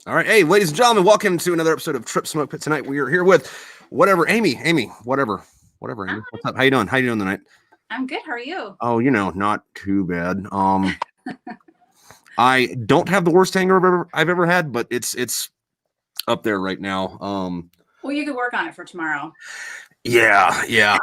All right. Hey, ladies and gentlemen, welcome to another episode of Tripp Smokepit. Tonight we are here with Whatver, Amy, whatever, Amy. Hi. What's up? How you doing? How you doing tonight? I'm good. How are you? Oh, not too bad. I don't have the worst hangover I've ever had, but it's up there right now. Well, you could work on it for tomorrow. Yeah.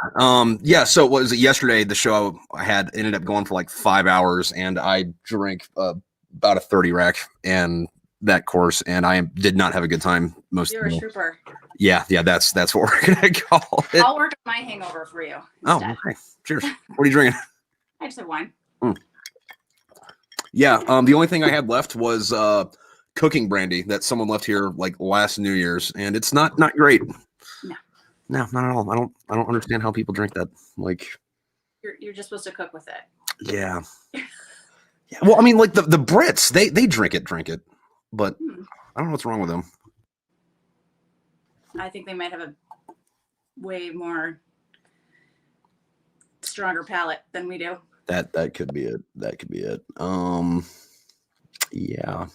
So what was it yesterday? The show I had ended up going for like 5 hours, and I drank about a 30 rack and that course, and I did not have a good time most You're of the a day. trooper. Yeah, that's what we're gonna call it. I'll work on my hangover for you Oh, instead. okay. Cheers. What are you drinking? I just have wine. Yeah. The only thing I had left was cooking brandy that someone left here like last New Year's, and it's not great. No, not at all. I don't understand how people drink that. Like, You're just supposed to cook with it. yeah. Yeah. Well, I mean, like the Brits, they drink it, but I don't know what's wrong with them. I think they might have a way more stronger palate than we do. That could be it. That could be it. Yeah.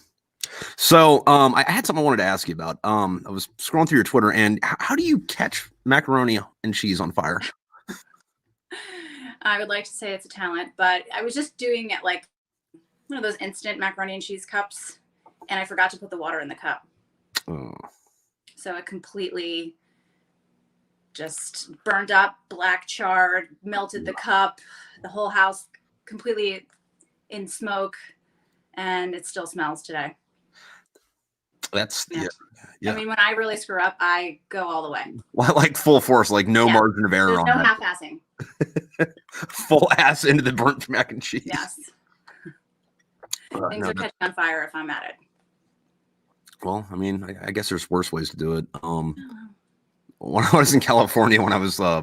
So, I had something I wanted to ask you about. I was scrolling through your Twitter, and how do you catch macaroni and cheese on fire? I would like to say it's a talent, but I was just doing it like one of those instant macaroni and cheese cups, and I forgot to put the water in the cup. Oh. So it completely just burned up, black charred, melted the cup, the whole house completely in smoke, and it still smells today. That's yeah. I mean, when I really screw up, I go all the way. Like full force, like no margin of error. There's no half-assing. Full ass into the burnt mac and cheese. Yes. Things are catching on fire if I'm at it. Well, I mean, I guess there's worse ways to do it. When I was in California, when I was I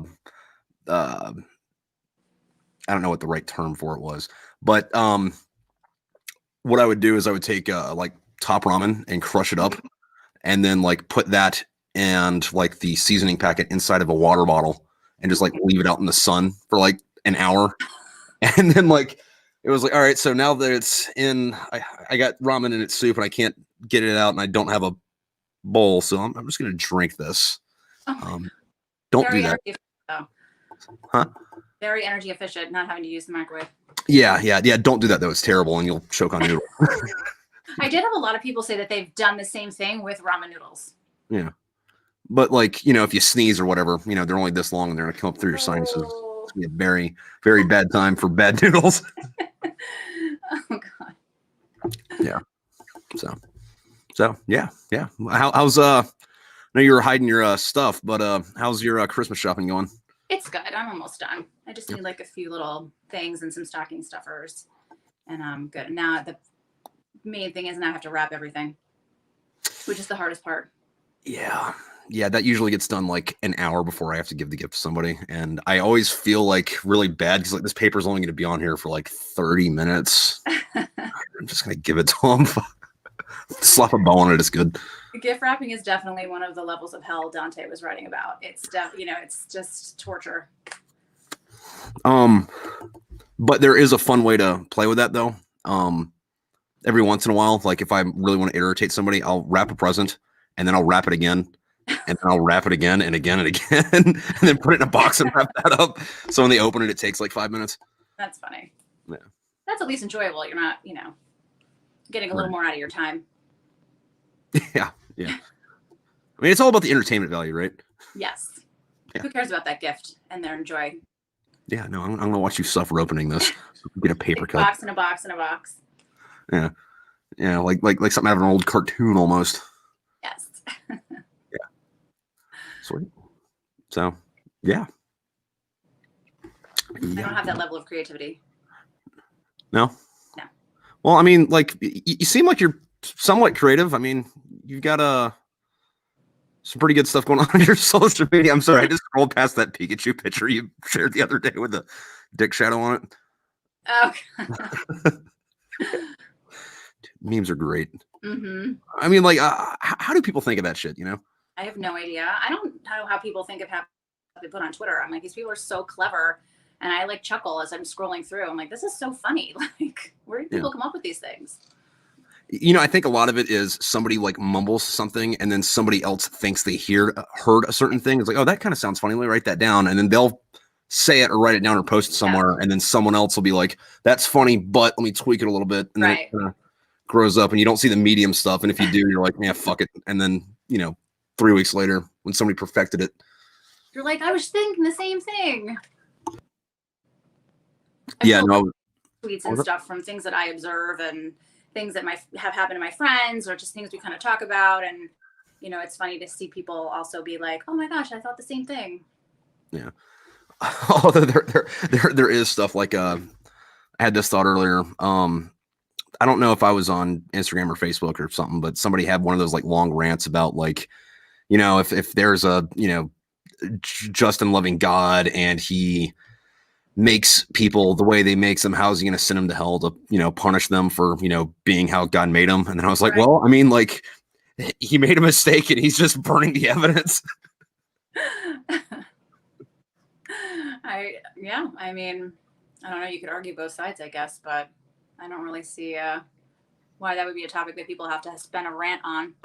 don't know what the right term for it was, but what I would do is I would take like top ramen and crush it up, and then like put that and like the seasoning packet inside of a water bottle and just like leave it out in the sun for like an hour, and then like it was like, all right, so now that it's in, I got ramen in its soup and I can't get it out and I don't have a bowl, so I'm just gonna drink this. Don't do that. Though. Huh? Very energy efficient, not having to use the microwave. Yeah. Don't do that though. It's terrible, and you'll choke on noodles. I did have a lot of people say that they've done the same thing with ramen noodles. Yeah, but like if you sneeze or whatever, they're only this long and they're gonna come up through your sinuses. It's gonna be a very, very bad time for bad noodles. Oh God. Yeah. So yeah. How's I know you were hiding your stuff, but how's your Christmas shopping going? It's good. I'm almost done. I just need like a few little things and some stocking stuffers, and I'm good. Now the main thing is now I have to wrap everything, which is the hardest part. Yeah, that usually gets done like an hour before I have to give the gift to somebody, and I always feel like really bad because like this paper's only going to be on here for like 30 minutes. I'm just gonna give it to them. Slap a bow on it. It's good. Gift wrapping is definitely one of the levels of hell Dante was writing about. It's it's just torture. But there is a fun way to play with that though. Every once in a while, like if I really want to irritate somebody, I'll wrap a present and then I'll wrap it again, and then I'll wrap it again and again and again, and then put it in a box and wrap that up. So when they open it, it takes like 5 minutes. That's funny. Yeah. That's at least enjoyable. You're not, getting a little more out of your time. Yeah. I mean, it's all about the entertainment value, right? Yes. Yeah. Who cares about that gift and their enjoy? Yeah, no, I'm gonna watch you suffer opening this. Get a paper cut. Box in a box in a box. Yeah, like something out of an old cartoon almost. Yes. Yeah. Sweet. So, yeah. I don't have that level of creativity. No. Well, I mean, like you seem like you're somewhat creative. I mean, you've got some pretty good stuff going on your social media. I'm sorry, I just scrolled past that Pikachu picture you shared the other day with the dick shadow on it. Oh. Memes are great. Mm-hmm. I mean, like, how do people think of that shit? I have no idea. I don't know how people think of how they put on Twitter. I'm like, these people are so clever, and I like chuckle as I'm scrolling through. I'm like, this is so funny. Like, where do people come up with these things? I think a lot of it is somebody like mumbles something and then somebody else thinks they heard a certain thing. It's like, oh, that kind of sounds funny. Let me write that down. And then they'll say it or write it down or post it somewhere. And then someone else will be like, that's funny, but let me tweak it a little bit. And then it kind of grows up and you don't see the medium stuff. And if you do, you're like, yeah, fuck it. And then, 3 weeks later when somebody perfected it, you're like, I was thinking the same thing. Tweets and stuff from things that I observe and things that have happened to my friends or just things we kind of talk about. And, it's funny to see people also be like, oh my gosh, I thought the same thing. Yeah. Although there is stuff like, I had this thought earlier. I don't know if I was on Instagram or Facebook or something, but somebody had one of those like long rants about like, if there's a, just and loving God and he makes people the way they makes them, how's he going to send them to hell to, punish them for, being how God made them? And then I was like, well, I mean, like he made a mistake and he's just burning the evidence. I mean, I don't know. You could argue both sides, I guess, but I don't really see why that would be a topic that people have to spend a rant on.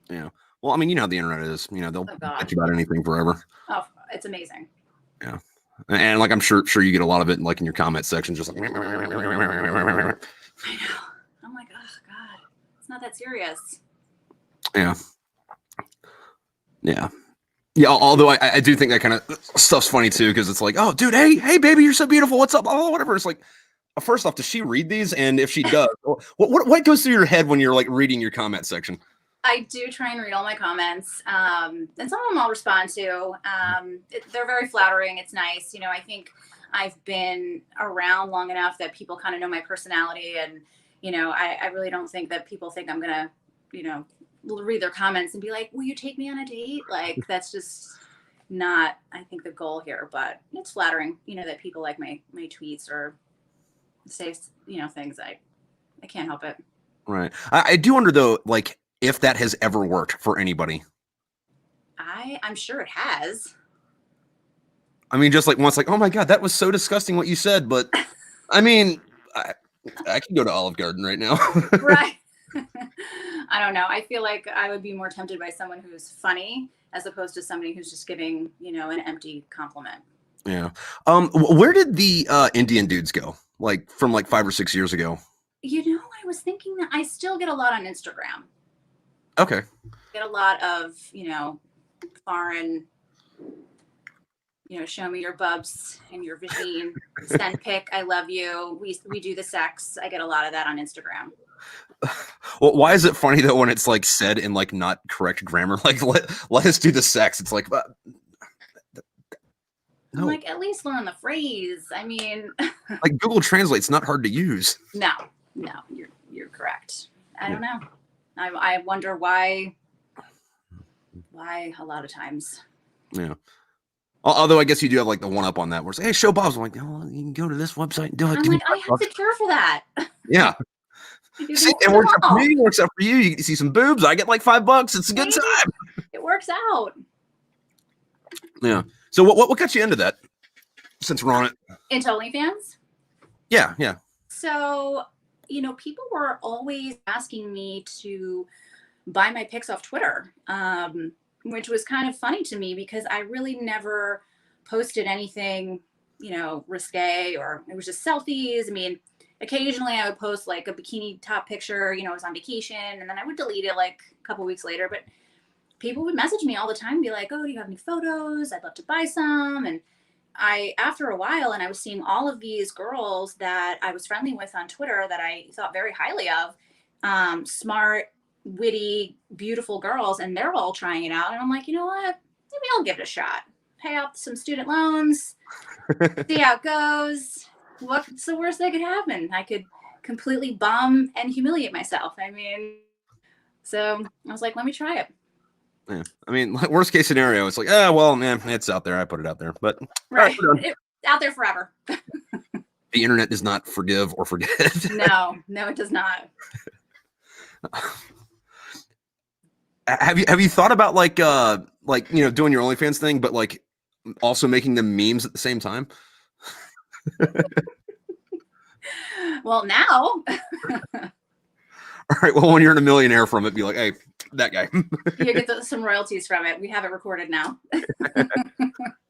Yeah. Well, I mean, how the internet is, they'll bitch about anything forever. Oh, it's amazing. Yeah. And like, I'm sure you get a lot of it like in your comment section, just like, I know. I'm like, oh God, it's not that serious. Yeah. Yeah. Yeah. Although I do think that kind of stuff's funny too. Cause it's like, oh dude, hey baby, you're so beautiful. What's up? Oh, whatever. It's like, first off, does she read these? And if she does, what goes through your head when you're like reading your comment section? I do try and read all my comments, and some of them I'll respond to. They're very flattering. It's nice. I think I've been around long enough that people kind of know my personality. And, I really don't think that people think I'm going to, read their comments and be like, will you take me on a date? Like, that's just not, I think, the goal here. But it's flattering, that people like my tweets or say, things. I can't help it. Right. I do wonder, though, like, if that has ever worked for anybody. I'm sure it has. I mean, just like once, like, oh my God, that was so disgusting what you said. But I mean, I can go to Olive Garden right now. Right. I don't know. I feel like I would be more tempted by someone who's funny as opposed to somebody who's just giving, an empty compliment. Yeah. Where did the Indian dudes go? Like from like 5 or 6 years ago? I was thinking that I still get a lot on Instagram. Okay. Get a lot of, foreign, show me your bubs and your vagine, send pic, I love you. We do the sex. I get a lot of that on Instagram. Well, why is it funny though when it's like said in like not correct grammar? Like let us do the sex. It's like, no. I'm like, at least learn the phrase. I mean, like Google Translate's not hard to use. No, you're correct. I don't know. I wonder why a lot of times. Yeah. Although I guess you do have like the one up on that where it's like, hey, show Bob's. I'm like, oh, you can go to this website and do it. I'm like, I have to care for that. Yeah. See, it works out for me. It works out for you. You get to see some boobs. I get like $5. It's a good time. It works out. Yeah. So what got you into that? Since we're on it. Into OnlyFans? Yeah. So, people were always asking me to buy my pics off Twitter, which was kind of funny to me because I really never posted anything, risque, or it was just selfies. I mean, occasionally I would post like a bikini top picture, I was on vacation, and then I would delete it like a couple weeks later. But people would message me all the time and be like, oh, do you have any photos? I'd love to buy some. And after a while, and I was seeing all of these girls that I was friendly with on Twitter that I thought very highly of, smart, witty, beautiful girls, and they're all trying it out. And I'm like, you know what? Maybe I'll give it a shot. Pay off some student loans, see how it goes. What's the worst that could happen? I could completely bomb and humiliate myself. I mean, so I was like, let me try it. Yeah. I mean, worst case scenario, it's like, well, man, it's out there. I put it out there, but right, it's out there forever. The internet does not forgive or forget. No, it does not. Have you thought about like doing your OnlyFans thing, but like also making them memes at the same time? Well, now. All right. Well, when you're in a millionaire from it, be like, hey, that guy. You get some royalties from it. We have it recorded now.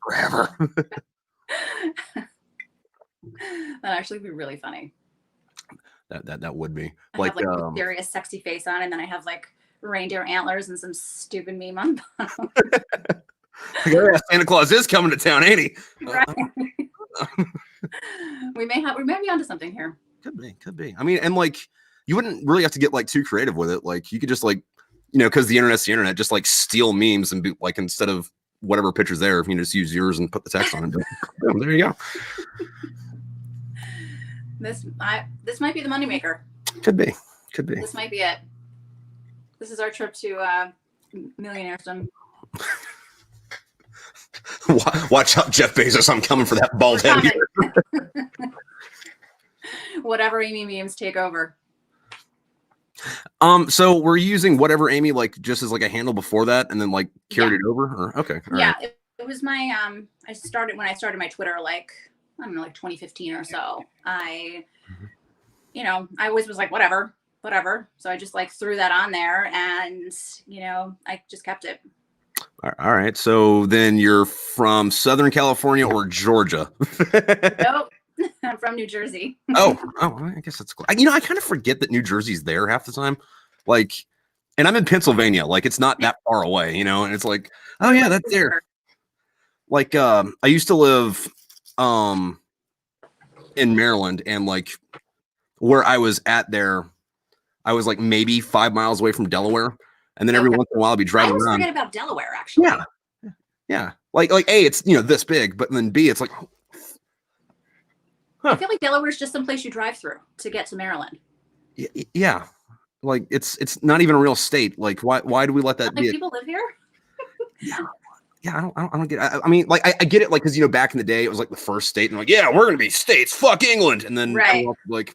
Forever. That'd actually be really funny. That would be. I have like a serious, sexy face on, and then I have like reindeer antlers and some stupid meme on the bottom. Yeah, Santa Claus is coming to town, ain't he? Right. we may be onto something here. Could be. I mean, and like, you wouldn't really have to get like too creative with it. Like, you could just like, you know, because the internet's the internet, just like steal memes and be like, instead of whatever picture's there, you know, just use yours and put the text on it. Boom, there you go. This might be the moneymaker. Could be. This might be it. This is our trip to millionairedom. Watch out, Jeff Bezos! I'm coming for that bald head here. Whatever Amy memes take over. So we're using whatever Amy like just as like a handle before that, and then like carried it over. Or okay. Yeah, right. It was my I started my Twitter like I don't know, like 2015 or so. I always was like whatever. So I just like threw that on there, and I just kept it. All right. So then you're from Southern California or Georgia? Nope. I'm from New Jersey. Oh, I guess that's cool. I kind of forget that New Jersey's there half the time. Like, and I'm in Pennsylvania. Like, it's not that far away, and it's like, oh yeah, that's there. Like, I used to live in Maryland, and like where I was at there, I was like maybe 5 miles away from Delaware. And then every once in a while, I'll be driving around. I always forget about Delaware, actually. Yeah. Like A, it's this big, but then B, it's like. I feel like Delaware is just some place you drive through to get to Maryland. Yeah, like it's not even a real state. Like why do we let that be? People live here. Yeah. I don't get it. I mean, like I get it, like because back in the day it was like the first state, and like we're gonna be states. Fuck England, and then right. Like,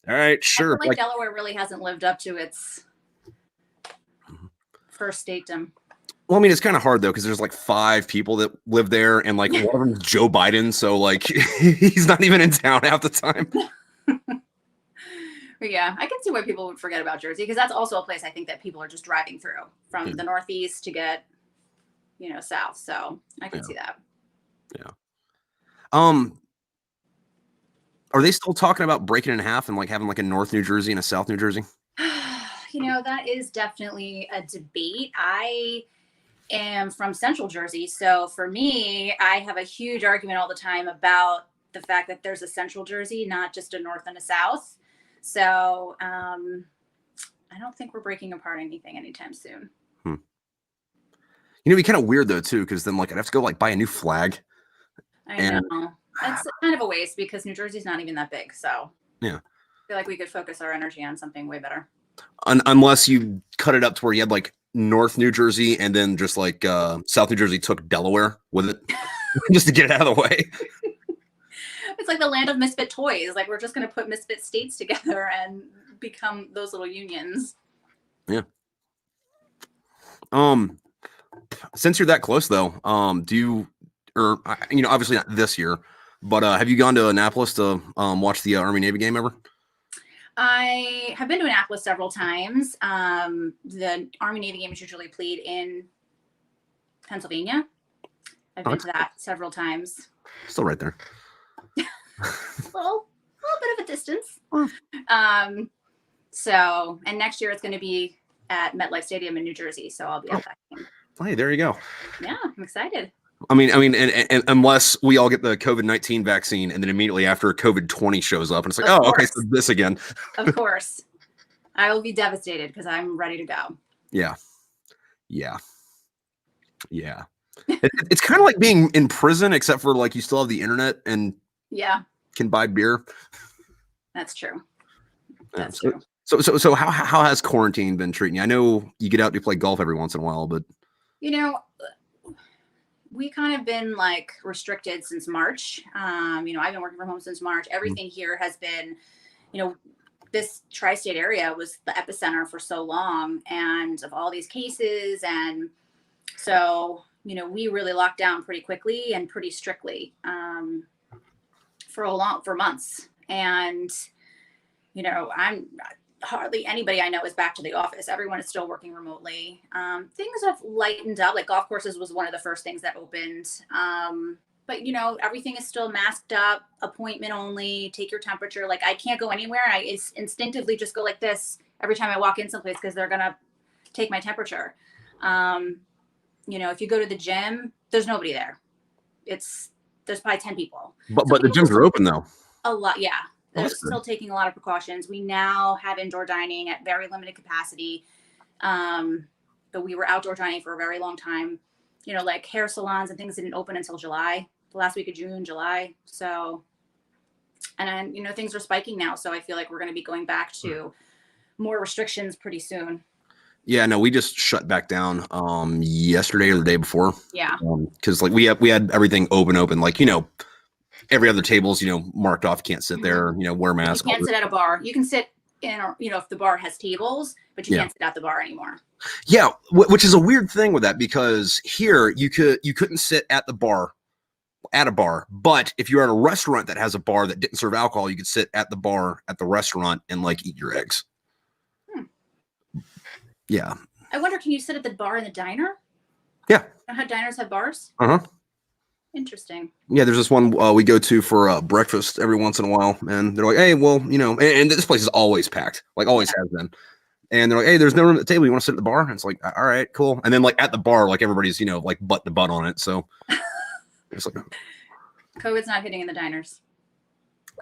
all right, sure. I feel like Delaware really hasn't lived up to its first statedom. Well, I mean, it's kind of hard though because there's like 5 people that live there, and like one of them is Joe Biden, so like he's not even in town half the time. Yeah, I can see why people would forget about Jersey, because that's also a place I think that people are just driving through from the Northeast to get, south. So I can see that. Yeah. Are they still talking about breaking it in half and like having like a North New Jersey and a South New Jersey? That is definitely a debate. I am from Central Jersey, so for me, I have a huge argument all the time about the fact that there's a Central Jersey, not just a North and a South. So I don't think we're breaking apart anything anytime soon. It'd be kind of weird though too, because then like I'd have to go like buy a new flag. I know. That's kind of a waste because New Jersey's not even that big. So yeah, I feel like we could focus our energy on something way better. Unless you cut it up to where you had like North New Jersey and then just like South New Jersey took Delaware with it just to get it out of the way. It's like the land of misfit toys. Like we're just going to put misfit states together and become those little unions. Yeah. Since you're that close though, do you, or obviously not this year, but have you gone to Annapolis to watch the Army Navy game ever? I have been to Annapolis several times. The Army Navy game is usually played in Pennsylvania. I've been to that several times. Still right there. a little bit of a distance. So, and next year it's going to be at MetLife Stadium in New Jersey. So I'll be at that game. Hey, there you go. Yeah, I'm excited. I mean, and unless we all get the COVID-19 vaccine, and then immediately after COVID-20 shows up, and it's like, oh, okay, so this again. Of course, I will be devastated because I'm ready to go. Yeah. It's kind of like being in prison, except for like you still have the internet and can buy beer. That's true. That's true. So how has quarantine been treating you? I know you get out to play golf every once in a while, but we kind of been like restricted since March. I've been working from home since March. Everything here has been, this tri-state area was the epicenter for so long and of all these cases. And so, we really locked down pretty quickly and pretty strictly for months. And, hardly anybody I know is back to the office. Everyone is still working remotely. Things have lightened up. Like golf courses was one of the first things that opened. But you know, everything is still masked up, appointment only, take your temperature. Like I can't go anywhere. I instinctively just go like this every time I walk in someplace because they're going to take my temperature. You know, if you go to the gym, there's nobody there. There's probably 10 people. But So the gyms are open though. a lot. Yeah. Oh, They're that's still good. taking a lot of precautions. We now have indoor dining at very limited capacity. But we were outdoor dining for a very long time. You know, like hair salons and things didn't open until July, the last week of June, July. So, and then, you know, things are spiking now. So I feel like we're going to be going back to more restrictions pretty soon. Yeah, no, we just shut back down yesterday or the day before. Yeah. Because like we had everything open, like, you know, every other table's, you know, marked off, can't sit there, you know, wear a You mask. can't sit at a bar. You can sit in, you know, if the bar has tables, but you Yeah. can't sit at the bar anymore. Yeah, which is a weird thing with that, because here you couldn't sit at the bar at a bar, but if you're at a restaurant that has a bar that didn't serve alcohol, you could sit at the bar at the restaurant and like eat your eggs. Yeah. I wonder, can you sit at the bar in the diner? Yeah. You know how diners have bars? Uh-huh. Interesting. Yeah, there's this one we go to for breakfast every once in a while, and they're like, hey, well, you know, and this place is always packed, like always has been. And they're like, hey, there's no room at the table. You want to sit at the bar? And it's like, all right, cool. And then like at the bar, like everybody's, you know, like butt to butt on it. So it's like, COVID's not hitting in the diners.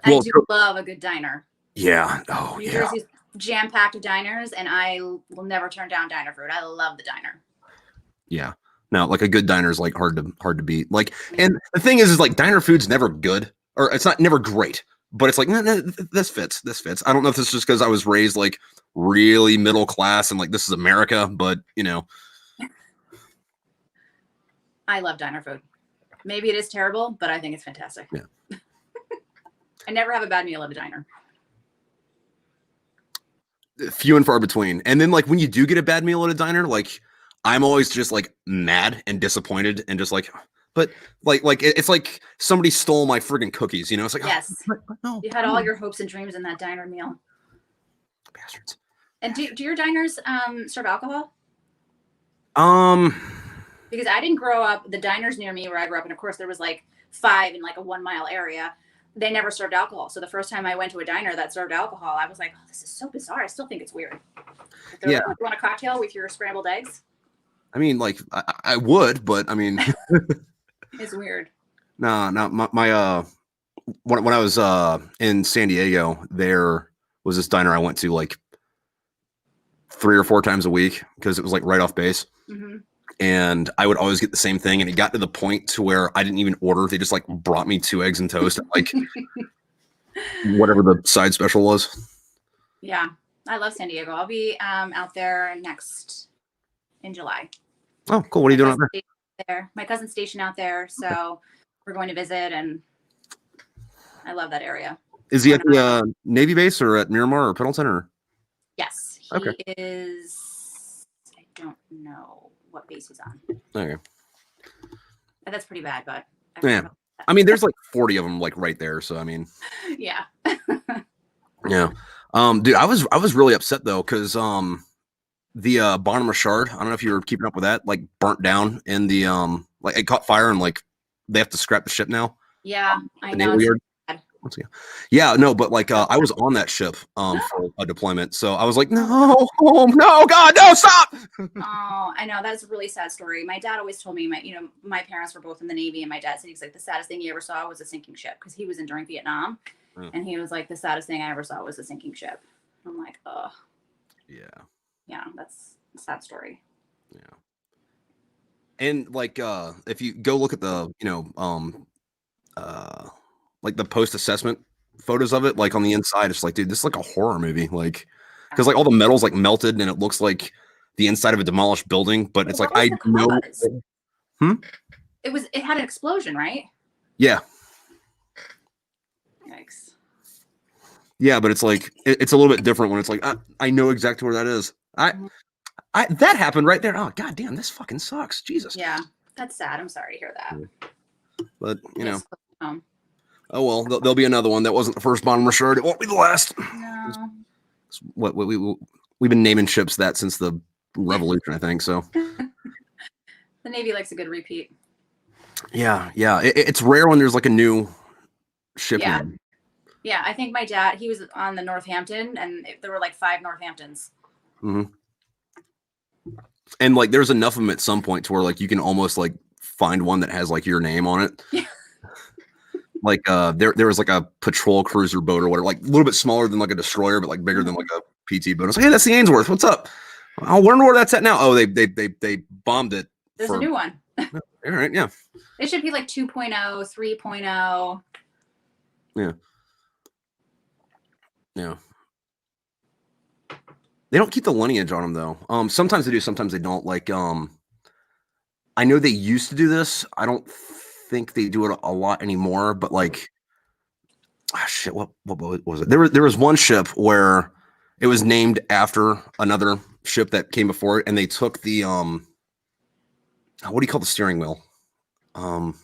well, I do love a good diner. Yeah. Oh, New yeah. Jersey's jam-packed with diners, and I will never turn down diner food. I love the diner. Yeah. No, like a good diner is like hard to beat. Like, and the thing is like diner food's never good, or it's not never great, but it's like, no, this fits. This fits. I don't know if this is just because I was raised like really middle class and like this is America, but you know. I love diner food. Maybe it is terrible, but I think it's fantastic. Yeah. I never have a bad meal at a diner. Few and far between. And then like when you do get a bad meal at a diner, like I'm always just like mad and disappointed and just like, but like it's like somebody stole my friggin' cookies, you know? It's like, yes, no, you had all your hopes and dreams in that diner meal. Bastards. And do your diners serve alcohol? Because I didn't grow up, the diners near me where I grew up, and of course there was like 5 in like a 1 mile area. They never served alcohol. So the first time I went to a diner that served alcohol, I was like, oh, this is so bizarre. I still think it's weird. Yeah. Like, you want a cocktail with your scrambled eggs? I mean, like I would, but I mean, it's weird. No, my when I was in San Diego, there was this diner I went to like 3 or 4 times a week because it was like right off base. Mm-hmm. And I would always get the same thing. And it got to the point to where I didn't even order. They just like brought me 2 eggs and toast, and, like whatever the side special was. Yeah. I love San Diego. I'll be out there in July. Oh, cool. What are you doing out there? My cousin's stationed out there. So we're going to visit, and I love that area. Is he at the Navy base or at Miramar or Pendleton or? Yes, he is. I don't know what base he's on. Okay. That's pretty bad, but yeah. I mean, there's like 40 of them like right there. So I mean, yeah. Yeah. Dude, I was really upset though, because the Bonham Richard, I don't know if you were keeping up with that, like burnt down in the like it caught fire and like they have to scrap the ship now. Yeah, I know. Yeah, no, but like I was on that ship for a deployment, so I was like, no, no, God, no, stop. Oh, I know, that's a really sad story. My dad always told me, my parents were both in the Navy, and my dad said he's like, the saddest thing he ever saw was a sinking ship, because he was in during Vietnam, and he was like, the saddest thing I ever saw was a sinking ship. I'm like, oh, yeah, that's a sad story. Yeah, and like if you go look at the like the post-assessment photos of it, like on the inside, it's like, dude, this is like a horror movie, like because like all the metal's like melted and it looks like the inside of a demolished building, but it's like I know. It had an explosion, right? Yeah. Yikes. Yeah, but it's like it's a little bit different when it's like I know exactly where that is. That happened right there. Oh, god damn, this fucking sucks. Jesus. Yeah, that's sad. I'm sorry to hear that. But you know. Oh well, there'll be another one. That wasn't the first Bonham Richard. It won't be the last. No. What we've been naming ships that since the Revolution, I think. So the Navy likes a good repeat. Yeah. It's rare when there's like a new ship name. Yeah, I think my dad, he was on the Northampton, and there were like 5 Northamptons. Mm-hmm. And like, there's enough of them at some point to where like you can almost like find one that has like your name on it. Yeah. Like there was like a patrol cruiser boat or whatever, like a little bit smaller than like a destroyer, but like bigger than like a PT boat. I was like, hey, that's the Ainsworth. What's up? I wonder where that's at now. Oh, they bombed it. There's a new one. All right, yeah. It should be like 2.0, 3.0. Yeah. They don't keep the lineage on them though. Sometimes they do, sometimes they don't. Like I know they used to do this. I don't think they do it a lot anymore, but like shit, what was it? There was one ship where it was named after another ship that came before it, and they took the what do you call the steering wheel? The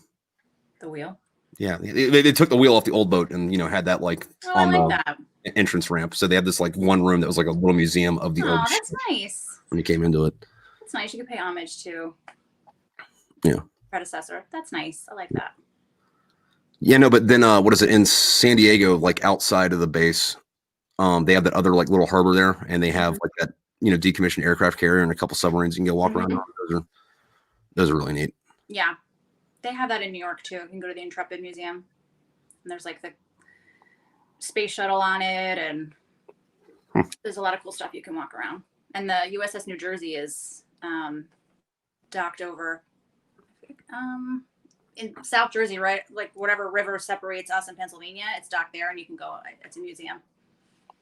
wheel? Yeah, they took the wheel off the old boat and had that like on the entrance ramp. So they had this like one room that was like a little museum of the old that's ship nice. when you came into it. That's nice. You could pay homage to predecessor. That's nice. I like that. Yeah, no, but then what is it in San Diego, like outside of the base, they have that other like little harbor there, and they have like that decommissioned aircraft carrier and a couple submarines you can go walk around. Those are really neat. Yeah, they have that in New York too. You can go to the Intrepid Museum, and there's like the space shuttle on it, and there's a lot of cool stuff you can walk around. And the USS New Jersey is docked over in South Jersey, right? Like whatever river separates us and Pennsylvania, it's docked there, and you can go. It's a museum.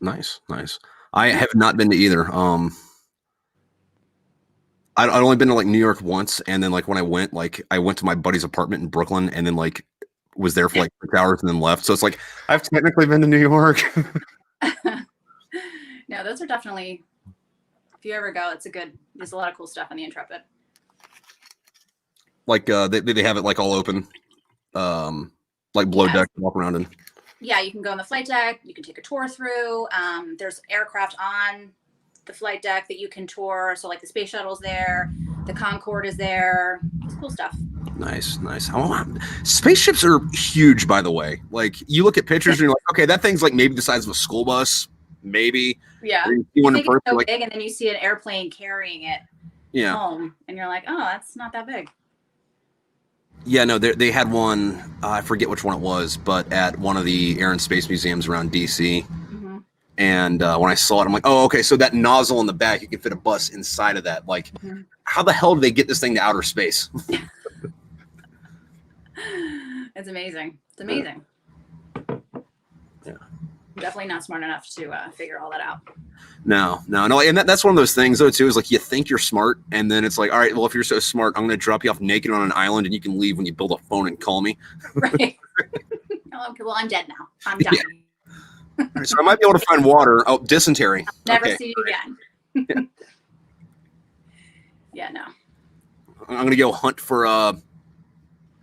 Nice. I have not been to either. I'd only been to like New York once, and then like when I went to my buddy's apartment in Brooklyn, and then like was there for like 6 hours and then left. So it's like I've technically been to New York. No, those are definitely. If you ever go, there's a lot of cool stuff on the Intrepid. Like they have it like all open, like below deck, walk around in. Yeah, you can go on the flight deck. You can take a tour through. There's aircraft on the flight deck that you can tour. So like the space shuttle's there, the Concorde is there. It's cool stuff. Nice. Spaceships are huge, by the way. Like you look at pictures and you're like, okay, that thing's like maybe the size of a school bus, maybe. Yeah. You think it's so big, and then you see an airplane carrying it home, and you're like, oh, that's not that big. Yeah, no, they had one, I forget which one it was, but at one of the Air and Space Museums around DC. Mm-hmm. And when I saw it, I'm like, oh, okay, so that nozzle in the back, you can fit a bus inside of that. Like, how the hell do they get this thing to outer space? It's amazing. It's amazing. Yeah. I'm definitely not smart enough to figure all that out. No. And that's one of those things, though, too, is like you think you're smart, and then it's like, all right, well, if you're so smart, I'm going to drop you off naked on an island, and you can leave when you build a phone and call me. Right. Okay, well, I'm dead now. I'm dying. Yeah. Right, so I might be able to find water. Oh, dysentery. I'll never see you again. Yeah, no. I'm going to go hunt for, I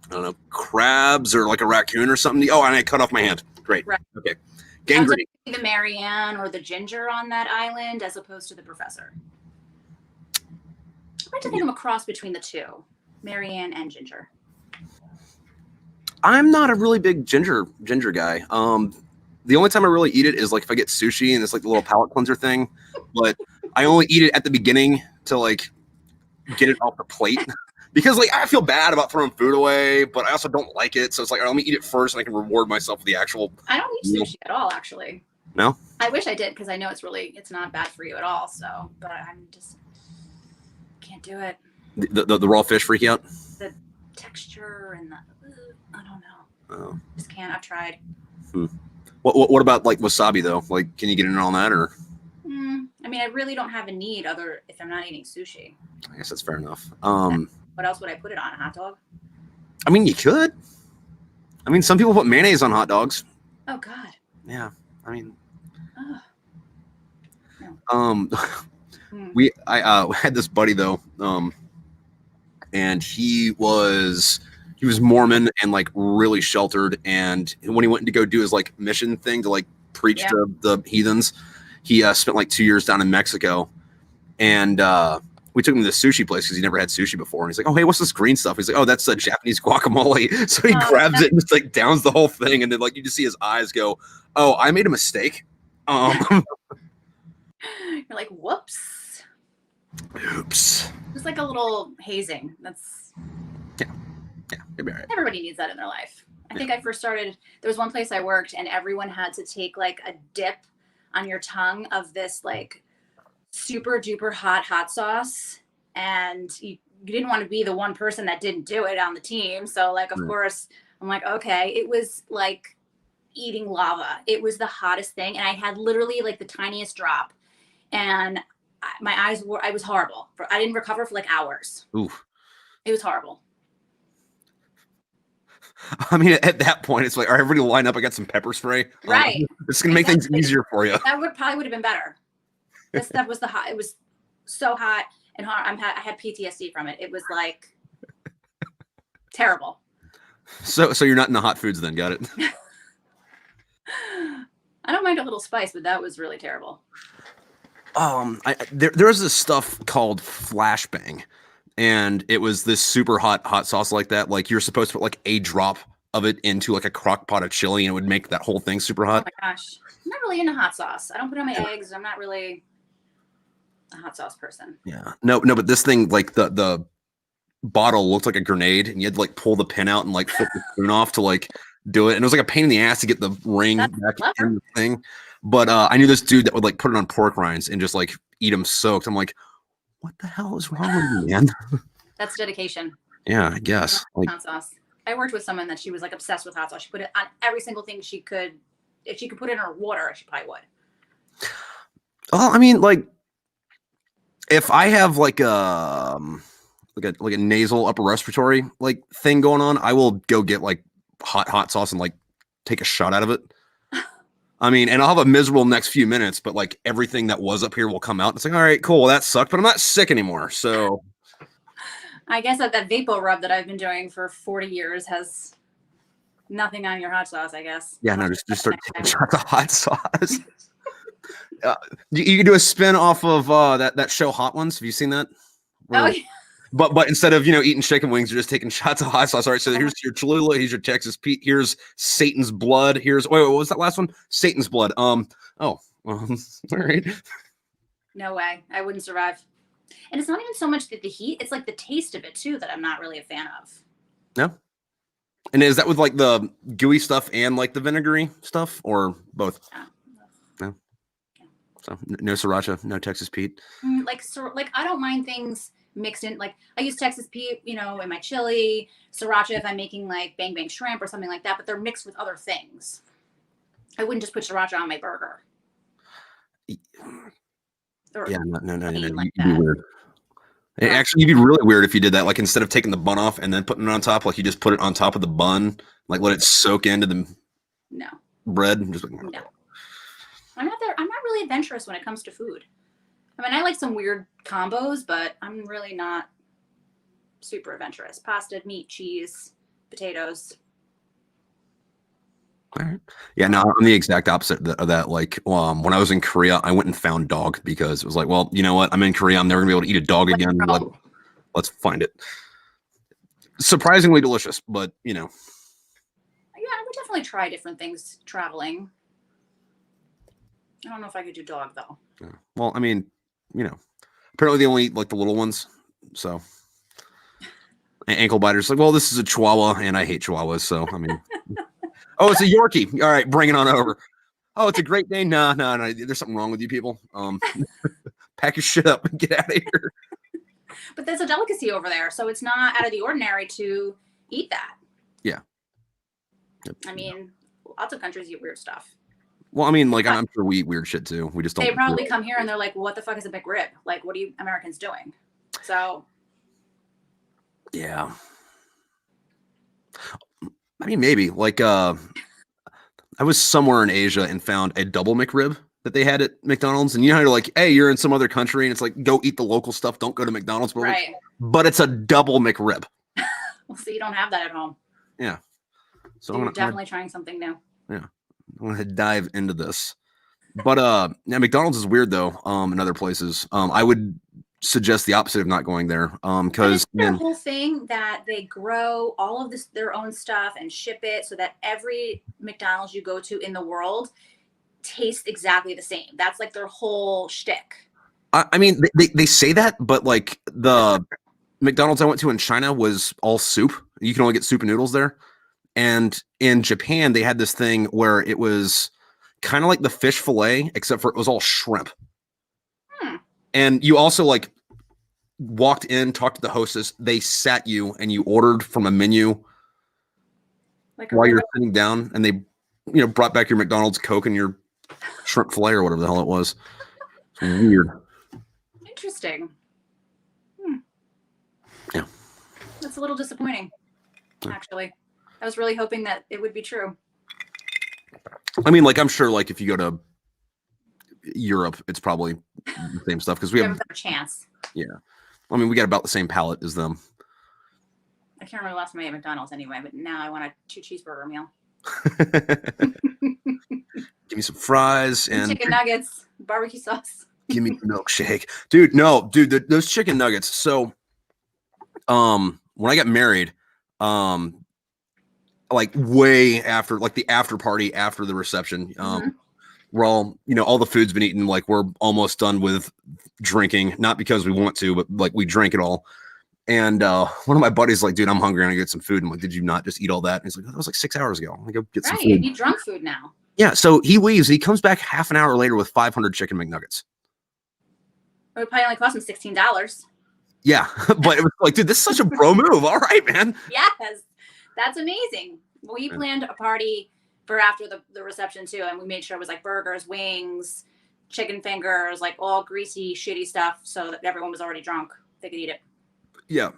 don't know, crabs or like a raccoon or something. Oh, and I cut off my hand. Great. Right. Okay. Gangrene. The Marianne or the Ginger on that island as opposed to the Professor. I like to think I'm a cross between the two, Marianne and Ginger. I'm not a really big ginger guy. The only time I really eat it is like if I get sushi and it's like the little palate cleanser thing, but I only eat it at the beginning to like get it off the plate. Because like I feel bad about throwing food away, but I also don't like it. So it's like, all right, let me eat it first and I can reward myself with the actual. I don't eat sushi at all, actually. No? I wish I did, because I know it's not bad for you at all. So, but I'm just can't do it. The raw fish freak out? The texture and I don't know. Oh. Just can't. I've tried. What about like wasabi though? Like, can you get in on that or? I mean, I really don't have a need if I'm not eating sushi. I guess that's fair enough. What else would I put it on? A hot dog? I mean, you could. I mean, some people put mayonnaise on hot dogs. Oh God. Yeah. I mean. No. I had this buddy though, and he was Mormon and like really sheltered. And when he went to go do his like mission thing to like preach to the heathens, He spent like 2 years down in Mexico, and we took him to the sushi place because he never had sushi before. And he's like, "Oh, hey, what's this green stuff?" He's like, "Oh, that's Japanese guacamole." So he grabs it and just like downs the whole thing, and then like you just see his eyes go, "Oh, I made a mistake." You're like, "Whoops." Oops. Just like a little hazing. That's Maybe all right. Everybody needs that in their life. I think I first started. There was one place I worked, and everyone had to take like a dip on your tongue of this like super duper hot sauce, and you didn't want to be the one person that didn't do it on the team. So like, of course, I'm like, okay. It was like eating lava. It was the hottest thing, and I had literally like the tiniest drop, and my eyes were. I was horrible. I didn't recover for like hours. Ooh. It was horrible. I mean, at that point, it's like, all right, everybody line up. I got some pepper spray. Right. It's gonna make things easier for you. That would have been better. This stuff was it was so hot and hard. I had PTSD from it. It was like terrible. So you're not into hot foods then? Got it. I don't mind a little spice, but that was really terrible. There was this stuff called flashbang, and it was this super hot sauce like that. Like you're supposed to put like a drop of it into like a crock pot of chili, and it would make that whole thing super hot. Oh my gosh, I'm not really into hot sauce. I don't put it on my eggs. I'm not really a hot sauce person. Yeah, no, but this thing, like the bottle looked like a grenade, and you had to like pull the pin out and like flip the spoon off to like do it, and it was like a pain in the ass to get the ring back in the thing. But I knew this dude that would like put it on pork rinds and just like eat them soaked. I'm like, what the hell is wrong with you, man? That's dedication. Yeah, I guess. Like, hot sauce. I worked with someone that she was like obsessed with hot sauce. She put it on every single thing she could. If she could put it in her water, she probably would. Well, I mean, like, if I have like a nasal upper respiratory like thing going on, I will go get like hot sauce and like take a shot out of it. I mean, and I'll have a miserable next few minutes, but like everything that was up here will come out. It's like, all right, cool. Well, that sucked, but I'm not sick anymore. So I guess that Vapo rub that I've been doing for 40 years has nothing on your hot sauce, I guess. Yeah, no, just start taking shots of hot sauce. You can do a spin off of that show Hot Ones. Have you seen that? Oh, yeah. But instead of eating chicken wings, you're just taking shots of hot sauce. All right, so here's your Cholula, here's your Texas Pete, here's Satan's blood. Here's wait, what was that last one? Satan's blood. All right. No way, I wouldn't survive. And it's not even so much that the heat; it's like the taste of it too that I'm not really a fan of. No. And is that with like the gooey stuff and like the vinegary stuff, or both? Yeah. No. So no sriracha, no Texas Pete. Like I don't mind things mixed in. Like I use Texas Pete, in my chili, sriracha if I'm making like bang bang shrimp or something like that. But they're mixed with other things. I wouldn't just put sriracha on my burger. Yeah, no. Like You'd be weird. Actually, you'd be really weird if you did that. Like instead of taking the bun off and then putting it on top, like you just put it on top of the bun, like let it soak into the bread. And just like, no. I'm not really adventurous when it comes to food. I mean, I like some weird combos, but I'm really not super adventurous. Pasta, meat, cheese, potatoes. All right. Yeah, no, I'm the exact opposite of that. Like, when I was in Korea, I went and found dog because it was like, well, you know what? I'm in Korea. I'm never gonna be able to eat a dog again. Let's find it. Surprisingly delicious, but Yeah, I would definitely try different things traveling. I don't know if I could do dog though. Yeah. Well, I mean, apparently they only eat like the little ones. So ankle biters, like, well, this is a Chihuahua, and I hate Chihuahuas. So I mean, oh, it's a Yorkie. All right, bring it on over. Oh, it's a Great Dane. No. There's something wrong with you people. Pack your shit up and get out of here. But there's a delicacy over there, so it's not out of the ordinary to eat that. Yeah. Yep. I mean, lots of countries eat weird stuff. Well, I mean, like, I'm sure we eat weird shit too. We just don't. They probably come here and they're like, what the fuck is a McRib? Like, what are you Americans doing? So. Yeah. I mean, maybe. Like, I was somewhere in Asia and found a double McRib that they had at McDonald's. And you know how you're like, hey, you're in some other country and it's like, go eat the local stuff. Don't go to McDonald's. But, right. But it's a double McRib. Well, so you don't have that at home. Yeah. So you're definitely trying something new. Yeah. I'm going to dive into this. But yeah, McDonald's is weird though. In other places, I would suggest the opposite of not going there. And Because it's their whole thing that they grow all of this their own stuff and ship it so that every McDonald's you go to in the world tastes exactly the same. That's like their whole shtick. I mean, they say that, but like the McDonald's I went to in China was all soup. You can only get soup and noodles there. And in Japan, they had this thing where it was kind of like the fish fillet, except for it was all shrimp. And you also like walked in, talked to the hostess. They sat you and you ordered from a menu Like while you're sitting down, and they, brought back your McDonald's Coke and your shrimp fillet or whatever the hell it was. It's weird. Interesting. Yeah. That's a little disappointing, actually. I was really hoping that it would be true. I mean, like, I'm sure, like, if you go to Europe, it's probably the same stuff because we have a better chance. Yeah. I mean, we got about the same palate as them. I can't remember the last time I ate McDonald's anyway, but now I want a 2-cheeseburger meal. Give me some fries and chicken nuggets, barbecue sauce. Give me the milkshake. Dude, no, dude, those chicken nuggets. So, when I got married, like way after, like the after party after the reception, we're all, all the food's been eaten. Like we're almost done with drinking, not because we want to, but like we drank it all. And one of my buddies like, dude, I'm hungry. I'm gonna get some food. I'm like, did you not just eat all that? And he's like, that was like 6 hours ago. I'm gonna go get some food. You need drunk food now. Yeah. So he leaves. He comes back half an hour later with 500 chicken McNuggets. It would probably only cost him $16. Yeah, but it was like, dude, this is such a bro move. All right, man. Yes, that's amazing. We planned a party for after the reception too, and we made sure it was like burgers, wings, chicken fingers, like all greasy, shitty stuff, so that everyone was already drunk. They could eat it. Yeah,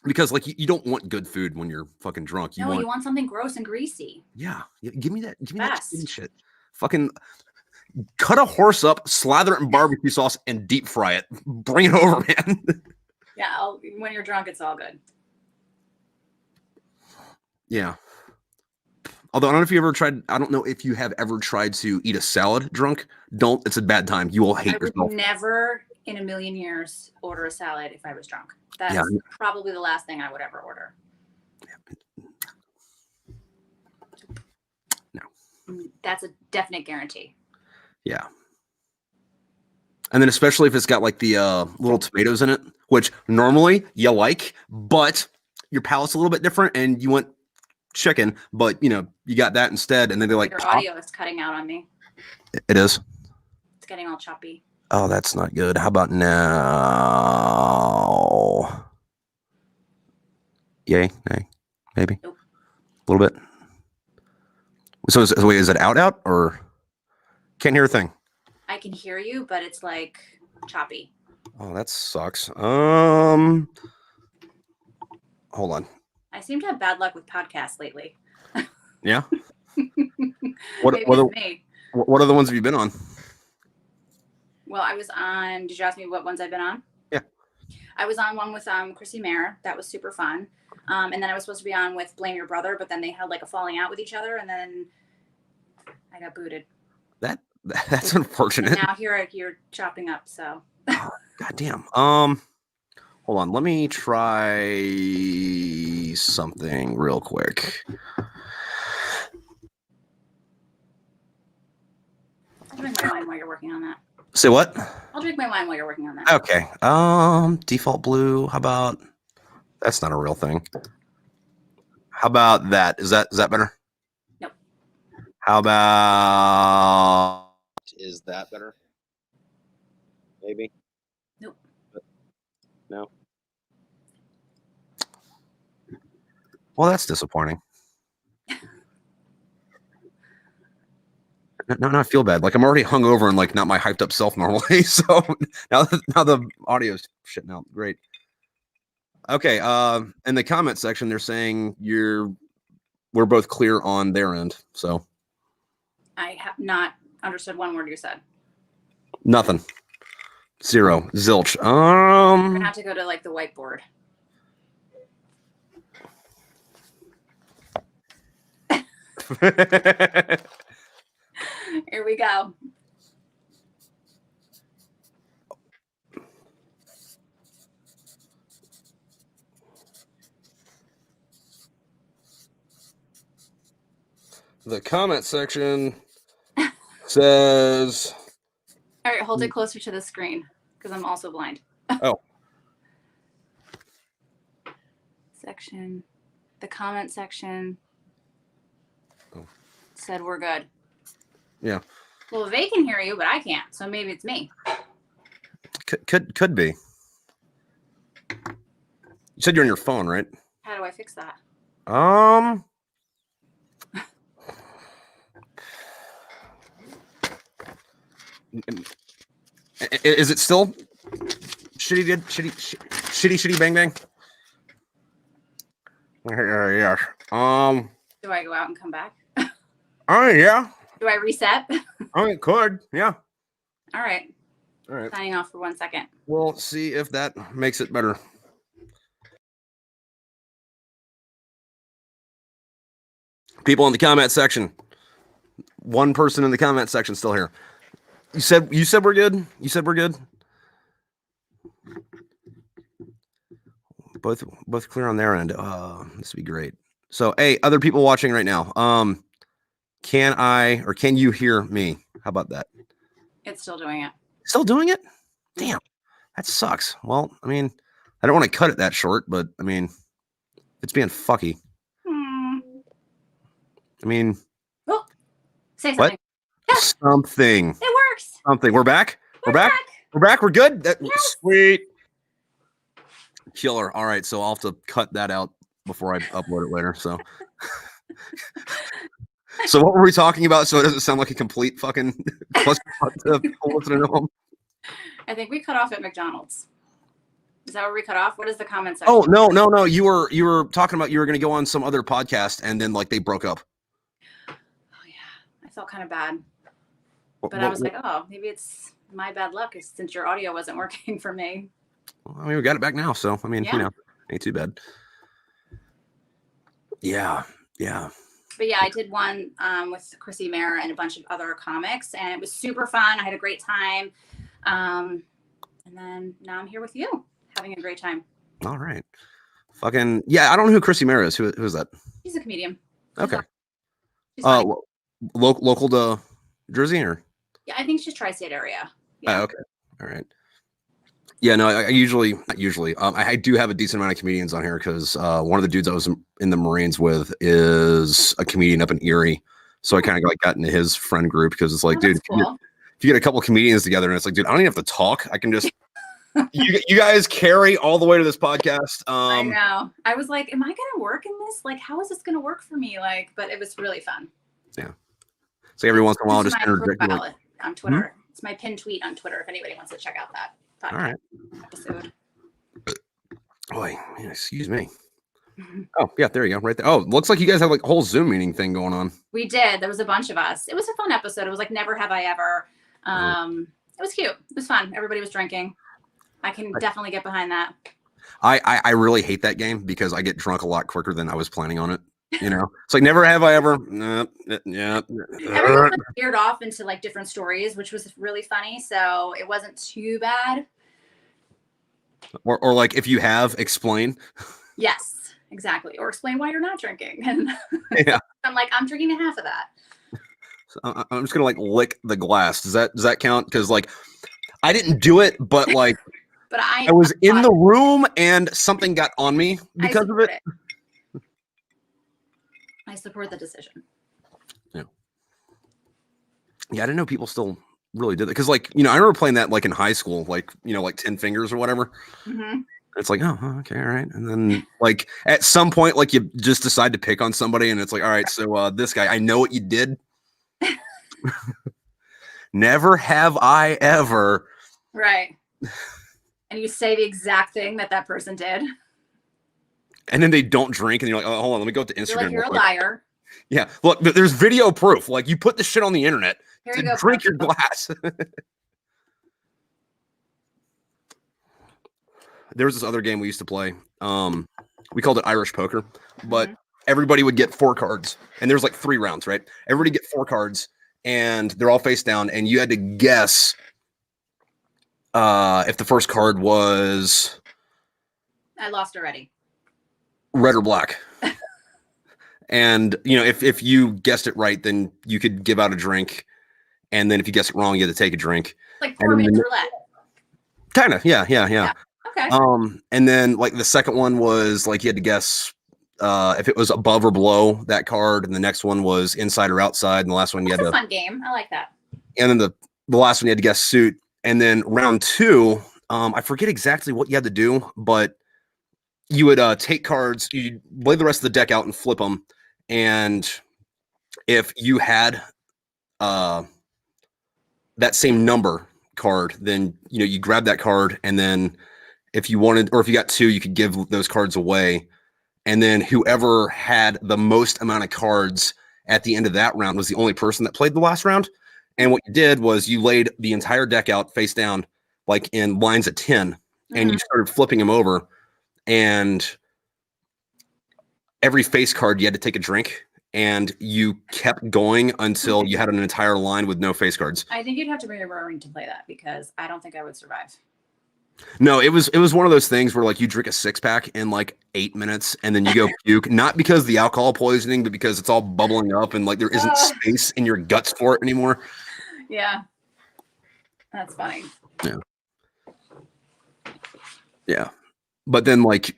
because like you don't want good food when you're fucking drunk. You want something gross and greasy. Yeah, give me that. Give me that shit. Fucking cut a horse up, slather it in barbecue sauce, and deep fry it. Bring it over, man. Yeah, when you're drunk, it's all good. Yeah. Although I don't know if you ever tried. I don't know if you have ever tried to eat a salad drunk. Don't. It's a bad time. You will hate yourself. I would never in a million years order a salad if I was drunk. That's probably the last thing I would ever order. No. That's a definite guarantee. Yeah. And then especially if it's got like the little tomatoes in it, which normally you like, but your palate's a little bit different and you want chicken, but you got that instead. And then they like your audio is cutting out on me. It is. It's getting all choppy. Oh, that's not good. How about now? Yay, nay, maybe. Nope. A little bit. So is it out or can't hear a thing? I can hear you, but it's like choppy. Oh, that sucks. Hold on. I seem to have bad luck with podcasts lately. Yeah. What other ones have you been on? Well, I was on. Did you ask me what ones I've been on? Yeah. I was on one with Chrissy Mayer. That was super fun. And then I was supposed to be on with Blame Your Brother, but then they had like a falling out with each other, and then I got booted. That's unfortunate. And now you're chopping up. So. Oh, goddamn. Hold on. Let me try something real quick. I'll drink my wine while you're working on that. Say what? I'll drink my wine while you're working on that. Okay. Default blue. How about? That's not a real thing. How about that? Is that better? Nope. How about? Is that better? Maybe. Nope. No. Well, that's disappointing. Now I feel bad. Like I'm already hungover and like not my hyped up self normally. So now the audio's shitting out. Great. Okay. In the comment section, they're saying we're both clear on their end. So I have not understood one word you said. Nothing. Zero. Zilch. We're gonna have to go to like the whiteboard. Here we go. The comment section says... All right, hold it closer to the screen because I'm also blind. Oh. The comment section said we're good. Yeah. Well, they can hear you, but I can't. So maybe it's me. Could be. You said you're on your phone, right? How do I fix that? Is it still shitty bang bang? Yeah. Do I go out and come back? Oh yeah. Do I reset? Oh, it could. Yeah. All right. All right. Signing off for 1 second. We'll see if that makes it better. People in the comment section. One person in the comment section still here. You said we're good? You said we're good? Both clear on their end. This would be great. So, hey, other people watching right now. Can you hear me? How about that? It's still doing it. Still doing it? Damn. That sucks. Well, I mean, I don't want to cut it that short, but I mean, it's being fucky. I mean, oh, say something. What? Something. It works. Something. We're back. We're back. We're back. We're good. Yes. Sweet. Killer. All right. So I'll have to cut that out before I upload it later. So, so what were we talking about? So it doesn't sound like a complete fucking clusterfuck to people listening at home. I think we cut off at McDonald's. Is that where we cut off? What is the comment section? Oh no. You were talking about you were going to go on some other podcast and then like they broke up. Oh yeah, I felt kind of bad, but I was like, oh, maybe it's my bad luck since your audio wasn't working for me. Well, I mean, we got it back now, so I mean, yeah. Ain't too bad. Yeah. But yeah, I did one with Chrissy Mayer and a bunch of other comics, and it was super fun. I had a great time. And then now I'm here with you, having a great time. All right. Fucking yeah, I don't know who Chrissy Mayer is. Who is that? She's a comedian. Okay. Local to Jersey or? Yeah, I think she's tri-state area. Yeah. Okay. All right. Yeah, no, I usually, not usually. I do have a decent amount of comedians on here because one of the dudes I was in the Marines with is a comedian up in Erie. So I kind of got into his friend group because it's like, dude, cool. if you get a couple comedians together and it's like, dude, I don't even have to talk. I can just, you guys carry all the way to this podcast. I know. I was like, am I going to work in this? Like, how is this going to work for me? Like, but it was really fun. Yeah. So every once in a while, just interject on Twitter. It's my pinned tweet on Twitter if anybody wants to check out that podcast all right. episode. Boy, man, excuse me. Oh, yeah, there you go. Right there. Oh, looks like you guys have like a whole Zoom meeting thing going on. We did. There was a bunch of us. It was a fun episode. It was like Never Have I Ever. It was cute. It was fun. Everybody was drinking. I can definitely get behind that. I really hate that game because I get drunk a lot quicker than I was planning on it. You know, it's like Never Have I Ever. Yeah. Everyone veered off into like different stories, which was really funny. So it wasn't too bad. Or like if you have, explain. Yes, exactly. Or explain why you're not drinking. And yeah. I'm like, I'm drinking a half of that. So I'm just gonna like lick the glass. Does that count? Because like I didn't do it, but like but I was in the room and something got on me because of it. I support the decision. Yeah. Yeah, I didn't know people still really did it because, like, you know, I remember playing that like in high school, like, you know, like 10 fingers or whatever. Mm-hmm. It's like, oh, okay, all right. And then like at some point, like you just decide to pick on somebody, and it's like, all right, so this guy, I know what you did. Never have I ever. Right. And you say the exact thing that person did. And then they don't drink, and you're like, oh, hold on, let me go to Instagram. You're like, you're a liar. Yeah, look, there's video proof. Like, you put this shit on the internet Here to you go, drink your glass. There was this other game we used to play. We called it Irish poker, but everybody would get 4 cards, and there's like 3 rounds, right? Everybody get 4 cards, and they're all face down, and you had to guess if the first card was... I lost already. Red or black. And if you guessed it right, then you could give out a drink, and then if you guessed it wrong, you had to take a drink. Like And 4 minutes roulette. kind of, yeah. Okay. And then like the second one was like you had to guess if it was above or below that card, and the next one was inside or outside, and the last one you That's had a to. fun game. I like that. And then the last one you had to guess suit, and then round two, I forget exactly what you had to do, but you would take cards, you lay the rest of the deck out and flip them, and if you had that same number card, then you grab that card, and then if you wanted, or if you got two, you could give those cards away, and then whoever had the most amount of cards at the end of that round was the only person that played the last round. And what you did was you laid the entire deck out face down, like in lines of 10, and you started flipping them over, and every face card you had to take a drink, and you kept going until you had an entire line with no face cards. I think you'd have to bring a rowing to play that, because I don't think I would survive. No, it was one of those things where like you drink a 6-pack in like 8 minutes, and then you go puke, not because of the alcohol poisoning, but because it's all bubbling up and like there isn't space in your guts for it anymore. Yeah. That's funny. Yeah. But then like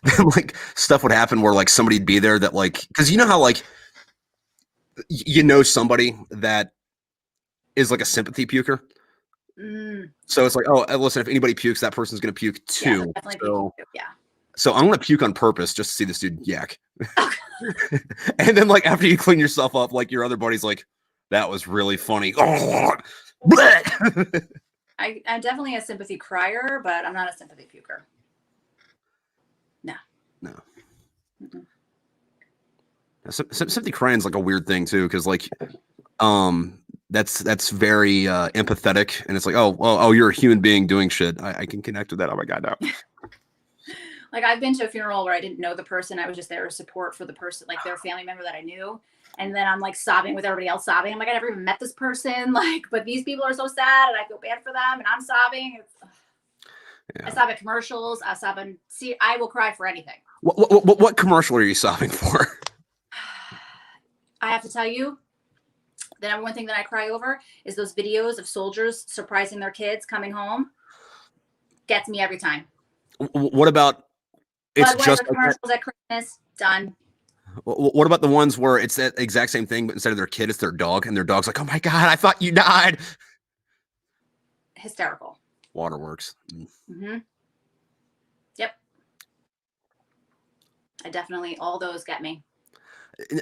then like stuff would happen where like somebody'd be there that like, because you know how like somebody that is like a sympathy puker. So it's like, oh, listen, if anybody pukes, that person's gonna puke too. So I'm gonna puke on purpose just to see this dude yak. And then like after you clean yourself up, like your other buddy's like, that was really funny. I'm definitely a sympathy crier, but I'm not a sympathy puker. No. Sympathy crying is like a weird thing too, because like that's very empathetic, and it's like, oh, you're a human being doing shit. I can connect with that. Oh my god, no. Like I've been to a funeral where I didn't know the person. I was just there to support for the person, like their family member that I knew. And then I'm like sobbing with everybody else sobbing. I'm like, I never even met this person. Like, but these people are so sad, and I feel bad for them, and I'm sobbing. I sob at commercials. I sob and see. I will cry for anything. What commercial are you sobbing for? I have to tell you, the number one thing that I cry over is those videos of soldiers surprising their kids coming home. Gets me every time. What about it's just commercials at Christmas? Done. What about the ones where it's that exact same thing, but instead of their kid, it's their dog, and their dog's like, oh my god, I thought you died. Hysterical. Waterworks. Yep. All those get me.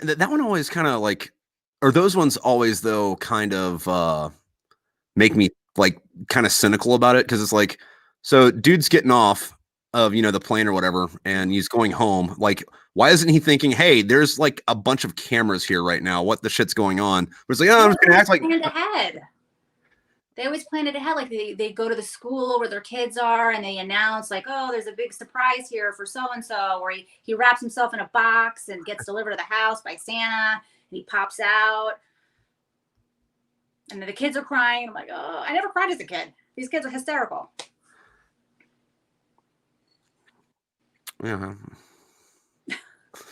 That one always kind of like, or those ones always though kind of make me like kind of cynical about it, because it's like, so dude's getting off of the plane or whatever, and he's going home. Like, why isn't he thinking, hey, there's like a bunch of cameras here right now, what the shit's going on? But it's like, oh, I'm just gonna act like ahead. They always plan it ahead. Like they go to the school where their kids are, and they announce like, oh, there's a big surprise here for so-and-so, or he wraps himself in a box and gets delivered to the house by Santa, and he pops out. And then the kids are crying. I'm like, oh, I never cried as a kid. These kids are hysterical. Yeah.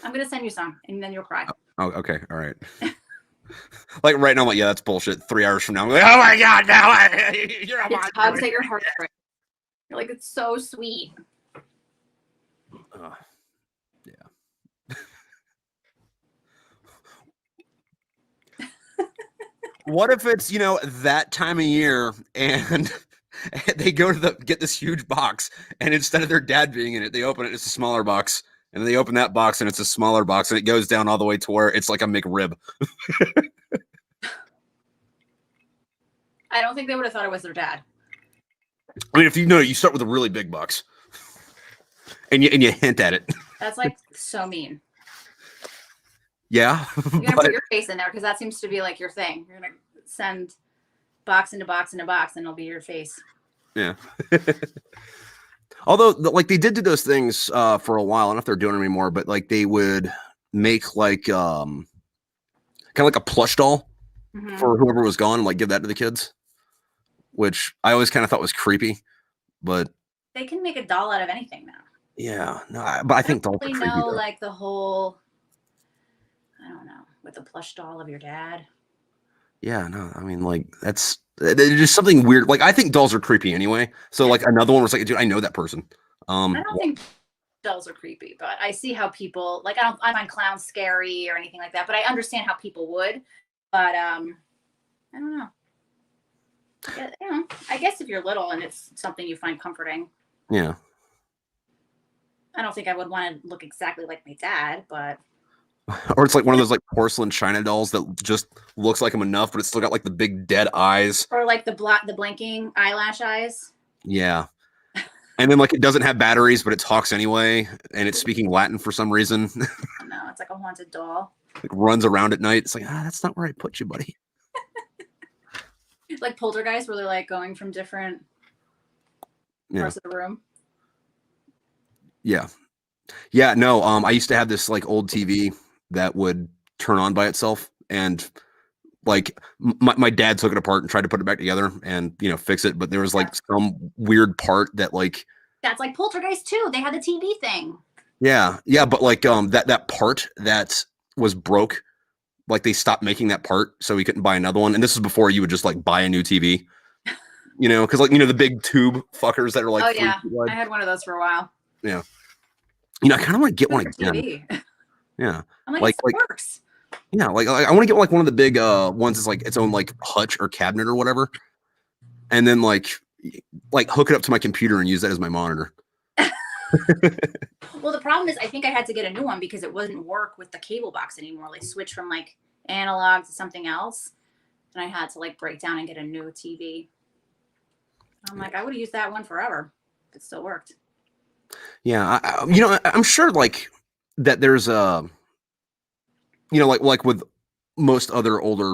I'm going to send you some, and then you'll cry. Oh, okay. All right. Like right now, I'm like, yeah, that's bullshit. 3 hours from now, I'm like, oh my god, no, you're a monster. Hugs at your heart. You're like, it's so sweet. Yeah. What if it's that time of year, and they go to get this huge box, and instead of their dad being in it, they open it, it's a smaller box. And then they open that box, and it's a smaller box, and it goes down all the way to where it's like a McRib. I don't think they would have thought it was their dad. I mean, if you start with a really big box, and you hint at it. That's like so mean. Yeah. You're gonna put your face in there, because that seems to be like your thing. You're gonna send box into box into box, and it'll be your face. Yeah. Although, like, they did do those things for a while. I don't know if they're doing it anymore, but like they would make like kind of like a plush doll for whoever was gone, and like give that to the kids, which I always kind of thought was creepy. But they can make a doll out of anything now. Yeah, no, but I think dolls are creepy. Like the whole I don't know, with a plush doll of your dad. Yeah, no, I mean, like there's just something weird. Like I think dolls are creepy anyway. So like another one was like, dude, I know that person. I don't think dolls are creepy, but I see how people like. I find clowns scary or anything like that, but I understand how people would. But I don't know. Yeah, you know, I guess if you're little and it's something you find comforting. Yeah. I don't think I would want to look exactly like my dad, but Or it's like one of those like porcelain china dolls that just looks like him enough, but it's still got like the big dead eyes. or like the blinking eyelash eyes. Yeah. And then like it doesn't have batteries, but it talks anyway, and it's speaking Latin for some reason. No, it's like a haunted doll. Like runs around at night. It's like, that's not where I put you, buddy. Like Poltergeist, where they're like going from different parts of the room. Yeah. Yeah, no, I used to have this like old TV that would turn on by itself, and like my dad took it apart and tried to put it back together and fix it, but there was like some weird part that like that's like Poltergeist too. They had the TV thing. Yeah, but like that part that was broke, like they stopped making that part, so we couldn't buy another one. And this is before you would just like buy a new TV, because like the big tube fuckers that are like. Oh yeah, I had one of those for a while. Yeah, I kind of want to get one again. TV. Yeah, I'm like it works. Yeah, like I want to get like one of the big ones that's like its own like hutch or cabinet or whatever, and then like hook it up to my computer and use that as my monitor. Well, the problem is I think I had to get a new one because it wouldn't work with the cable box anymore. They switched from like analog to something else, and I had to like break down and get a new TV. I'm like, I would have used that one forever if it still worked. Yeah, I'm sure like that there's like with most other older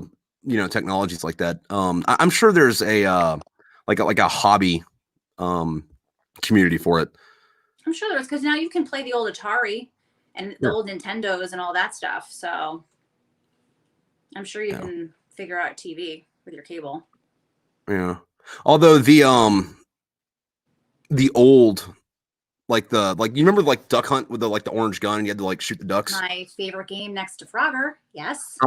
technologies like that. I'm sure there's a like a hobby community for it. I'm sure there's, because now you can play the old Atari and the old Nintendos and all that stuff. So I'm sure you can figure out TV with your cable. Yeah. Although the old you remember like Duck Hunt with the orange gun and you had to like shoot the ducks? My favorite game next to Frogger. Yes.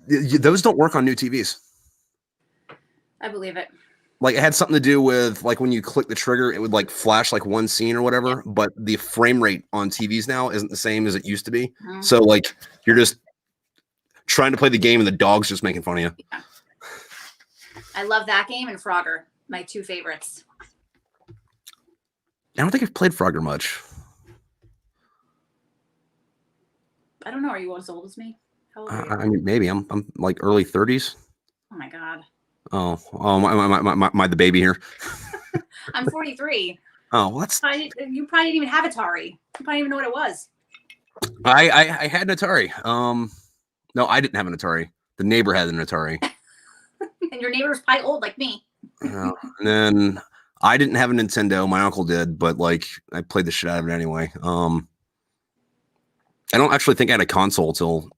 Those don't work on new TVs. I believe it. Like it had something to do with like when you click the trigger, it would like flash like one scene or whatever. But the frame rate on TVs now isn't the same as it used to be. Mm-hmm. So like you're just trying to play the game and the dog's just making fun of you. Yeah. I love that game and Frogger, my two favorites. I don't think I've played Frogger much. I don't know. Are you as old as me? How old are you? I mean, maybe I'm like early 30s. Oh my god. Oh, my the baby here. I'm 43. Oh, well, that's. You probably didn't even have Atari. You probably didn't even know what it was. I had an Atari. No, I didn't have an Atari. The neighbor had an Atari. And your neighbor's probably old like me. And then I didn't have a Nintendo. My uncle did, but like I played the shit out of it anyway. I don't actually think I had a console till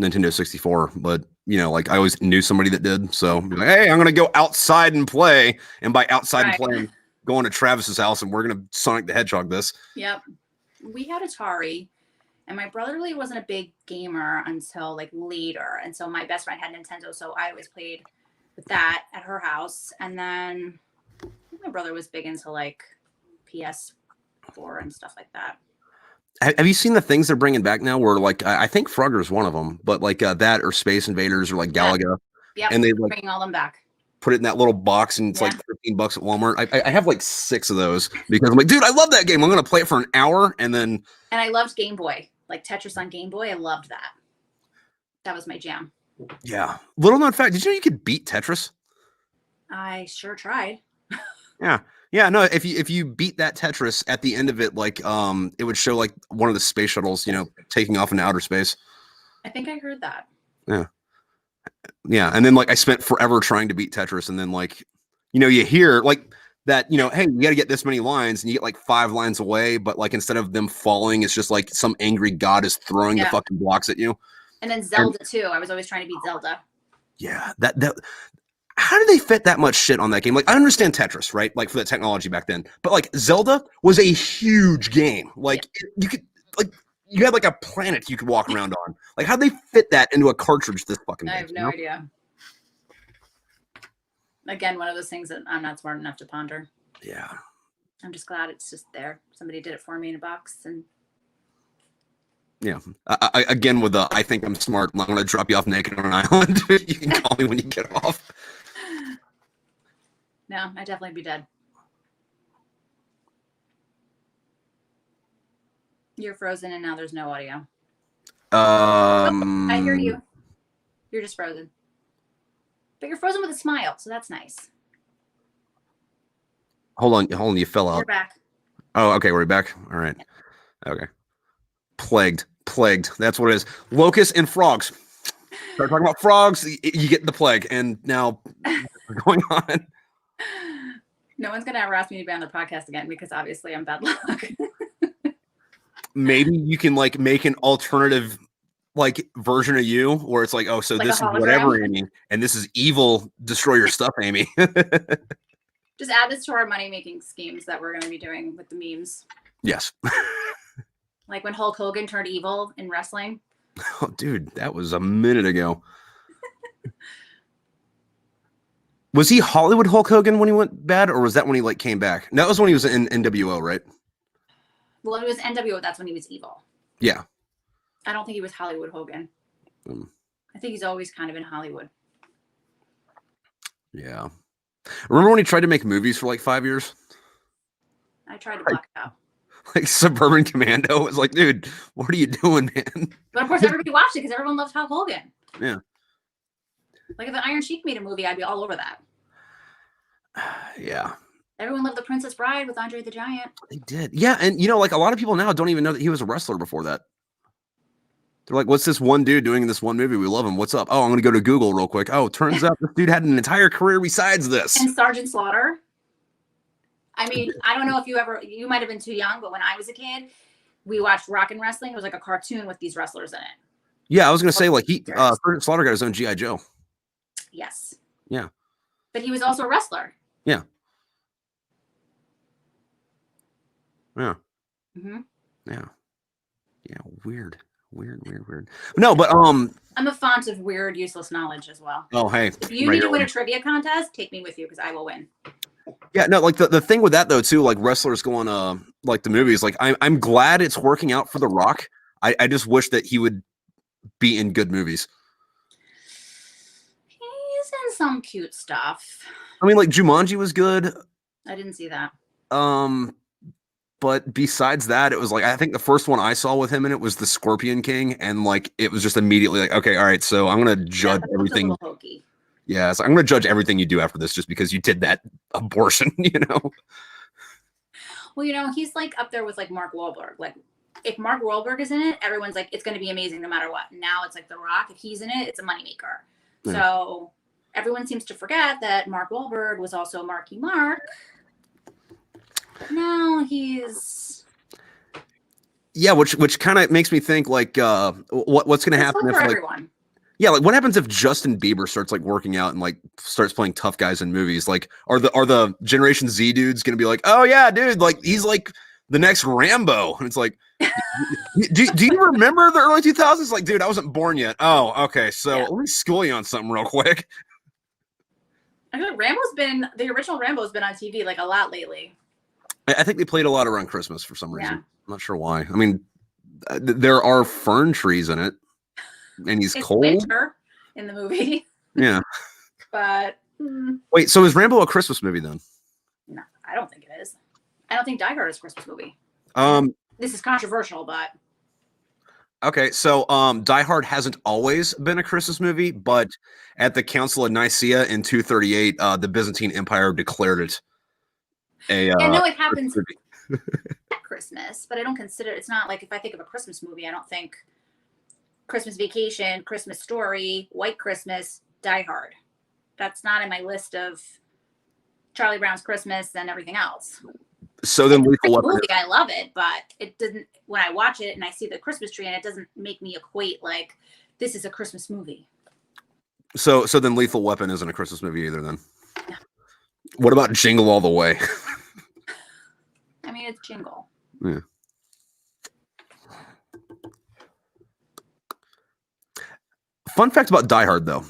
Nintendo 64, but like I always knew somebody that did. So like, hey, I'm gonna go outside and play, and by outside and play, going to Travis's house, and we're gonna Sonic the Hedgehog this. Yep, we had Atari, and my brother really wasn't a big gamer until like later, and so my best friend had Nintendo, so I always played with that at her house, and then my brother was big into like PS4 and stuff like that. Have you seen the things they're bringing back now? Where like I think Frogger is one of them, but like that or Space Invaders or like Galaga. Yeah, and they like bringing all them back. Put it in that little box, and it's like $15 at Walmart. I have like 6 of those because I'm like, dude, I love that game. I'm gonna play it for an hour, and then. And I loved Game Boy, like Tetris on Game Boy. I loved that. That was my jam. Yeah. Little known fact: did you know you could beat Tetris? I sure tried. Yeah, no, if you beat that Tetris at the end of it, like it would show like one of the space shuttles, taking off into outer space. I think I heard that. Yeah, and then like I spent forever trying to beat Tetris, and then like you hear like that, hey, you got to get this many lines, and you get like 5 lines away, but like instead of them falling, it's just like some angry god is throwing the fucking blocks at you. And then Zelda too. I was always trying to beat Zelda. Yeah, that. How did they fit that much shit on that game? Like, I understand Tetris, right? Like, for the technology back then. But, like, Zelda was a huge game. Like, you could, like, you had like a planet you could walk around on. Like, how'd they fit that into a cartridge this fucking big? I have no idea. Again, one of those things that I'm not smart enough to ponder. Yeah. I'm just glad it's just there. Somebody did it for me in a box. And yeah. Again, with the I think I'm smart, I'm going to drop you off naked on an island. You can call me when you get off. No, I'd definitely be dead. You're frozen and now there's no audio. I hear you. You're just frozen. But you're frozen with a smile, so that's nice. Hold on, you fell out. You're back. Oh, okay, we're back. All right. Okay. Plagued. That's what it is. Locusts and frogs. Start talking about frogs, you get the plague, and now what's going on? No one's gonna ever ask me to be on the podcast again because obviously I'm bad luck. Maybe you can like make an alternative like version of you where it's like, oh, so like this is whatever, Amy, and this is evil. Destroy your stuff, Amy. Just add this to our money-making schemes that we're going to be doing with the memes. Yes. Like when Hulk Hogan turned evil in wrestling. Oh, dude, that was a minute ago. Was he Hollywood Hulk Hogan when he went bad, or was that when he like came back? That was when he was in NWO, right? Well, it was NWO. That's when he was evil. Yeah. I don't think he was Hollywood Hogan. I think he's always kind of in Hollywood. Yeah. Remember when he tried to make movies for like 5 years? I tried to block it out. Like Suburban Commando. It's like, dude, what are you doing, man? But of course, everybody watched it because everyone loved Hulk Hogan. Yeah. Like if an Iron Sheik made a movie, I'd be all over that. Yeah. Everyone loved The Princess Bride with Andre the Giant. They did. Yeah. And, you know, like a lot of people now don't even know that he was a wrestler before that. They're like, what's this one dude doing in this one movie? We love him. What's up? Oh, I'm going to go to Google real quick. Oh, turns out this dude had an entire career besides this. And Sergeant Slaughter. I mean, I don't know if you might have been too young, but when I was a kid, we watched Rock and Wrestling. It was like a cartoon with these wrestlers in it. Yeah, I was going to say, like, Sergeant Slaughter got his own G.I. Joe. Yes. Yeah. But he was also a wrestler. Yeah. Yeah. Mm-hmm. Yeah. Yeah. Weird. No, but I'm a font of weird, useless knowledge as well. Oh, hey. If you need to win a trivia contest, take me with you because I will win. Yeah, no, like the thing with that though too, like wrestlers going like the movies, like I'm glad it's working out for The Rock. I just wish that he would be in good movies. He's in some cute stuff. I mean, like Jumanji was good. I didn't see that. But besides that, it was like I think the first one I saw with him in it was The Scorpion King, and like it was just immediately like, okay, all right, so I'm gonna judge everything. A little hokey. Yeah, so I'm gonna judge everything you do after this just because you did that abortion, you know. Well, you know, he's like up there with like Mark Wahlberg. Like if Mark Wahlberg is in it, everyone's like, it's gonna be amazing no matter what. Now it's like The Rock. If he's in it, it's a moneymaker. Yeah. So everyone seems to forget that Mark Wahlberg was also Marky Mark. Now he's which kind of makes me think like what's going to happen if like everyone. Yeah, like what happens if Justin Bieber starts like working out and like starts playing tough guys in movies? Like are the Generation Z dudes going to be like, "Oh yeah, dude, like he's like the next Rambo." And it's like do you remember the early 2000s? Like, dude, I wasn't born yet. Oh, okay. So let me school you on something real quick. I feel like the original Rambo's been on TV like a lot lately. I think they played a lot around Christmas for some reason. I'm not sure why. I mean, there are fern trees in it, and it's cold. Winter in the movie. Yeah. But wait, so is Rambo a Christmas movie then? No, I don't think it is. I don't think Die Hard is a Christmas movie. This is controversial, but okay. So Die Hard hasn't always been a Christmas movie, but at the Council of Nicaea in 238, the Byzantine Empire declared it. I know it happens at Christmas, but I don't consider it's not like if I think of a Christmas movie, I don't think Christmas Vacation, Christmas Story, White Christmas, Die Hard. That's not in my list of Charlie Brown's Christmas and everything else. So then Lethal Weapon. Movie, I love it, but it doesn't. When I watch it and I see the Christmas tree, and it doesn't make me equate like this is a Christmas movie. So then Lethal Weapon isn't a Christmas movie either. Then. Yeah. What about Jingle All the Way? I mean, it's Jingle. Yeah. Fun fact about Die Hard, though.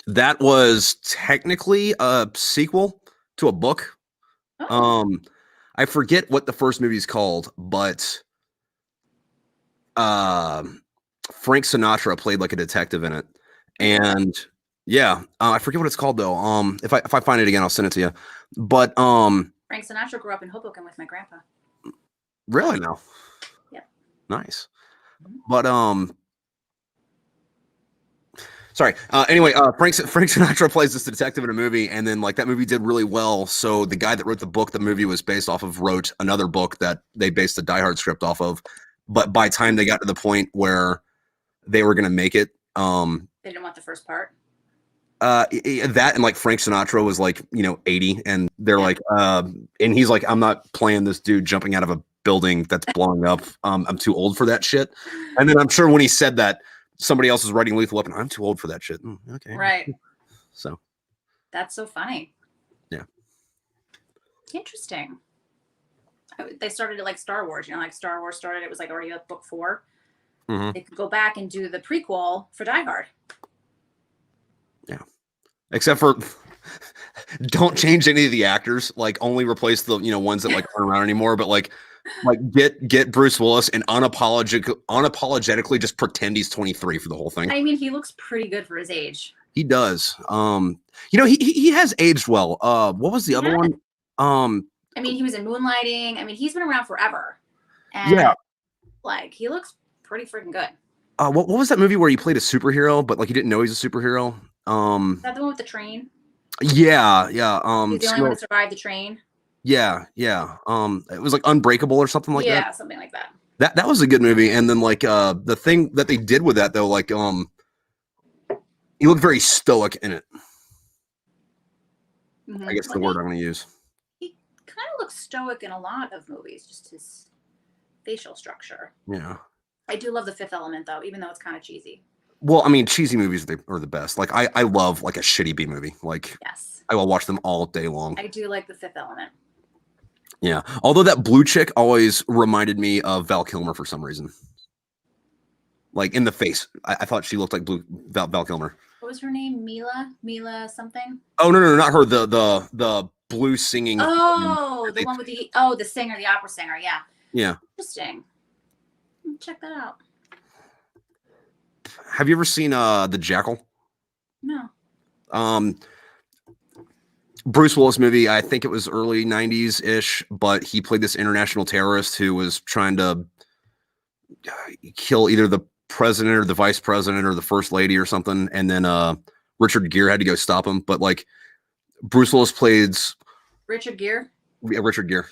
That was technically a sequel to a book. Oh, I forget what the first movie is called, but Frank Sinatra played like a detective in it, and yeah, I forget what it's called though. If I find it again, I'll send it to you. But Frank Sinatra grew up in Hoboken with my grandpa. really now, Yep. Nice. But sorry. Anyway, Frank Sinatra plays this detective in a movie, and then like that movie did really well. So the guy that wrote the book the movie was based off of wrote another book that they based the Die Hard script off of. But by the time they got to the point where they were going to make it, they didn't want the first part. That and like Frank Sinatra was like 80, and they're like, and he's like, I'm not playing this dude jumping out of a building that's blowing up. I'm too old for that shit. And then I'm sure when he said that, somebody else is writing Lethal Weapon. I'm too old for that shit. Okay. Right. So that's so funny. Yeah. Interesting. They started it like Star Wars, like Star Wars started, it was like already up book 4. Mm-hmm. They could go back and do the prequel for Die Hard. Yeah. Except for don't change any of the actors, like only replace the ones that like aren't around anymore, but like get Bruce Willis and unapologetically just pretend he's 23 for the whole thing. I mean, he looks pretty good for his age. He does. He has aged well. What was the other one? I mean, he was in Moonlighting. I mean, he's been around forever. And yeah. Like he looks pretty freaking good. What was that movie where he played a superhero, but like he didn't know he's a superhero? Is that the one with the train? Yeah. He's the only one to survive the train. Yeah. It was like Unbreakable or something like that. Yeah, something like that. That was a good movie. And then like the thing that they did with that though, like he looked very stoic in it. I guess the word I'm going to use. He kind of looks stoic in a lot of movies, just his facial structure. Yeah. I do love The Fifth Element though, even though it's kind of cheesy. Well, I mean, cheesy movies are the best. Like I love like a shitty B movie. Like yes, I will watch them all day long. I do like The Fifth Element. Yeah. Although that blue chick always reminded me of Val Kilmer for some reason. Like in the face. I thought she looked like Val Kilmer. What was her name? Mila something? Oh no, not her. The blue singing. Oh, the one with the singer, the opera singer. Yeah. Yeah. Interesting. Check that out. Have you ever seen the Jackal? No. Bruce Willis movie. I think it was early 90s ish, but he played this international terrorist who was trying to kill either the president or the vice president or the first lady or something. And then Richard Gere had to go stop him. But like Bruce Willis plays Richard Gere. Yeah, Richard Gere.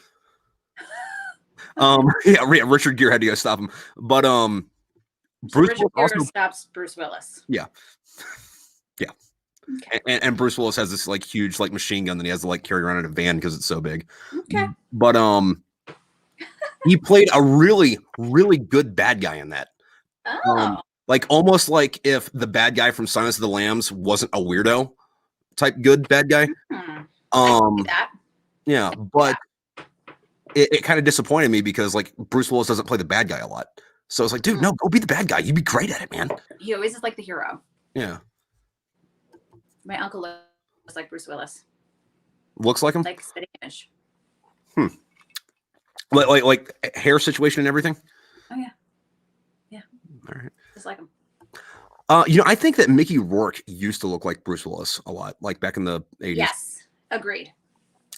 Richard Gere had to go stop him. But Bruce Richard Willis Gere also stops Bruce Willis. Yeah. Okay. And Bruce Willis has this like huge like machine gun that he has to like carry around in a van because it's so big. Okay. But he played a really, really good bad guy in that. Oh. Like almost like if the bad guy from Silence of the Lambs wasn't a weirdo type good bad guy. That. Yeah, but it kind of disappointed me because like Bruce Willis doesn't play the bad guy a lot. So it's like, dude, no, go be the bad guy. You'd be great at it, man. He always is like the hero. Yeah. My uncle looks like Bruce Willis. Looks like him? Like spitting image. Like hair situation and everything? Oh yeah. Yeah. All right. Just like him. I think that Mickey Rourke used to look like Bruce Willis a lot, like back in the 80s. Yes. Agreed.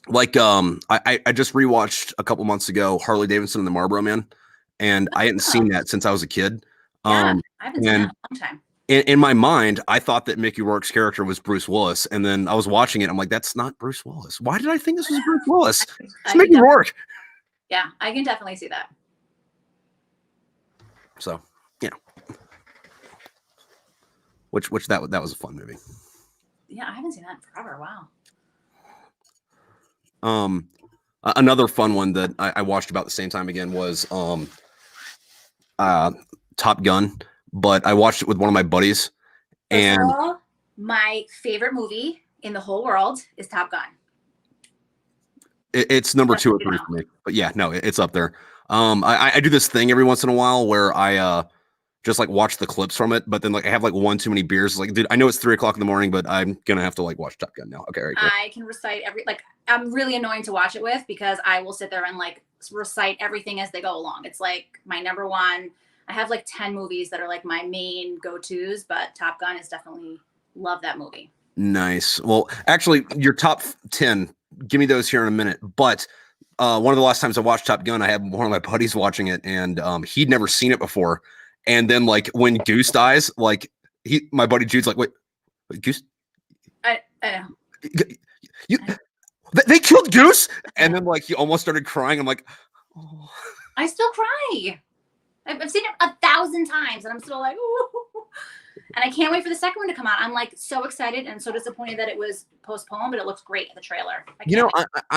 Like I just rewatched a couple months ago Harley Davidson and the Marlboro Man, and I hadn't seen that since I was a kid. Yeah, I haven't seen that in a long time. In my mind, I thought that Mickey Rourke's character was Bruce Willis, and then I was watching it. I'm like, that's not Bruce Willis. Why did I think this was Bruce Willis? It's Mickey Rourke. Yeah, I can definitely see that. So, which that was a fun movie. Yeah, I haven't seen that in forever. Wow. Another fun one that I watched about the same time again was Top Gun. But I watched it with one of my buddies, and my favorite movie in the whole world is Top Gun. It's number 2 or 3 for me. But yeah, no, it's up there. I do this thing every once in a while where I just like watch the clips from it. But then like I have like one too many beers. Like, dude, I know it's 3 o'clock in the morning, but I'm gonna have to like watch Top Gun now. Okay, right, cool. I can recite like I'm really annoying to watch it with because I will sit there and like recite everything as they go along. It's like my number one. I have like 10 movies that are like my main go-tos, but Top Gun is definitely love that movie. Nice. Well, actually, your top 10, give me those here in a minute. But one of the last times I watched Top Gun, I had one of my buddies watching it, and he'd never seen it before. And then, like, when Goose dies, like, my buddy Jude's like, wait Goose? I know. They killed Goose? And then, like, he almost started crying. I'm like, oh. I still cry. I've seen it 1,000 times, and I'm still like, ooh. And I can't wait for the second one to come out. I'm like so excited and so disappointed that it was postponed, but it looks great in the trailer.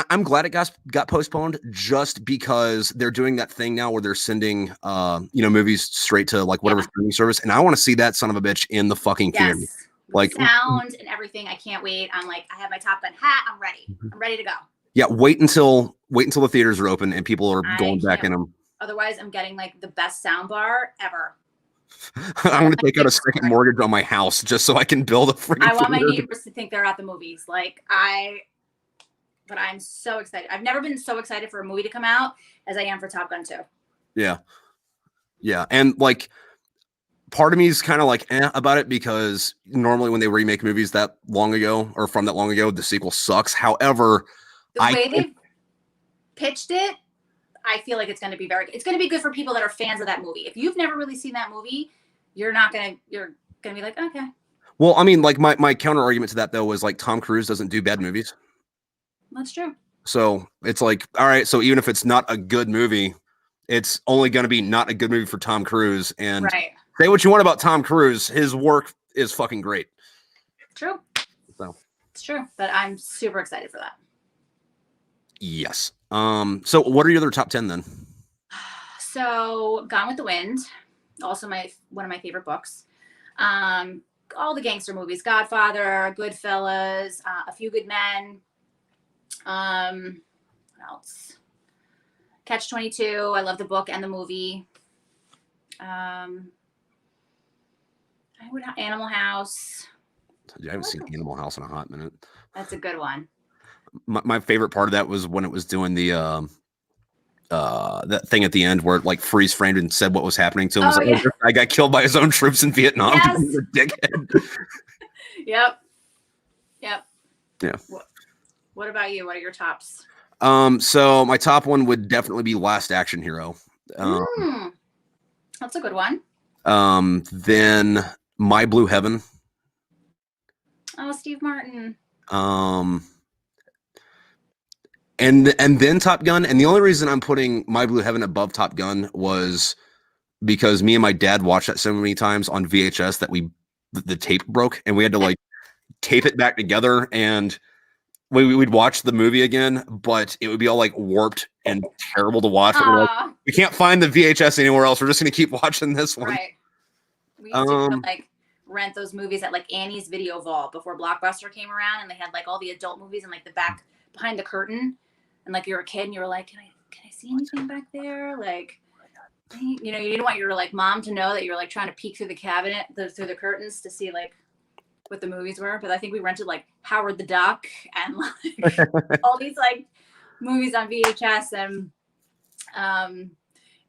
I'm glad it got postponed just because they're doing that thing now where they're sending movies straight to like whatever streaming service, and I want to see that son of a bitch in the fucking theater. Like sound and everything. I can't wait. I'm like, I have my Top Gun hat. I'm ready. I'm ready to go. Yeah, wait until the theaters are open and people are going back in them. Otherwise, I'm getting like the best sound bar ever. I'm going to take out a second mortgage on my house just so I can build a freaking I want my neighbors to think they're at the movies. But I'm so excited. I've never been so excited for a movie to come out as I am for Top Gun 2. Yeah. Yeah. And like, part of me is kind of like about it because normally when they remake movies that long ago or from that long ago, the sequel sucks. However, the way they pitched it, I feel like it's going to be it's going to be good for people that are fans of that movie. If you've never really seen that movie, you're going to be like, okay. Well, I mean, like my counter argument to that though was like Tom Cruise doesn't do bad movies. That's true. So it's like, all right, so even if it's not a good movie, it's only going to be not a good movie for Tom Cruise. And say what you want about Tom Cruise, his work is fucking great. True. So it's true, but I'm super excited for that. Yes. So what are your other top 10 then? So Gone with the Wind, also one of my favorite books. All the gangster movies, Godfather, Goodfellas, A Few Good Men. What else? Catch-22. I love the book and the movie. Animal House. I haven't seen Animal House in a hot minute. That's a good one. My favorite part of that was when it was doing the that thing at the end where it like freeze framed and said what was happening to him. I got killed by his own troops in Vietnam. Yes. He's a dickhead. Yep. Yeah. What about you? What are your tops? So my top one would definitely be Last Action Hero. That's a good one. Then My Blue Heaven. Oh, Steve Martin. And then Top Gun. And the only reason I'm putting My Blue Heaven above Top Gun was because me and my dad watched that so many times on VHS that the tape broke and we had to like tape it back together, and we'd watch the movie again, but it would be all like warped and terrible to watch. We're like, we can't find the VHS anywhere else. We're just gonna keep watching this one. Right. We used to like rent those movies at like Annie's Video Vault before Blockbuster came around, and they had like all the adult movies and like the back behind the curtain, and like you're a kid and you were like, can I see anything back there? Like, you know, you didn't want your like mom to know that you were like trying to peek through the cabinet through the curtains to see like what the movies were. But I think we rented like Howard the Duck and like all these like movies on VHS and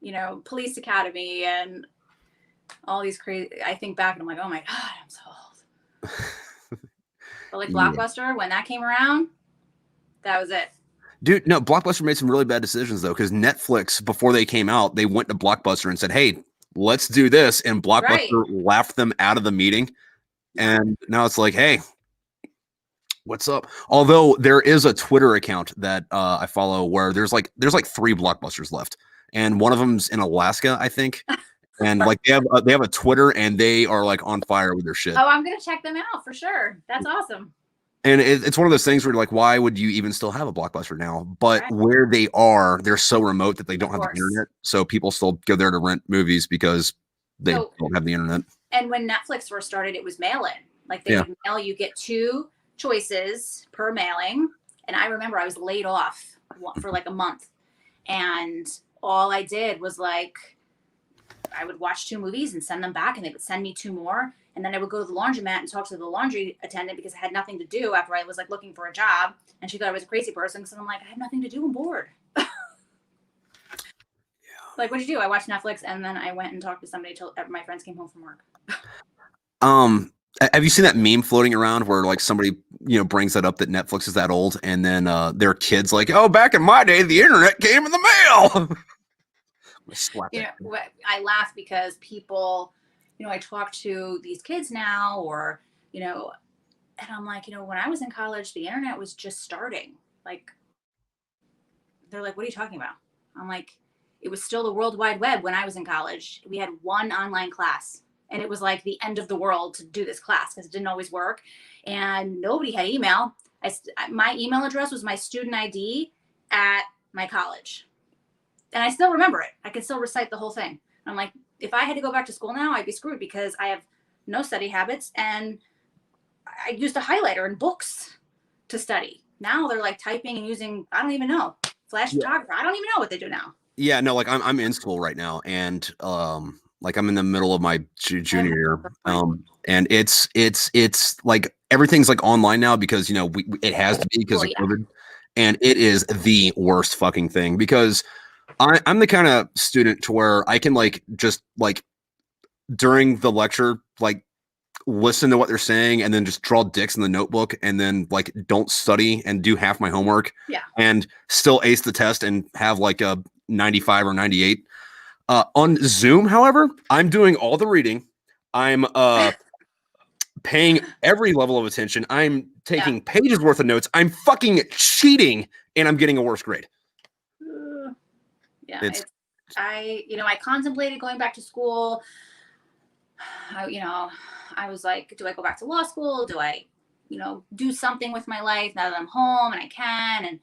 you know, Police Academy and all these crazy. I think back and I'm like, oh my god, I'm so old. But like Blockbuster, when that came around, that was it. Dude, no, Blockbuster made some really bad decisions though, because Netflix, before they came out, they went to Blockbuster and said, hey, let's do this, and Blockbuster laughed them out of the meeting. And now it's like, hey, what's up? Although there is a Twitter account that I follow where there's like 3 Blockbusters left, and one of them's in Alaska, I think. And like they have a Twitter, and they are like on fire with their shit. Oh, I'm gonna check them out for sure. That's awesome. And it's one of those things where you're like, why would you even still have a Blockbuster now? But where they are, they're so remote that they don't have the internet. So people still go there to rent movies because they don't have the internet. And when Netflix first started, it was mail-in. Like they would mail, you get 2 choices per mailing. And I remember I was laid off for like a month. And all I did was like I would watch 2 movies and send them back, and they would send me 2 more. And then I would go to the laundromat and talk to the laundry attendant because I had nothing to do after I was like looking for a job. And she thought I was a crazy person. So I'm like, I have nothing to do. I'm bored. Like, what'd you do? I watched Netflix, and then I went and talked to somebody till my friends came home from work. Have you seen that meme floating around where like somebody, brings that up that Netflix is that old, and then their kids like, oh, back in my day, the internet came in the mail. I laugh because people, I talk to these kids now, or, and I'm like, when I was in college, the internet was just starting. Like, they're like, what are you talking about? I'm like, it was still the World Wide Web when I was in college. We had one online class, and it was like the end of the world to do this class because it didn't always work. And nobody had email. My email address was my student ID at my college. And I still remember it. I can still recite the whole thing. I'm like, if I had to go back to school now, I'd be screwed because I have no study habits. And I used a highlighter in books to study. Now they're like typing and using, I don't even know, flash photographer. I don't even know what they do now. Yeah, no, like I'm in school right now, and like I'm in the middle of my junior year, and it's like everything's like online now because it has to be because of COVID, and it is the worst fucking thing because I'm the kind of student to where I can like just like during the lecture like listen to what they're saying and then just draw dicks in the notebook and then like don't study and do half my homework and still ace the test and have like a 95 or 98. On Zoom, however, I'm doing all the reading. I'm paying every level of attention. I'm taking pages worth of notes. I'm fucking cheating and I'm getting a worse grade. I contemplated going back to school. I was like, do I go back to law school? Do I, do something with my life now that I'm home and I can? And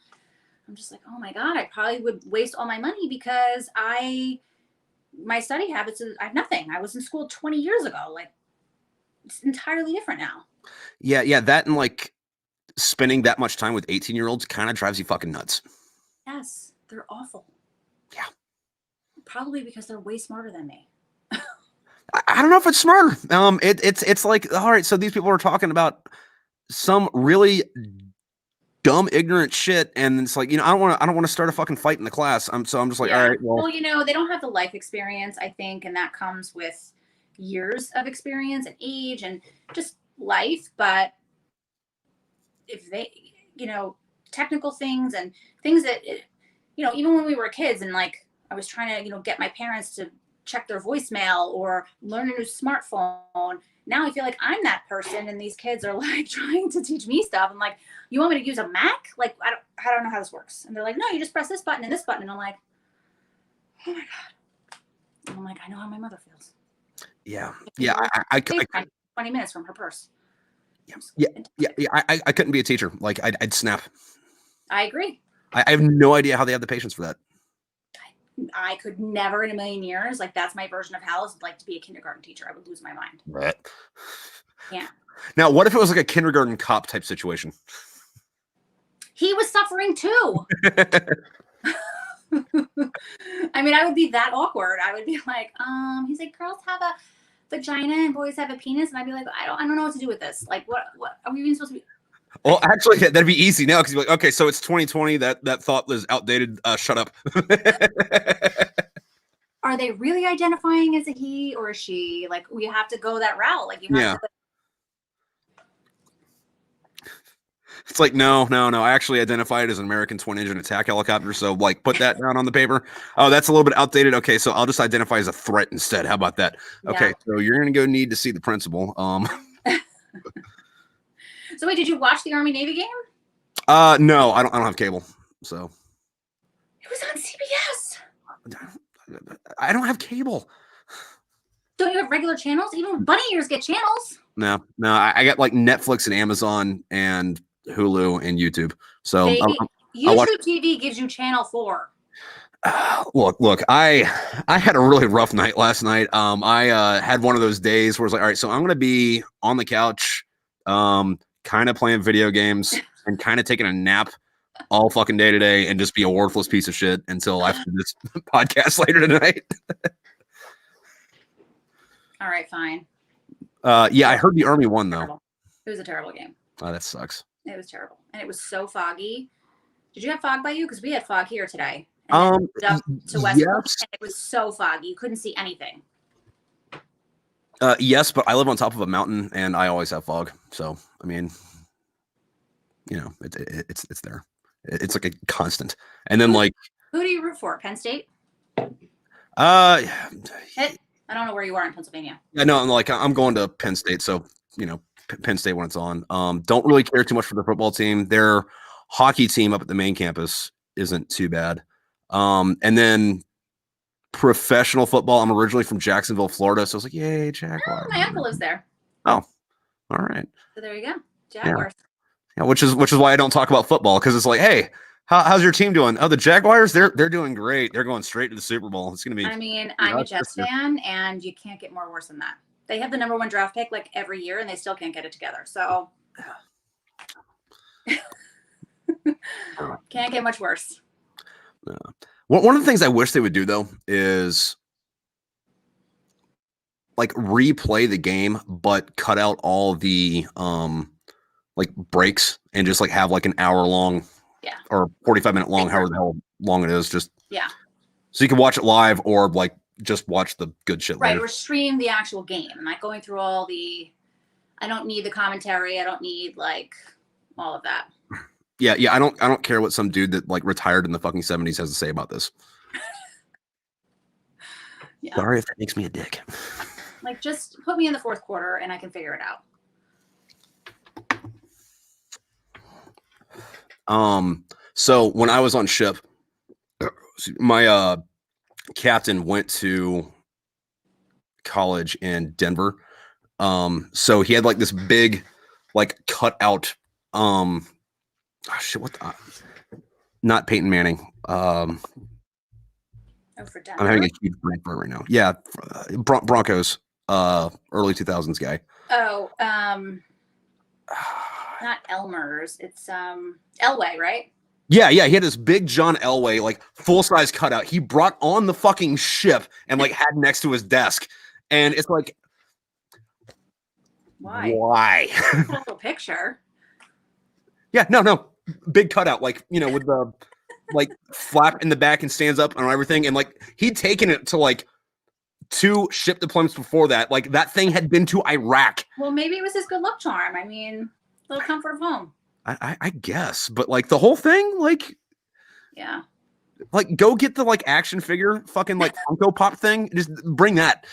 I'm just like, oh my God, I probably would waste all my money because my study habits, I have nothing. I was in school 20 years ago. Like, it's entirely different now. Yeah. That and like spending that much time with 18-year-olds kind of drives you fucking nuts. Yes, they're awful. Yeah. Probably because they're way smarter than me. I don't know if it's smarter. It's like, all right, so these people are talking about some really dumb, ignorant shit, and it's like, I don't want to start a fucking fight in the class. I'm just like, all right, well, they don't have the life experience, I think, and that comes with years of experience and age and just life. But if they, technical things and things that, even when we were kids and like I was trying to, get my parents to check their voicemail or learn a new smartphone. Now I feel like I'm that person and these kids are like trying to teach me stuff. I'm like, you want me to use a Mac? Like, I don't know how this works. And they're like, no, you just press this button and this button. And I'm like, oh my God. And I'm like, I know how my mother feels. Yeah. Yeah. I 20 minutes from her purse. Yeah. I couldn't be a teacher. Like I'd snap. I agree. I have no idea how they have the patience for that. I could never in a million years. Like, that's my version of hell, is like to be a kindergarten teacher. I would lose my mind. Right. Yeah. Now, what if it was like a kindergarten cop type situation? He was suffering too. I mean, I would be that awkward. I would be like, he's like, girls have a vagina and boys have a penis. And I'd be like, I don't know what to do with this. Like, what are we even supposed to be? Well, actually, that'd be easy now because you're like, okay, so it's 2020. That thought was outdated. Shut up. Are they really identifying as a he or a she? Like, we have to go that route. Like, you have to. It's like, no. I actually identified as an American twin-engine attack helicopter. So, like, put that down on the paper. Oh, that's a little bit outdated. Okay, so I'll just identify as a threat instead. How about that? Yeah. Okay, so you're gonna go need to see the principal. So wait, did you watch the Army Navy game? No, I don't have cable. So it was on CBS. I don't have cable. Don't you have regular channels? Even bunny ears get channels. No, I got like Netflix and Amazon and Hulu and YouTube. So YouTube TV gives you channel 4. Look, I had a really rough night last night. I had one of those days where it's like, all right, so I'm gonna be on the couch, kind of playing video games and kind of taking a nap all fucking day today and just be a worthless piece of shit until after this podcast later tonight. All right, fine. Yeah, I heard the Army won though. Terrible. It was a terrible game. Oh, that sucks. It was terrible, and it was so foggy. Did you have fog by you? Because we had fog here today. And then up to West Coast, and it was so foggy you couldn't see anything. Yes, but I live on top of a mountain, and I always have fog. So I mean, you know, it's there. It's like a constant. And then like, who do you root for? Penn State? I don't know where you are in Pennsylvania. Yeah, no, I'm going to Penn State, so you know, Penn State when it's on. Don't really care too much for the football team. Their hockey team up at the main campus isn't too bad. And then professional football. I'm originally from Jacksonville, Florida, so I was like, yay, Jaguars. My uncle lives there. Oh, all right. So there you go, Jaguars. Yeah, which is why I don't talk about football, because it's like, hey, how's your team doing? Oh, the Jaguars, they're doing great. They're going straight to the Super Bowl. It's gonna be. I mean, I'm a Jets fan, and you can't get more worse than that. They have the number 1 draft pick like every year, and they still can't get it together. So can't get much worse. One of the things I wish they would do though is like replay the game, but cut out all the like breaks and just like have like an hour long, or 45-minute long, however the hell long it is, just so you can watch it live or like just watch the good shit later. Or stream the actual game. I'm not going through all the. I don't need the commentary. I don't need like all of that. Yeah. I don't care what some dude that like retired in the fucking 70s has to say about this. Sorry if that makes me a dick. Like, just put me in the 4th quarter and I can figure it out. So when I was on ship, my captain went to college in Denver. So he had like this big, like cut out, not Peyton Manning. for Denver. I'm having a huge brain fart right now. Yeah, Broncos, early 2000s guy. Oh, not Elmer's. It's Elway, right? Yeah, he had this big John Elway, like full-size cutout. He brought on the fucking ship and like had next to his desk. And it's like, why? Little picture. Yeah, no, big cutout, like, you know, with the like flap in the back and stands up and everything. And like he'd taken it to like 2 ship deployments before that. Like that thing had been to Iraq. Well, maybe it was his good luck charm. I mean, little comfort of home. I guess, but like the whole thing, like, yeah, like go get the like action figure fucking like Funko Pop thing. Just bring that.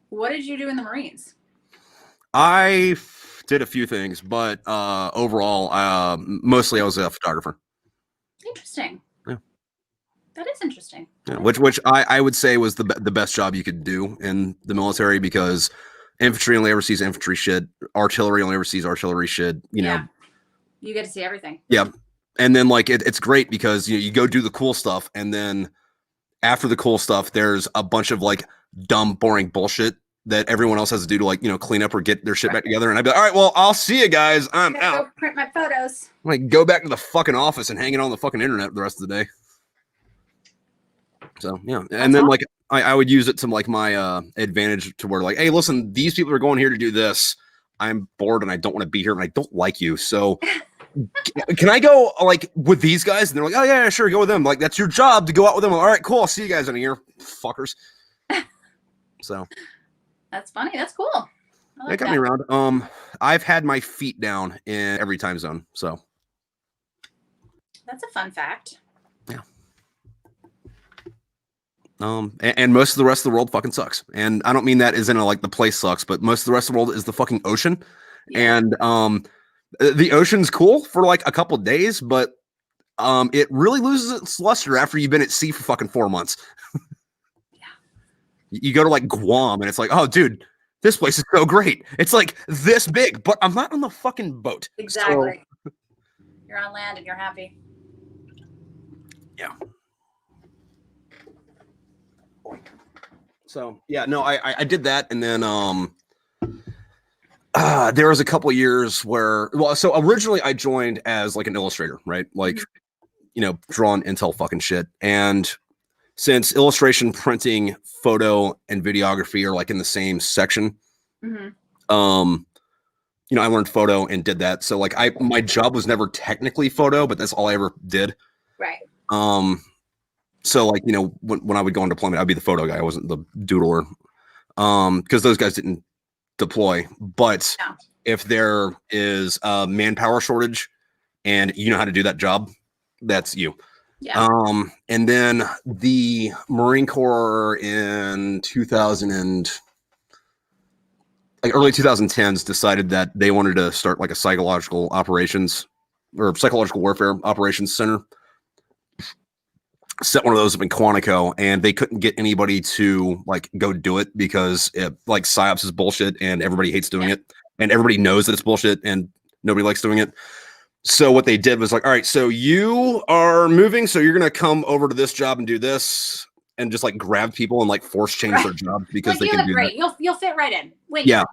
What did you do in the Marines? I did a few things, but overall, mostly I was a photographer. Interesting. Yeah, that is interesting. Yeah, which I would say was the best job you could do in the military, because infantry only ever sees infantry shit. Artillery only ever sees artillery shit. You know, you get to see everything. Yeah, and then like it's great because you go do the cool stuff, and then after the cool stuff, there's a bunch of like dumb, boring bullshit that everyone else has to do to like, you know, clean up or get their shit back together. And I'd be like, all right, well, I'll see you guys. I'm out. Go print my photos. I'm like, go back to the fucking office and hang it on the fucking internet the rest of the day. So yeah, and then like I would use it to like my advantage to where like, hey, listen, these people are going here to do this. I'm bored and I don't want to be here and I don't like you. So can I go like with these guys? And they're like, oh yeah, sure, go with them. Like that's your job to go out with them. All right, cool. I'll see you guys in a year, fuckers. So that's funny. That's cool. That got me around. I've had my feet down in every time zone. So that's a fun fact. Yeah. And most of the rest of the world fucking sucks. And I don't mean that as in a, like the place sucks, but most of the rest of the world is the fucking ocean. Yeah. And the ocean's cool for like a couple of days, but it really loses its luster after you've been at sea for fucking 4 months. You go to like Guam and it's like, oh, dude, this place is so great. It's like this big, but I'm not on the fucking boat. Exactly. So, you're on land and you're happy. Yeah. So yeah, no, I did that, and then there was a couple of years where, well, so originally I joined as like an illustrator, right? Like, you know, drawing Intel fucking shit, and since illustration, printing, photo, and videography are like in the same section, you know, I learned photo and did that. So like my job was never technically photo, but that's all I ever did. Right. So like, you know, when I would go on deployment, I'd be the photo guy. I wasn't the doodler. Because those guys didn't deploy. But if there is a manpower shortage and you know how to do that job, that's you. Yeah. And then the Marine Corps in 2000 and like early 2010s decided that they wanted to start like a psychological operations or psychological warfare operations center. Set one of those up in Quantico, and they couldn't get anybody to like go do it because it, like psyops is bullshit and everybody hates doing it, and everybody knows that it's bullshit and nobody likes doing it. So what they did was like, all right, so you are moving, so you're gonna come over to this job and do this, and just like grab people and like force change their jobs because like, they can do great. that. You'll fit right in. Wait. Yeah.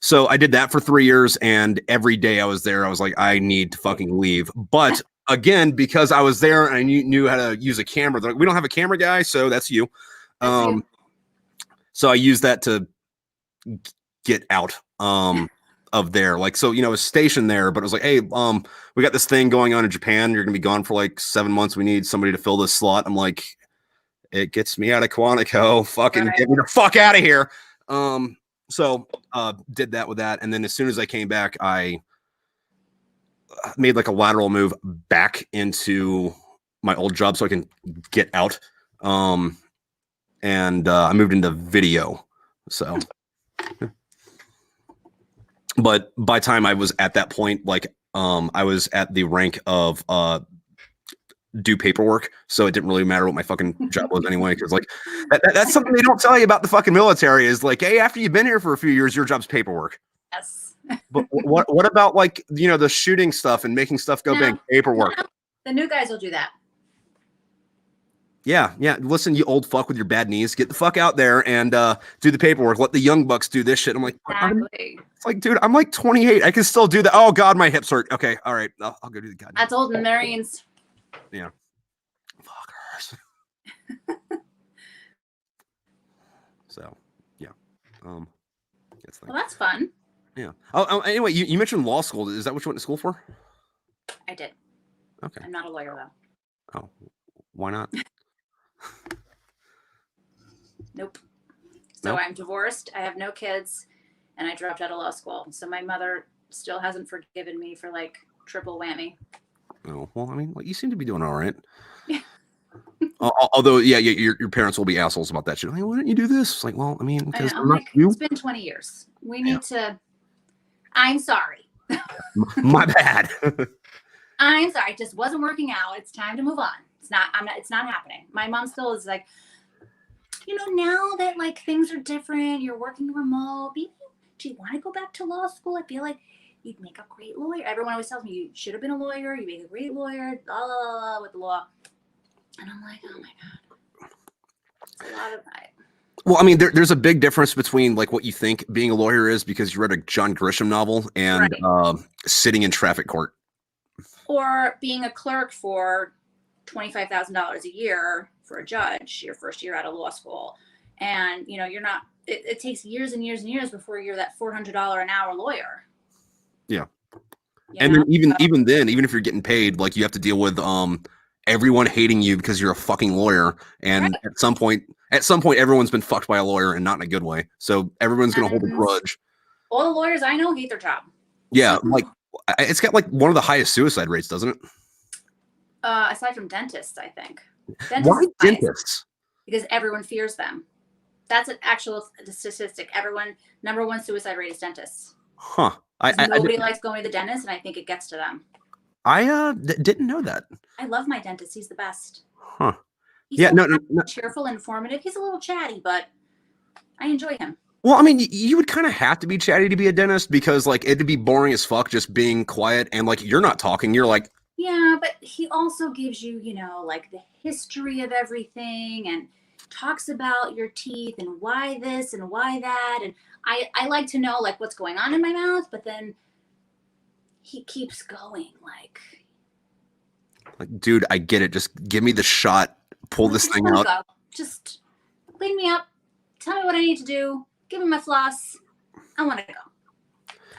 So I did that for 3 years, and every day I was there, I was like, I need to fucking leave. But again, because I was there and I knew how to use a camera, they're like, we don't have a camera guy, so that's you. So I used that to get out of there. Like, so, you know, I was stationed there, but it was like, hey, we got this thing going on in Japan. You're gonna be gone for like 7 months. We need somebody to fill this slot. I'm like, it gets me out of Quantico. Fucking get me the fuck out of here. So did that with that, and then as soon as I came back, I made like a lateral move back into my old job so I can get out. And I moved into video. So, but by time I was at that point, like I was at the rank of do paperwork, so it didn't really matter what my fucking job was anyway, because like that's something they don't tell you about the fucking military is like, hey, after you've been here for a few years, your job's paperwork. Yes. But what about like, you know, the shooting stuff and making stuff go big? Paperwork. No. The new guys will do that. Yeah. Listen, you old fuck with your bad knees, get the fuck out there and do the paperwork. Let the young bucks do this shit. I'm like, exactly. It's like, dude, I'm like 28. I can still do that. Oh God, my hips hurt. Okay, all right, I'll go do the goddamn. That's old in the Marines. Yeah. Fuckers. So yeah. Well, that's fun. Yeah. Oh, anyway, you mentioned law school. Is that what you went to school for? I did. Okay. I'm not a lawyer though. Oh, why not? Nope. So I'm divorced. I have no kids, and I dropped out of law school. So my mother still hasn't forgiven me for like triple whammy. Oh well, I mean, you seem to be doing all right. Yeah. Although, yeah, your parents will be assholes about that shit. Like, why don't you do this? It's like, well, I mean, because it's been 20 years. We need to. I'm sorry. My bad. I'm sorry. It just wasn't working out. It's time to move on. It's not. It's not happening. My mom still is like, you know, now that like things are different, you're working remote. Do you want to go back to law school? I feel like you'd make a great lawyer. Everyone always tells me you should have been a lawyer. You make a great lawyer. Blah, blah, blah, with the law. And I'm like, oh my God. It's a lot of that. Well, I mean, there's a big difference between like what you think being a lawyer is because you read a John Grisham novel and sitting in traffic court. Or being a clerk for $25,000 a year for a judge your first year out of law school. And, you know, you're not, it takes years and years and years before you're that $400 an hour lawyer. Yeah. And then even then, even if you're getting paid, like you have to deal with everyone hating you because you're a fucking lawyer. And at some point, everyone's been fucked by a lawyer and not in a good way. So everyone's going to hold a grudge. All the lawyers I know hate their job. Yeah. Like it's got like one of the highest suicide rates, doesn't it? Aside from dentists, I think. Why dentists? Because everyone fears them. That's an actual statistic. Number one suicide rate is dentists. Huh. Nobody likes going to the dentist, and I think it gets to them. I didn't know that. I love my dentist. He's the best. Huh. He's no. Cheerful and informative. He's a little chatty, but I enjoy him. Well, I mean, you would kind of have to be chatty to be a dentist because, like, it'd be boring as fuck just being quiet and, like, you're not talking. You're like... Yeah, but he also gives you, you know, like, the history of everything and talks about your teeth and why this and why that. And I like to know, like, what's going on in my mouth, but then he keeps going, like, dude, I get it. Just give me the shot. Pull this thing out. Just clean me up. Tell me what I need to do. Give me my floss. I want to go.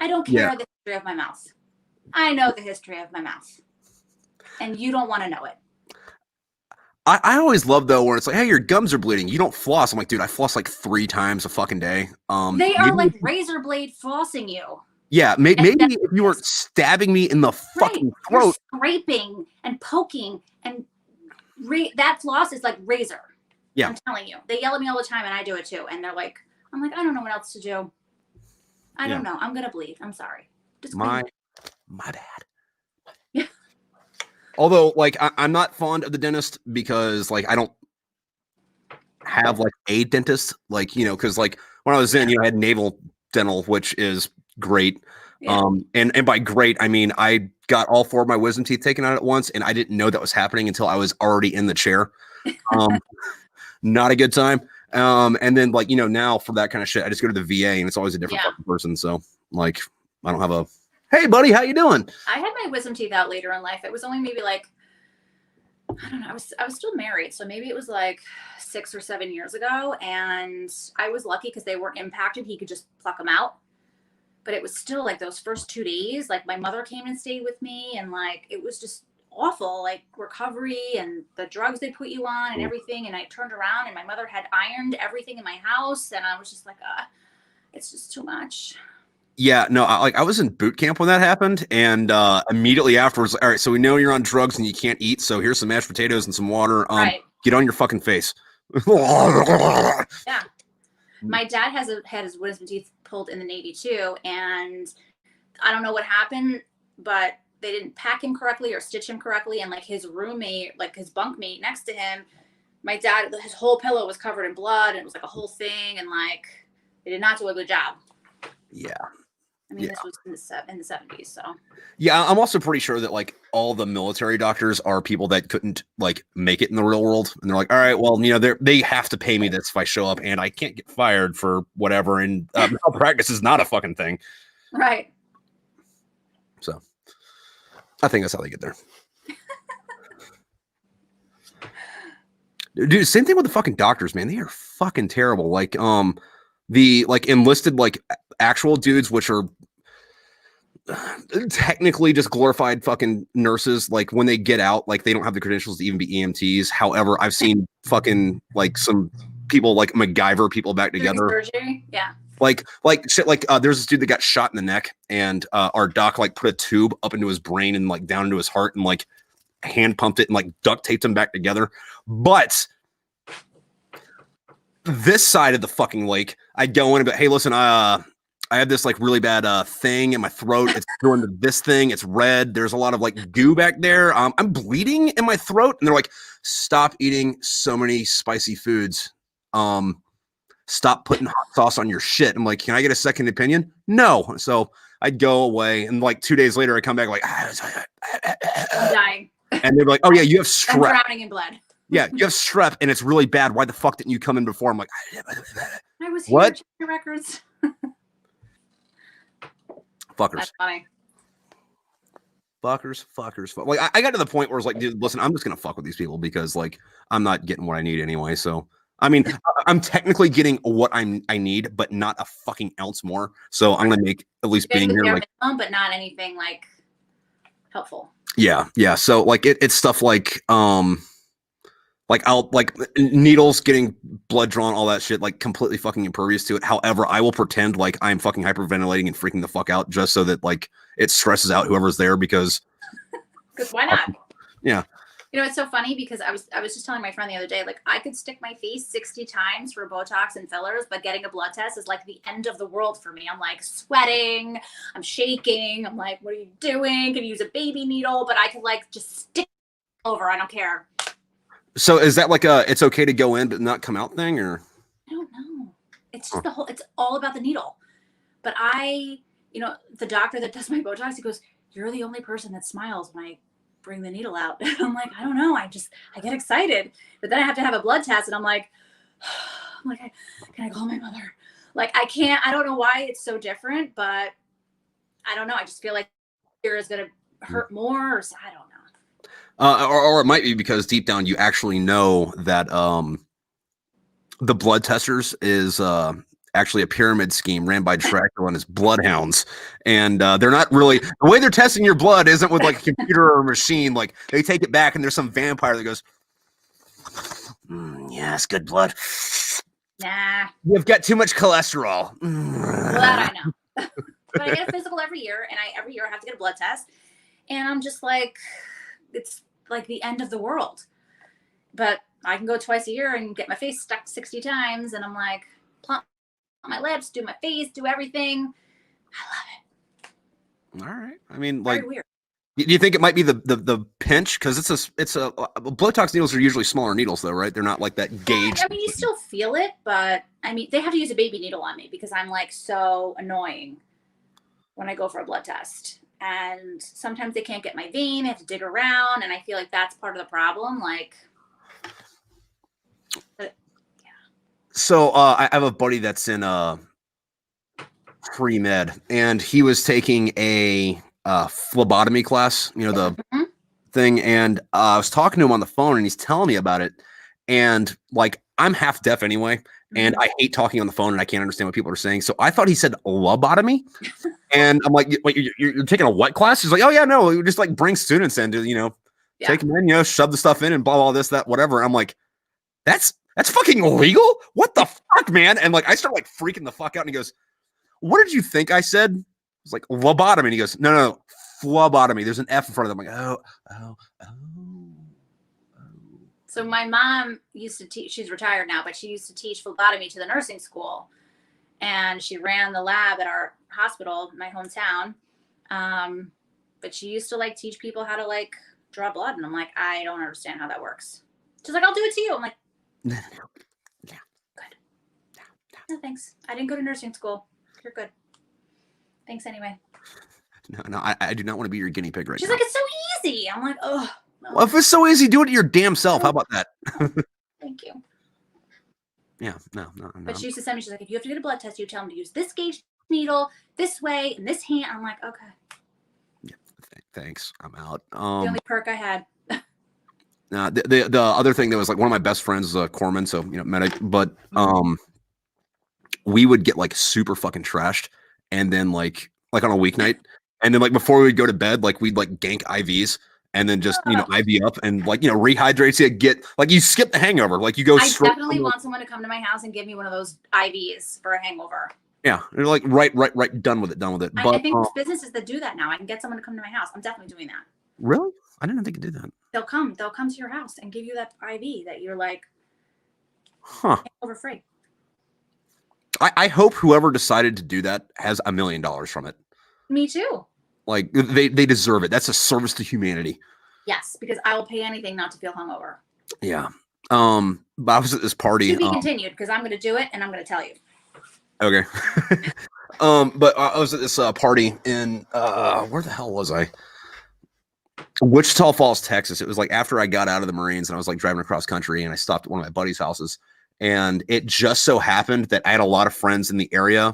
I don't care the history of my mouth. I know the history of my mouth. And you don't want to know it. I always love, though, when it's like, hey, your gums are bleeding. You don't floss. I'm like, dude, I floss like 3 times a fucking day. They are like razor blade flossing you. Yeah, maybe if you weren't stabbing me in the fucking throat. You're scraping and poking, and that floss is like razor. Yeah. I'm telling you. They yell at me all the time, and I do it too. And they're like, I'm like, I don't know what else to do. I don't know. I'm going to bleed. I'm sorry. Just my bad. Yeah. Although, like, I'm not fond of the dentist because, like, I don't have, like, a dentist. Like, you know, because, like, when I was in, you know, I had naval dental, which is great. Yeah. And by great, I mean, I got all 4 of my wisdom teeth taken out at once, and I didn't know that was happening until I was already in the chair. Not a good time. And then, like, you know, now for that kind of shit, I just go to the VA, and it's always a different fucking person. So, like, I don't have a, hey, buddy, how you doing? I had my wisdom teeth out later in life. It was only maybe like, I don't know. I was still married, so maybe it was like 6 or 7 years ago, and I was lucky because they weren't impacted. He could just pluck them out. But it was still like those first 2 days, like my mother came and stayed with me, and like it was just awful, like recovery and the drugs they put you on and everything. And I turned around and my mother had ironed everything in my house, and I was just like, it's just too much. Yeah, no, I was in boot camp when that happened, and immediately afterwards, all right, so we know you're on drugs and you can't eat, so here's some mashed potatoes and some water. Get on your fucking face. Yeah. My dad had his wisdom teeth pulled in the Navy too, and I don't know what happened, but they didn't pack him correctly or stitch him correctly, and like his roommate, like his bunkmate next to him, my dad, his whole pillow was covered in blood, and it was like a whole thing, and like they did not do a good job. Yeah. I mean, this was in the 70s, so. Yeah, I'm also pretty sure that, like, all the military doctors are people that couldn't, like, make it in the real world. And they're like, all right, well, you know, they have to pay me this if I show up, and I can't get fired for whatever. And malpractice is not a fucking thing. Right. So, I think that's how they get there. Dude, same thing with the fucking doctors, man. They are fucking terrible. Like, the, like, enlisted, like, actual dudes, which are technically just glorified fucking nurses, like when they get out, like they don't have the credentials to even be EMTs. However, I've seen fucking like some people like MacGyver people back together. Surgery, yeah. Like shit. Like there's this dude that got shot in the neck, and our doc like put a tube up into his brain and like down into his heart and like hand pumped it and like duct taped him back together. But this side of the fucking lake, I'd go in and be, hey, listen, I have this like really bad thing in my throat. It's going to this thing. It's red. There's a lot of like goo back there. I'm bleeding in my throat. And they're like, stop eating so many spicy foods. Stop putting hot sauce on your shit. I'm like, can I get a second opinion? No. So I'd go away. And like 2 days later, I come back like, I'm dying. And they're like, oh yeah, you have strep. I'm drowning in blood. Yeah, you have strep and it's really bad. Why the fuck didn't you come in before? I'm like, I was here. What? Check your records. Fuckers. That's funny. Fuckers. Like I got to the point where it's like, dude, listen, I'm just gonna fuck with these people because like I'm not getting what I need anyway. So I mean, I'm technically getting what I need, but not a fucking ounce more. So I'm gonna make at least being here like, but not anything like helpful. Yeah. So like it's stuff like I'll like needles, getting blood drawn, all that shit, like completely fucking impervious to it. However, I will pretend like I'm fucking hyperventilating and freaking the fuck out just so that like it stresses out whoever's there because why not? Yeah. You know, it's so funny because I was just telling my friend the other day, like I could stick my face 60 times for Botox and fillers, but getting a blood test is like the end of the world for me. I'm like sweating, I'm shaking, I'm like, what are you doing? Can you use a baby needle? But I could like just stick over, I don't care. So is that like a it's okay to go in but not come out thing, or? I don't know. It's just it's all about the needle. But you know, the doctor that does my Botox, he goes, you're the only person that smiles when I bring the needle out. I'm like, I don't know. I get excited. But then I have to have a blood test and I'm like, can I call my mother? Like I can't, I don't know why it's so different, but I don't know. I just feel like fear is going to hurt more or I don't know. Or it might be because deep down you actually know that the blood testers is actually a pyramid scheme ran by Dracula and his bloodhounds. And they're not really the way they're testing your blood isn't with like a computer or a machine. Like they take it back and there's some vampire that goes, yes, good blood. Nah. You've got too much cholesterol. Well, that I know. But I get a physical every year, and every year I have to get a blood test. And I'm just like, it's like the end of the world. But I can go twice a year and get my face stuck 60 times, and I'm like, plump on my lips, do my face, do everything. I love it. All right. I mean, like, very weird. Do you think it might be the pinch? Because it's a Botox needles are usually smaller needles, though, right? They're not like that gauge. I mean, you still feel it, but I mean, they have to use a baby needle on me because I'm like so annoying when I go for a blood test. And sometimes they can't get my vein. They have to dig around, and I feel like that's part of the problem. Like, but, yeah. So I have a buddy that's in pre-med, and he was taking a phlebotomy class, you know, the thing. And I was talking to him on the phone, and he's telling me about it. And like, I'm half deaf anyway, and I hate talking on the phone, and I can't understand what people are saying. So I thought he said lobotomy, and I'm like, wait, you're taking a what class? He's like, oh yeah, no, we just like bring students in to, you know, take them in, you know, shove the stuff in, and blah blah this, that, whatever. I'm like, that's fucking illegal. What the fuck, man? And like, I start like freaking the fuck out, and he goes, what did you think I said? I was like, lobotomy. And he goes, no, phlebotomy. There's an F in front of them. I'm like, oh. So my mom used to teach, she's retired now, but she used to teach phlebotomy to the nursing school. And she ran the lab at our hospital, my hometown. But she used to like teach people how to like draw blood. And I'm like, I don't understand how that works. She's like, I'll do it to you. I'm like, yeah, good. No, thanks. I didn't go to nursing school. You're good. Thanks anyway. No, I do not want to be your guinea pig right She's now. like, it's so easy. I'm like, oh. No. Well, if it's so easy, do it to your damn self. How about that? Thank you. Yeah, no. But she used to send me, she's like, if you have to get a blood test, you tell them to use this gauge needle, this way, and this hand. I'm like, okay. Yeah, thanks. I'm out. The only perk I had. The other thing that was like one of my best friends is a corpsman, so you know, medic. But we would get like super fucking trashed, and then like on a weeknight, and then like before we would go to bed, like we'd like gank IVs. And then just, you know, IV up and like, you know, rehydrates you, get like you skip the hangover. Like you go straight. I definitely want someone to come to my house and give me one of those IVs for a hangover. Yeah. They're like, right. Done with it. But I think there's businesses that do that now. I can get someone to come to my house. I'm definitely doing that. Really? I didn't think you did that. They'll come to your house and give you that IV that you're like, hangover free. I hope whoever decided to do that has $1 million from it. Me too. Like they deserve it. That's a service to humanity. Yes, because I will pay anything not to feel hungover. Yeah. But I was at this party. To be continued, because I'm going to do it and I'm going to tell you. Okay. But I was at this party in where the hell was I? Wichita Falls, Texas. It was like after I got out of the Marines and I was like driving across country, and I stopped at one of my buddies' houses, and it just so happened that I had a lot of friends in the area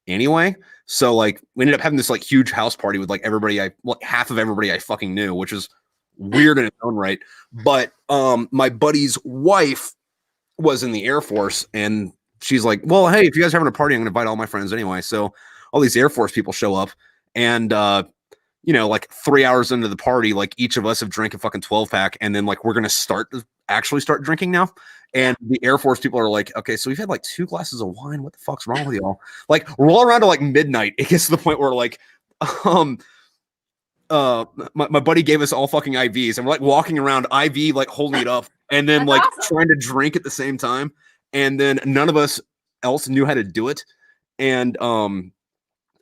anyway. So like we ended up having this like huge house party with like everybody, half of everybody I fucking knew, which is weird in its own right. But my buddy's wife was in the Air Force, and she's like, well, hey, if you guys are having a party, I'm gonna invite all my friends anyway. So all these Air Force people show up, and you know, like 3 hours into the party, like each of us have drank a fucking 12-pack, and then like we're gonna actually start drinking now. And the Air Force people are like, okay, so we've had like 2 glasses of wine. What the fuck's wrong with y'all? Like roll around to like midnight. It gets to the point where like, my buddy gave us all fucking IVs, and we're like walking around IV, like holding it up, and then like trying to drink at the same time. And then none of us else knew how to do it. And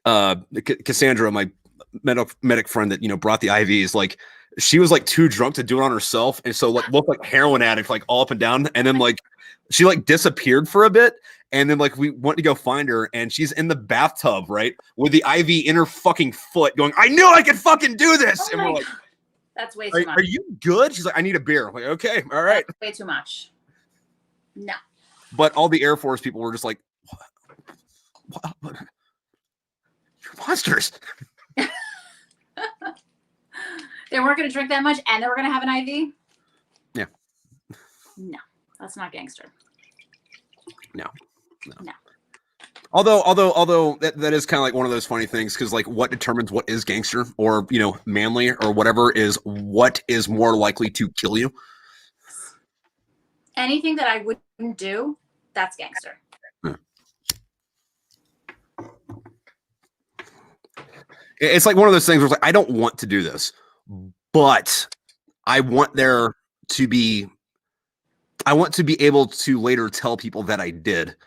Cassandra, my medic friend that, you know, brought the IVs, like she was like too drunk to do it on herself, and so like looked like heroin addict, like all up and down. And then like she like disappeared for a bit, and then like we went to go find her, and she's in the bathtub, right, with the IV in her fucking foot, going, I knew I could fucking do this. Oh, and we're like, that's way too much. Are you good? She's like, I need a beer. I'm like, okay, all right. That's way too much. No. But all the Air Force people were just like, what? You're monsters. They weren't going to drink that much, and they were going to have an IV? Yeah. No, that's not gangster. No. No. Although that is kind of like one of those funny things, because like what determines what is gangster or manly or whatever is what is more likely to kill you. Anything that I wouldn't do, that's gangster. It's like one of those things where it's like, I don't want to do this, but I want to be able to later tell people that I did.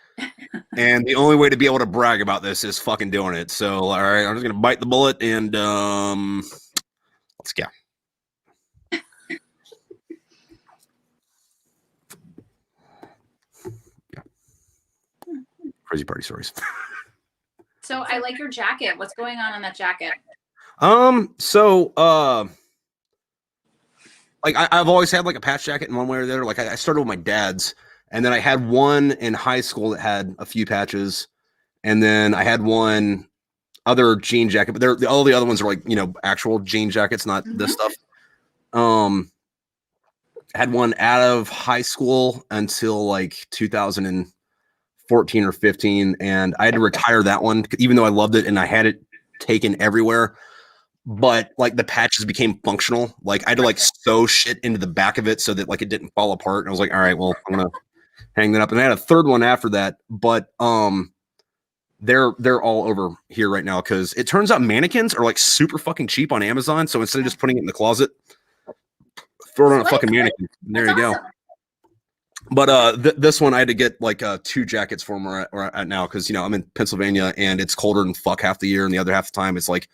And the only way to be able to brag about this is fucking doing it. So, all right, I'm just going to bite the bullet and let's go. Yeah. Crazy party stories. So I like your jacket. What's going on that jacket? Like I've always had like a patch jacket in one way or the other. Like I started with my dad's, and then I had one in high school that had a few patches, and then I had one other jean jacket, but all the other ones are like actual jean jackets, not this stuff. I had one out of high school until like 2014 or 15, and I had to retire that one, even though I loved it and I had it taken everywhere. But like the patches became functional. Like I had to like sew shit into the back of it so that like it didn't fall apart. And I was like, all right, well, I'm gonna hang that up. And I had a third one after that, but they're all over here right now because it turns out mannequins are like super fucking cheap on Amazon. So instead of just putting it in the closet, throw it on a fucking mannequin. And there you go. But this one I had to get like 2 jackets for where we're at now because I'm in Pennsylvania and it's colder than fuck half the year, and the other half the time it's like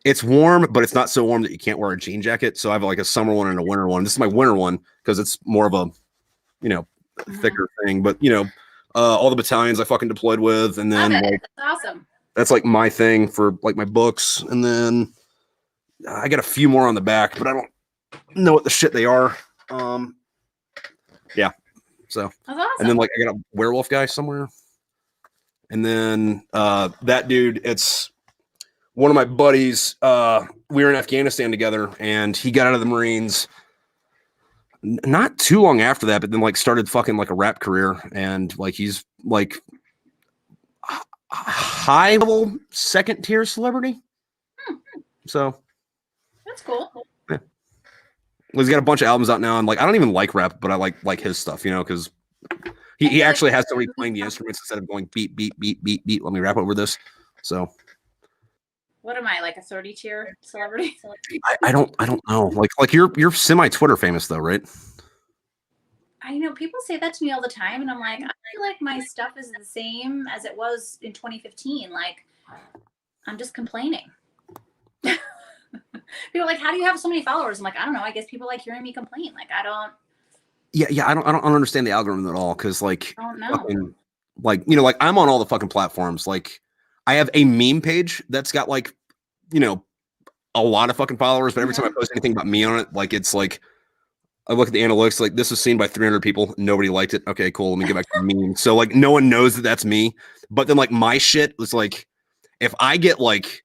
it's warm, but it's not so warm that you can't wear a jean jacket. So I have like a summer one and a winter one. This is my winter one because it's more of a thicker thing. But all the battalions I fucking deployed with, and then like, that's awesome. That's like my thing for like my books, and then I got a few more on the back, but I don't know what the shit they are. Yeah. So that's awesome. And then like I got a werewolf guy somewhere, and then that dude, it's one of my buddies. We were in Afghanistan together, and he got out of the Marines not too long after that, but then like started fucking like a rap career, and like he's like high level 2nd tier celebrity. So that's cool. Yeah. Well, he's got a bunch of albums out now, and like I don't even like rap, but I like his stuff, because he actually has somebody playing the instruments instead of going beat beat beat beat beat. Let me rap over this. So what am I, like a 30 tier celebrity? I don't know. Like you're semi Twitter famous though, right? I know people say that to me all the time, and I'm like, I feel like my stuff is the same as it was in 2015. Like, I'm just complaining. People are like, how do you have so many followers? I'm like, I don't know. I guess people like hearing me complain. Like, I don't. Yeah. I don't understand the algorithm at all, because like, I don't know. Fucking, like like I'm on all the fucking platforms. Like, I have a meme page that's got like a lot of fucking followers, but every time I post anything about me on it, like it's like I look at the analytics, like this was seen by 300 people, nobody liked it. Okay, cool. Let me get back to the meme. So like no one knows that that's me. But then like my shit was like, if I get like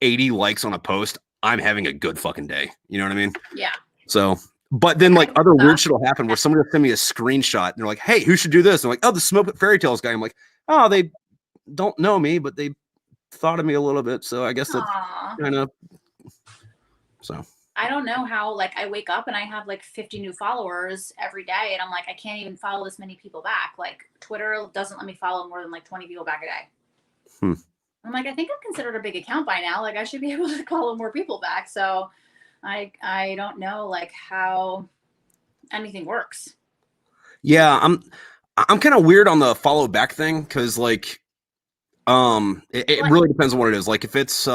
80 likes on a post, I'm having a good fucking day. You know what I mean? Yeah. So, but then like other weird shit will happen where somebody will send me a screenshot and they're like, hey, who should do this? And I'm like, oh, the Smokepit Fairy Tales guy. I'm like, oh, they don't know me, but they thought of me a little bit. So I guess that's kind of so. I don't know how, like, I wake up and I have like 50 new followers every day, and I'm like, I can't even follow this many people back. Like, Twitter doesn't let me follow more than like 20 people back a day. I'm like, I think I'm considered a big account by now. Like, I should be able to follow more people back. So I don't know like how anything works. Yeah, I'm kind of weird on the follow back thing, because like it really depends on what it is. Like if it's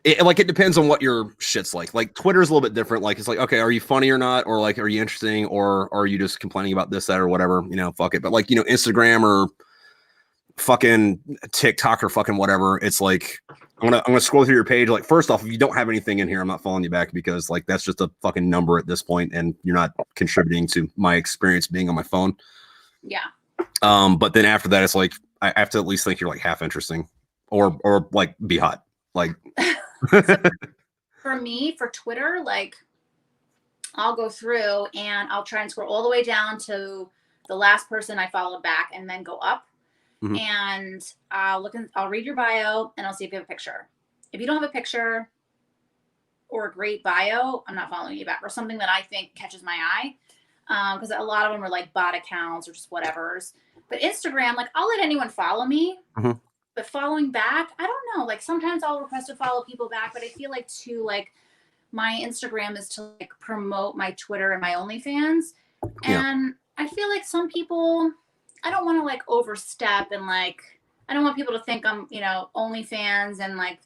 it depends on what your shit's like. Like Twitter's a little bit different. Like it's like, okay, are you funny or not? Or like, are you interesting? Or are you just complaining about this, that, or whatever? Fuck it. But like, Instagram or fucking TikTok or fucking whatever, it's like I'm gonna scroll through your page. Like, first off, if you don't have anything in here, I'm not following you back, because like that's just a fucking number at this point, and you're not contributing to my experience being on my phone. Yeah. But then after that, it's like I have to at least think you're like half interesting, or like be hot. Like so for me, for Twitter, like I'll go through and I'll try and scroll all the way down to the last person I followed back and then go up. Mhm. And I'll read your bio and I'll see if you have a picture. If you don't have a picture or a great bio, I'm not following you back, or something that I think catches my eye. Because a lot of them are like bot accounts or just whatever's. But Instagram, like I'll let anyone follow me, Mhm. but following back, I don't know. Like sometimes I'll request to follow people back, but I feel like too, like my Instagram is to like promote my Twitter and my OnlyFans. Yeah. And I feel like some people, I don't want to like overstep and like, I don't want people to think I'm, OnlyFans and like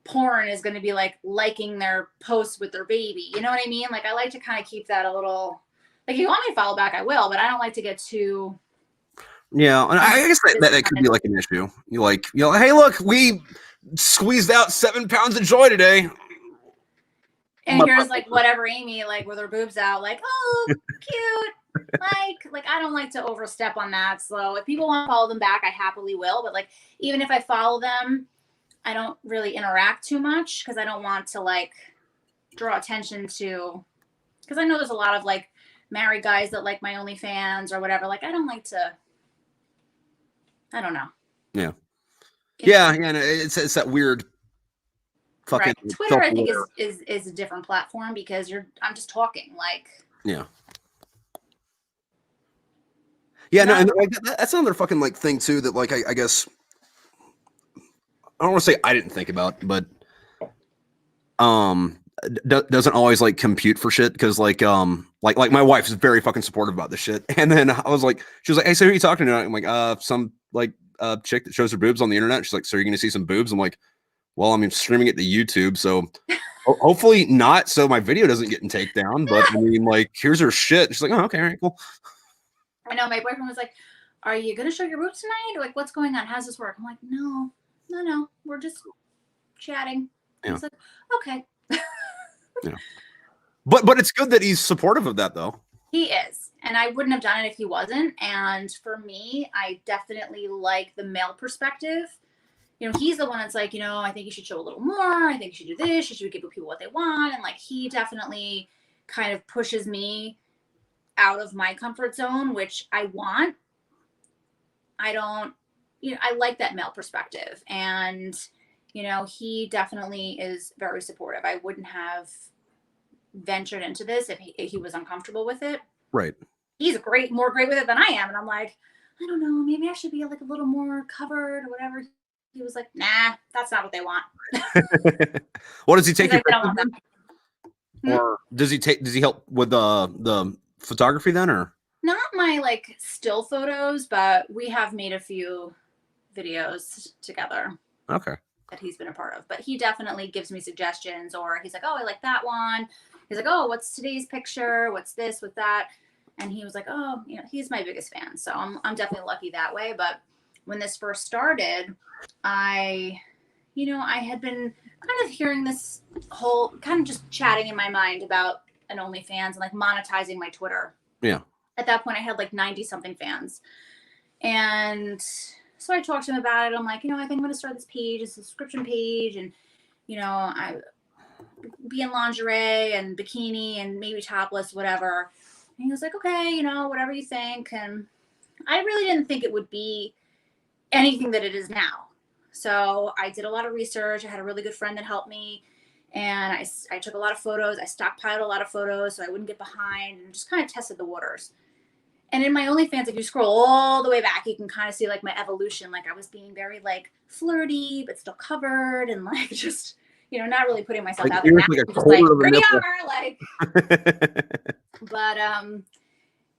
porn is going to be like liking their posts with their baby. You know what I mean? Like I like to kind of keep that a little, like if you want me to follow back, I will, but I don't like to get too. Yeah, and I guess that could be like an issue. Hey, look, we squeezed out 7 pounds of joy today. And here's like whatever Amy, like with her boobs out, like, oh, cute. Like I don't like to overstep on that. So if people want to follow them back, I happily will. But like even if I follow them, I don't really interact too much because I don't want to like draw attention to, because I know there's a lot of like married guys that like my OnlyFans or whatever. Like I don't like to, I don't know. Yeah. Yeah, and it's that weird fucking right. Twitter I think is a different platform because I'm just talking like. Yeah. Yeah, no, and like, that's another fucking like thing too that like I guess I don't want to say I didn't think about, but doesn't always like compute for shit because like my wife is very fucking supportive about this shit, and then I was like, she was like, hey, so who are you talking to? I'm like, some like chick that shows her boobs on the internet. She's like, so you're gonna see some boobs? I'm like, well, I'm streaming it to YouTube, so hopefully not, so my video doesn't get taken down. But I mean, like, here's her shit. She's like, oh, okay, all right, cool. I know my boyfriend was like, are you gonna show your boobs tonight? Like, what's going on? How's this work? I'm like, no, we're just chatting. Yeah. He's like, okay. Yeah. But it's good that he's supportive of that though. He is. And I wouldn't have done it if he wasn't. And for me, I definitely like the male perspective. He's the one that's like, I think you should show a little more. I think you should do this. You should give people what they want. And like, he definitely kind of pushes me out of my comfort zone, which I want. I don't, I like that male perspective. And, he definitely is very supportive. I wouldn't have ventured into this if he was uncomfortable with it. Right. He's more great with it than I am. And I'm like, I don't know, maybe I should be like a little more covered or whatever. He was like, nah, that's not what they want. What does he take you? Or does he help with the photography then, or? Not my like still photos, but we have made a few videos together. Okay. That he's been a part of, but he definitely gives me suggestions, or he's like, oh, I like that one. He's like, oh, what's today's picture? What's this with that? And he was like, oh, he's my biggest fan. So I'm definitely lucky that way. But when this first started, I had been kind of hearing this whole kind of just chatting in my mind about an OnlyFans and like monetizing my Twitter. Yeah. At that point I had like 90 something fans. And so I talked to him about it. I'm like, I think I'm going to start this page, a subscription page. And, I be in lingerie and bikini and maybe topless, whatever. And he was like, okay, whatever you think. And I really didn't think it would be anything that it is now. So I did a lot of research. I had a really good friend that helped me. And I took a lot of photos. I stockpiled a lot of photos so I wouldn't get behind and just kind of tested the waters. And in my OnlyFans, if you scroll all the way back, you can kind of see like my evolution. Like I was being very like flirty, but still covered and like just, not really putting myself like, out there. Now, like just like, here we are, like. But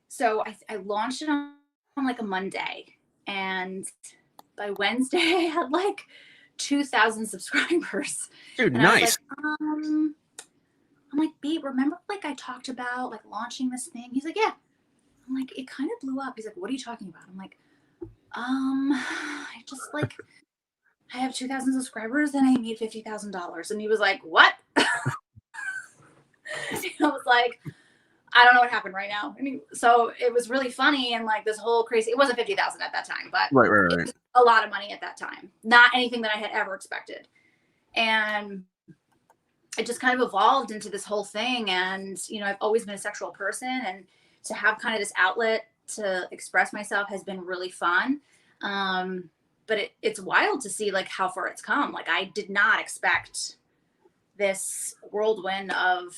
so I launched it on like a Monday, and by Wednesday I had like 2,000 subscribers. Dude, and nice. I was like, I'm like, babe, remember like I talked about like launching this thing? He's like, yeah. I'm like, it kind of blew up. He's like, what are you talking about? I'm like, I just like, I have 2,000 subscribers and I made $50,000. And he was like, what? I was like, I don't know what happened right now. So it was really funny and like this whole crazy, it wasn't 50,000 at that time, but right. It was a lot of money at that time. Not anything that I had ever expected. And it just kind of evolved into this whole thing. And, I've always been a sexual person, and to have kind of this outlet to express myself has been really fun. But it's wild to see like how far it's come. Like I did not expect this whirlwind of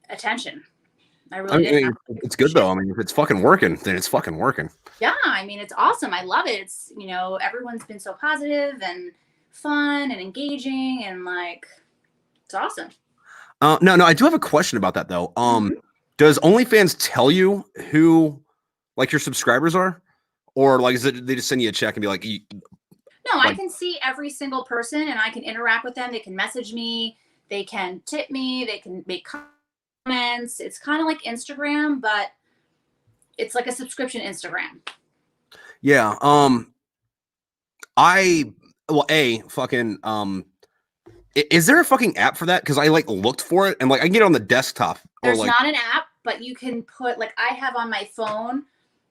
attention. I really didn't. It's good though. I mean, if it's fucking working, then it's fucking working. Yeah, I mean, it's awesome. I love it. It's, you know, everyone's been so positive and fun and engaging, and like, it's awesome. No, I do have a question about that though. Does OnlyFans tell you who like your subscribers are, or like is it they just send you a check and be like, no, I can see every single person and I can interact with them. They can message me, they can tip me, they can make comments. It's kind of like Instagram, but it's like a subscription Instagram. Yeah. Is there a fucking app for that? Because I like looked for it and like I can get it on the desktop. There's not an app, but you can put like I have on my phone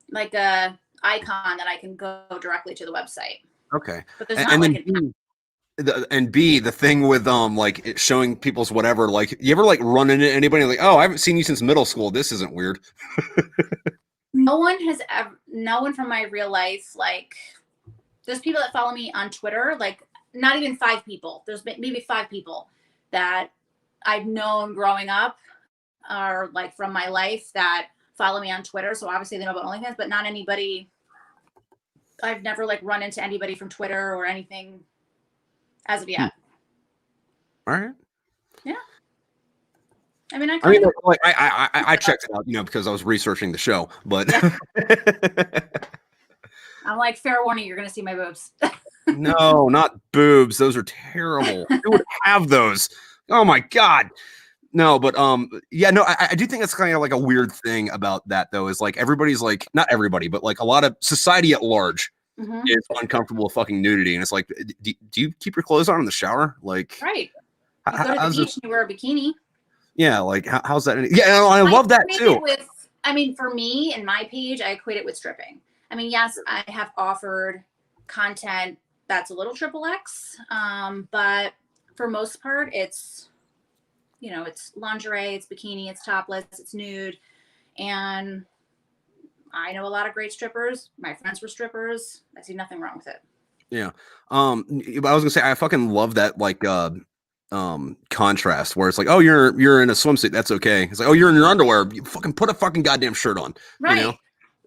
like a icon that I can go directly to the website. Okay. But there's not like an app. The thing with like it showing people's whatever, like you ever like run into anybody like, oh, I haven't seen you since middle school. This isn't weird. No one from my real life, like there's people that follow me on Twitter, like not even 5 people. There's maybe 5 people that I've known growing up or like from my life that follow me on Twitter. So obviously they know about OnlyFans, but not anybody. I've never like run into anybody from Twitter or anything as of yet. All right. Yeah. I mean, I checked it out, you know, because I was researching the show, but I'm like, fair warning, you're gonna see my boobs. No, not boobs. Those are terrible. Who would have those? Oh my god. No, but yeah, no, I do think that's kind of like a weird thing about that though, is like everybody's like, not everybody, but like a lot of society at large is uncomfortable with fucking nudity, and it's like, do you keep your clothes on in the shower? Like, right? You go to the beach and you wear a bikini. Yeah, like how's that? Yeah, I love that too. I mean, for me and my page, I equate it with stripping. I mean, yes, I have offered content that's a little XXX, but for most part, it's, you know, it's lingerie, it's bikini, it's topless, it's nude, and I know a lot of great strippers. My friends were strippers. I see nothing wrong with it. Yeah. But I was gonna say I fucking love that like contrast where it's like, oh, you're in a swimsuit, that's okay. It's like, oh, you're in your underwear, you fucking put a fucking goddamn shirt on. Right. You know?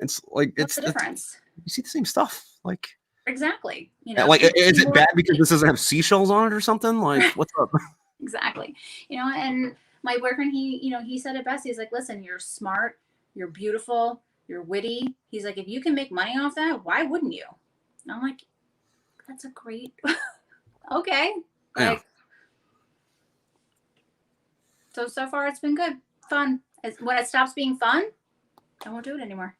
It's like what's the difference? You see the same stuff. Like exactly. You know, like is it bad because this doesn't have seashells on it or something? Like what's up? Exactly. You know, and my boyfriend, he said it best. He's like, listen, you're smart, you're beautiful, you're witty. He's like, if you can make money off that, why wouldn't you? And I'm like, that's a great okay. Like so far it's been good. Fun. When it stops being fun, I won't do it anymore.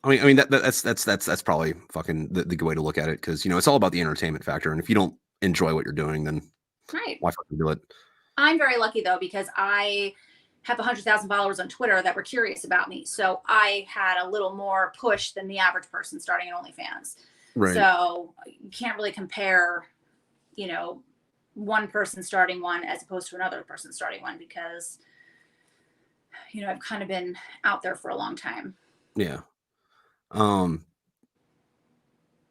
I mean that's probably fucking the good way to look at it, because you know it's all about the entertainment factor, and if you don't enjoy what you're doing, then why fucking do it? I'm very lucky though, because I have 100,000 followers on Twitter that were curious about me, so I had a little more push than the average person starting at OnlyFans. Right. So you can't really compare, you know, one person starting one as opposed to another person starting one, because you know I've kind of been out there for a long time. Yeah.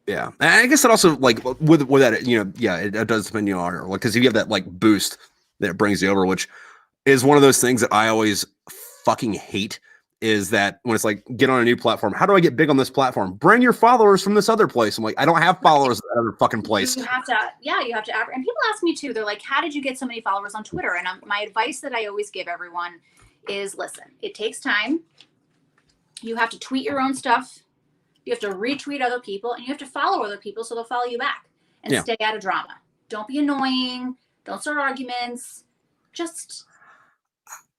Yeah, and I guess it also like with that, you know, yeah, it does depend on like, because you have that like boost that it brings you over, which is one of those things that I always fucking hate, is that when it's like, get on a new platform, how do I get big on this platform? Bring your followers from this other place. I'm like, I don't have followers at that other fucking place. You have to, you have to. And people ask me too, they're like, how did you get so many followers on Twitter? And my advice that I always give everyone is, listen, it takes time. You have to tweet your own stuff. You have to retweet other people, and you have to follow other people so they'll follow you back, and stay out of drama. Don't be annoying. Don't start arguments. Just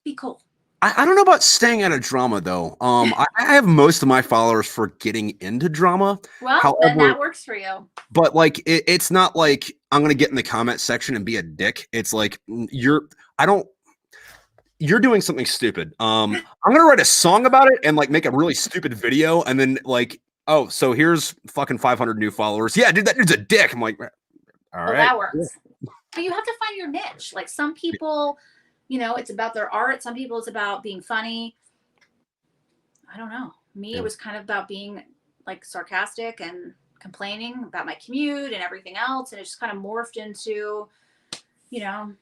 be cool. I don't know about staying out of drama though. I have most of my followers for getting into drama. Well, however, then that works for you. But like, it's not like I'm gonna get in the comment section and be a dick. It's like you're doing something stupid. I'm gonna write a song about it and like make a really stupid video, and then like, oh, so here's fucking 500 new followers. Yeah, dude, that dude's a dick. I'm like, all right, that works. But you have to find your niche. Like some people, you know, it's about their art. Some people it's about being funny. I don't know. Me, Yeah. it was kind of about being like sarcastic and complaining about my commute and everything else. And it just kind of morphed into, you know,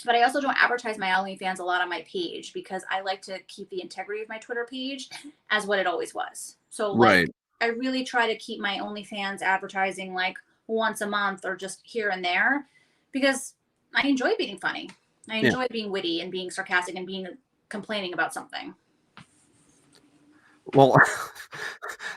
but I also don't advertise my OnlyFans a lot on my page because I like to keep the integrity of my Twitter page as what it always was. So like, Right. I really try to keep my OnlyFans advertising like once a month or just here and there because I enjoy being funny. I Yeah. enjoy being witty and being sarcastic and being complaining about something. Well,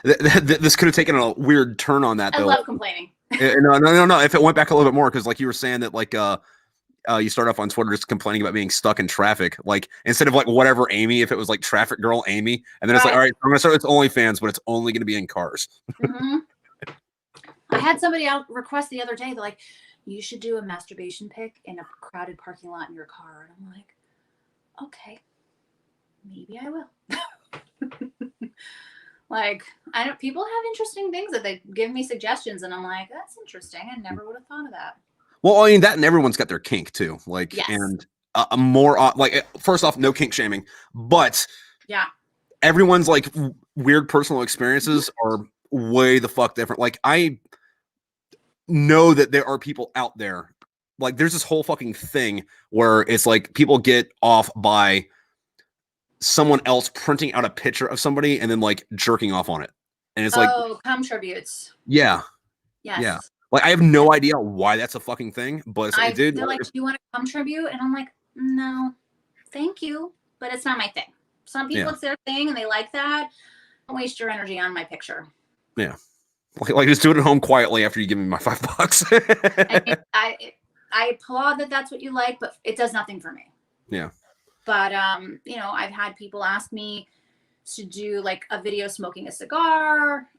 this could have taken a weird turn on that I though. love complaining. No. If it went back a little bit more, because like you were saying that like you start off on Twitter just complaining about being stuck in traffic. Like instead of like whatever Amy, if it was like traffic girl Amy, and then it's like, all right, I'm gonna start with OnlyFans, but it's only gonna be in cars. Mm-hmm. I had somebody out request the other day. They're like, "You should do a masturbation pic in a crowded parking lot in your car," and I'm like, "Okay, maybe I will." Like, I don't. People have interesting things that they give me suggestions, and I'm like, "That's interesting. I never would have thought of that." Well, I mean that, and everyone's got their kink too. Like, Yes. and more like first off, no kink shaming, but yeah, everyone's like weird personal experiences are way the fuck different. Like I know that there are people out there, like there's this whole fucking thing where it's like people get off by someone else printing out a picture of somebody and then like jerking off on it. And it's like, cum tributes. yeah. Yes. Yeah. Like I have no idea why that's a fucking thing, but it's like, dude, they're like, "Do you want to cum tribute?" And I'm like, "No, thank you, but it's not my thing." Some people, it's their thing, and they like that. Don't waste your energy on my picture. Yeah. Like just do it at home quietly after you give me my $5. I applaud that that's what you like, but it does nothing for me. Yeah. But you know, I've had people ask me to do like a video smoking a cigar.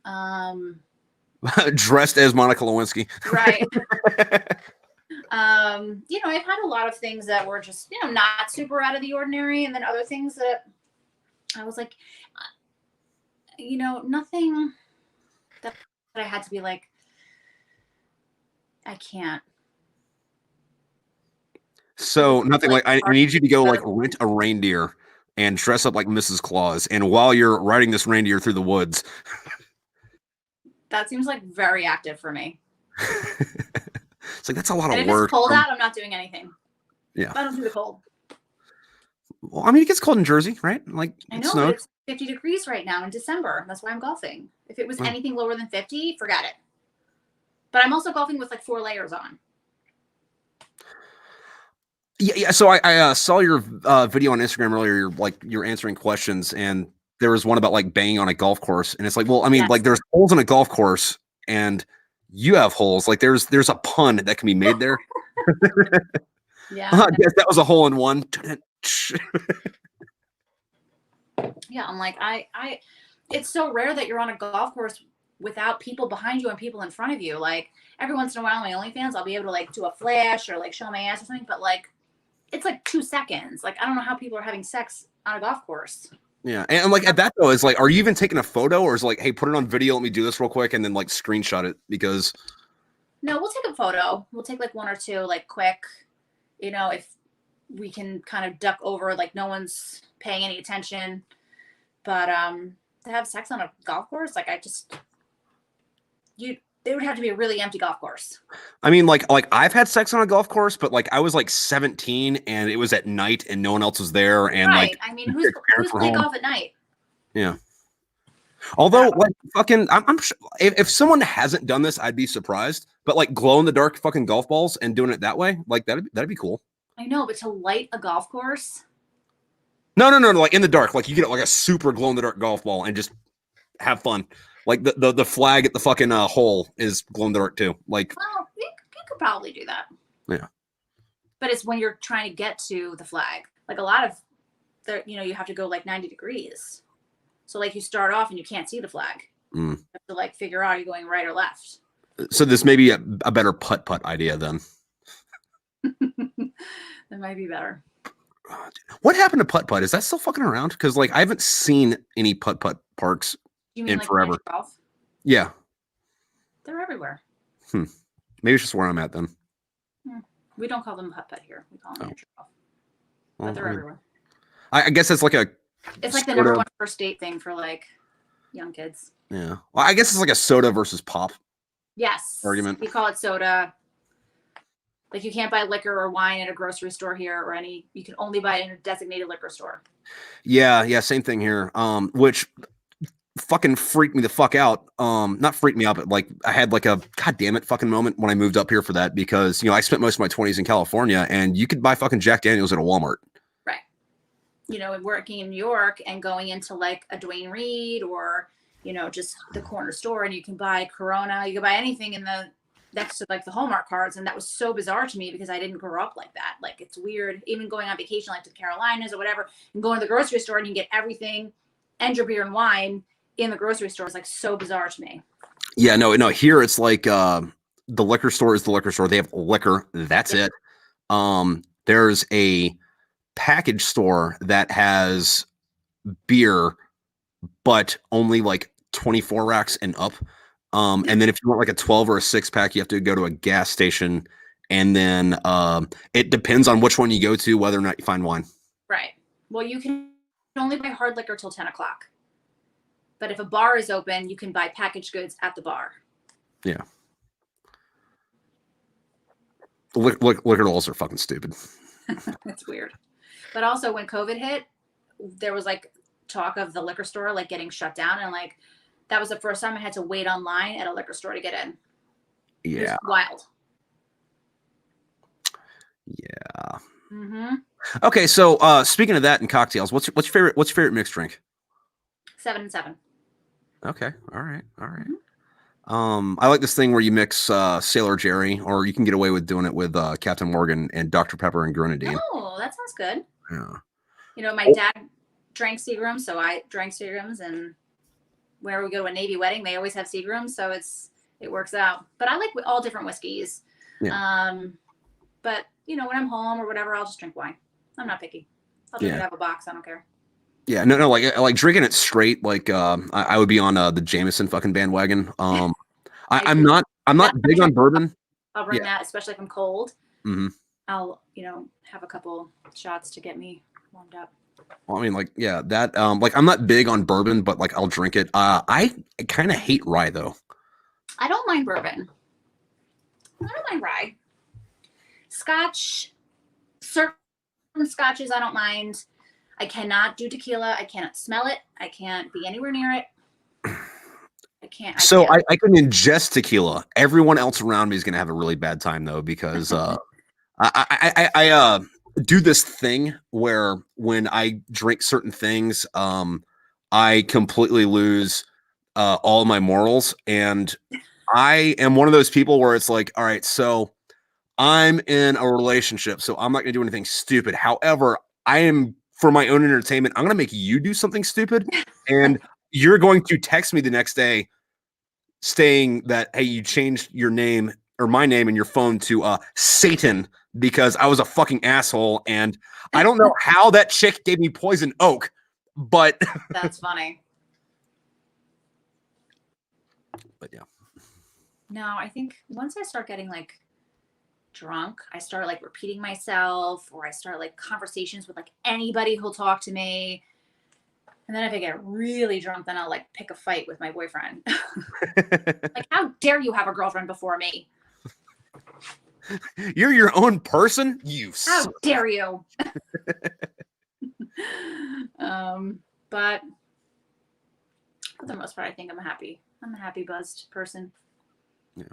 Dressed as Monica Lewinsky. Right. You know, I've had a lot of things that were just, you know, not super out of the ordinary, and then other things that I was like, you know, nothing that I had to be like, I can't. So nothing like I need you to go like rent a reindeer and dress up like Mrs. Claus, and while you're riding this reindeer through the woods. That seems like very active for me. It's like that's a lot of if work. It's cold out, I'm not doing anything. Yeah. I don't do the cold. Well, I mean, it gets cold in Jersey, right? Like I know, but it's 50 degrees right now in December. That's why I'm golfing. If it was anything lower than 50, forget it. But I'm also golfing with like 4 layers on. Yeah. So I saw your video on Instagram earlier. You're answering questions, and there was one about like banging on a golf course, and it's like, well, I mean, like there's holes in a golf course, and you have holes. Like there's a pun that can be made there. Yeah. I guess that was a hole in one. Yeah, I'm like, it's so rare that you're on a golf course without people behind you and people in front of you. Like every once in a while on my OnlyFans, I'll be able to like do a flash or like show my ass or something, but like it's like 2 seconds. Like I don't know how people are having sex on a golf course. Yeah, and like at that though, is like, are you even taking a photo, or is it like, hey, put it on video, let me do this real quick, and then like screenshot it? Because no, we'll take a photo. We'll take like 1 or 2, like quick. You know, if we can kind of duck over, like no one's paying any attention. But to have sex on a golf course, like it would have to be a really empty golf course. I mean, like I've had sex on a golf course, but like I was like 17 and it was at night and no one else was there. And right. like, I mean, who's playing golf at night? Yeah. Although, like, fucking, I'm sure if someone hasn't done this, I'd be surprised. But like, glow in the dark fucking golf balls and doing it that way, like that'd be cool. I know, but to light a golf course? No, like in the dark, like you get like a super glow in the dark golf ball and just have fun. Like the flag at the fucking hole is glow in the dark too. Like, well, you could probably do that. Yeah. But it's when you're trying to get to the flag. Like a lot of, you know, you have to go like 90 degrees. So like you start off and you can't see the flag. You have to like figure out, are you going right or left? So this may be a better putt idea then. That might be better. What happened to putt? Is that still fucking around? Because like I haven't seen any putt parks in like forever. Golf? Yeah. They're everywhere. Maybe it's just where I'm at then. We don't call them putt here. We call them miniature golf. But they're everywhere. I guess it's like a It's like the soda. number one first date thing for like young kids. Yeah. Well, I guess it's like a soda versus pop Yes. argument. We call it soda. Like you can't buy liquor or wine at a grocery store here or you can only buy it in a designated liquor store. Yeah, same thing here. Which fucking freaked me the fuck out. Not freaked me out, but like I had like a god damn it fucking moment when I moved up here for that because I spent most of my 20s in California and you could buy fucking Jack Daniels at a Walmart. Right. And working in New York and going into like a Dwayne Reed or, just the corner store and you can buy Corona, you can buy anything in the next to like the Hallmark cards. And that was so bizarre to me because I didn't grow up like that. Like it's weird, even going on vacation, like to the Carolinas or whatever, and going to the grocery store and you can get everything and your beer and wine in the grocery store is like so bizarre to me. Yeah, no, here it's like the liquor store is the liquor store. They have liquor. That's it. There's a package store that has beer, but only like 24 racks and up. And then if you want like a 12 or a 6-pack, you have to go to a gas station. And then it depends on which one you go to, whether or not you find wine. Right. Well, you can only buy hard liquor till 10 o'clock. But if a bar is open, you can buy packaged goods at the bar. Yeah. Liquor laws are fucking stupid. It's weird. But also when COVID hit, there was like talk of the liquor store like getting shut down. And like that was the first time I had to wait online at a liquor store to get in. Yeah. It was wild. Yeah. Mm-hmm. Okay, so speaking of that and cocktails, what's your favorite mixed drink? 7 and 7. Okay, all right. I like this thing where you mix Sailor Jerry, or you can get away with doing it with Captain Morgan and Dr. Pepper and Grenadine. Oh, that sounds good. Yeah. My dad drank Seagrams, so I drank Seagrams, and whenever we go to a Navy wedding, they always have Seagrams, so it works out. But I like all different whiskeys. Yeah. But when I'm home or whatever, I'll just drink wine. I'm not picky. I'll drink it out of a box. I don't care. Yeah, no, like drinking it straight. Like, I would be on the Jameson fucking bandwagon. I'm not big on bourbon. I'll bring that, especially if I'm cold. Mm-hmm. I'll, have a couple shots to get me warmed up. Well, I mean, like, yeah, that. Like, I'm not big on bourbon, but like, I'll drink it. I kind of hate rye though. I don't mind bourbon. I don't mind rye. Scotch, certain scotches I don't mind. I cannot do tequila. I cannot smell it. I can't be anywhere near it. I can't. I can ingest tequila. Everyone else around me is going to have a really bad time though, because I do this thing where when I drink certain things, I completely lose all my morals. And I am one of those people where it's like, all right, so I'm in a relationship, so I'm not going to do anything stupid. However, I am, for my own entertainment, I'm going to make you do something stupid. And you're going to text me the next day saying that, hey, you changed your name or my name in your phone to Satan because I was a fucking asshole. And I don't know how that chick gave me poison oak, but that's funny. But yeah. No, I think once I start getting like drunk, I start like repeating myself, or I start like conversations with like anybody who'll talk to me. And then if I get really drunk, then I'll like pick a fight with my boyfriend. Like, how dare you have a girlfriend before me? You're your own person? How dare you? But for the most part, I think I'm a happy buzzed person. Yeah.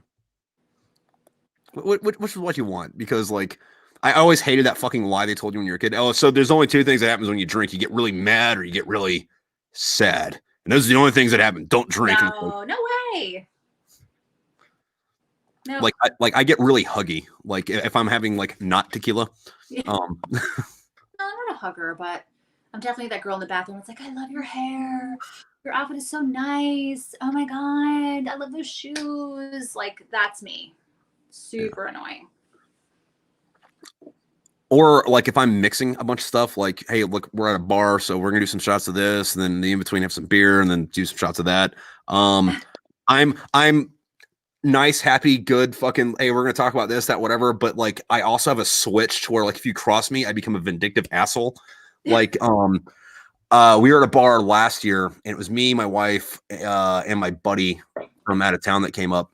Which is what you want, because like I always hated that fucking lie they told you when you were a kid. Oh, so there's only two things that happens when you drink: you get really mad or you get really sad, and those are the only things that happen. Don't drink. No way. No. Like I get really huggy. Like if I'm having like not tequila. Yeah. No, I'm not a hugger, but I'm definitely that girl in the bathroom. It's like, I love your hair. Your outfit is so nice. Oh my God, I love those shoes. Like, that's me. Super annoying. Or like if I'm mixing a bunch of stuff, like, hey, look, we're at a bar, so we're gonna do some shots of this, and then the in between have some beer, and then do some shots of that. I'm nice, happy, good, fucking, hey, we're gonna talk about this, that, whatever. But like, I also have a switch to where like if you cross me, I become a vindictive asshole. Like, We were at a bar last year, and it was me, my wife, and my buddy from out of town that came up,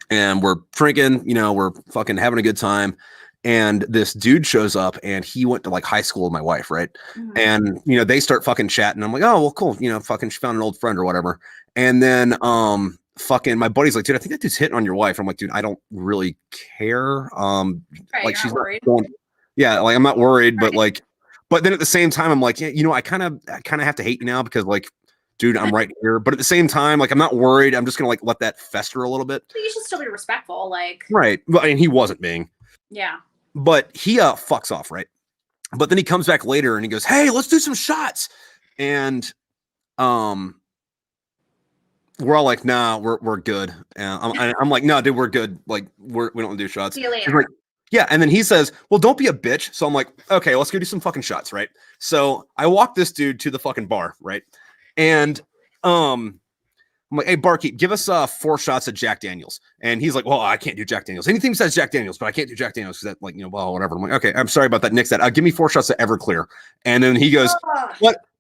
and we're drinking. We're fucking having a good time. And this dude shows up, and he went to like high school with my wife, right? Mhm. And they start fucking chatting. I'm like, oh well, cool. Fucking she found an old friend or whatever. And then fucking my buddy's like, dude, I think that dude's hitting on your wife. I'm like, dude, I don't really care. Right, Like you're she's not not worried. going, yeah, like I'm not worried, but Right. like, but then at the same time, I'm like, yeah, I kind of have to hate you now because like, dude, I'm right here. But at the same time, like, I'm not worried. I'm just gonna like let that fester a little bit. But you should still be respectful, like. Right. Well, and he wasn't being. Yeah. But he fucks off, right? But then he comes back later and he goes, "Hey, let's do some shots." And we're all like, "Nah, we're good." And I'm like, "No, dude, we're good. Like, we don't do shots." See you later. He's like, yeah, and then he says, "Well, don't be a bitch." So I'm like, "Okay, let's go do some fucking shots, right?" So I walk this dude to the fucking bar, right? And I'm like, "Hey, barkeep, give us 4 shots of Jack Daniels." And he's like, "Well, I can't do Jack Daniels. Anything besides Jack Daniels, but I can't do Jack Daniels because that, like, well, whatever." I'm like, "Okay, I'm sorry about that. Nix that. Give me 4 shots of Everclear." And then he goes,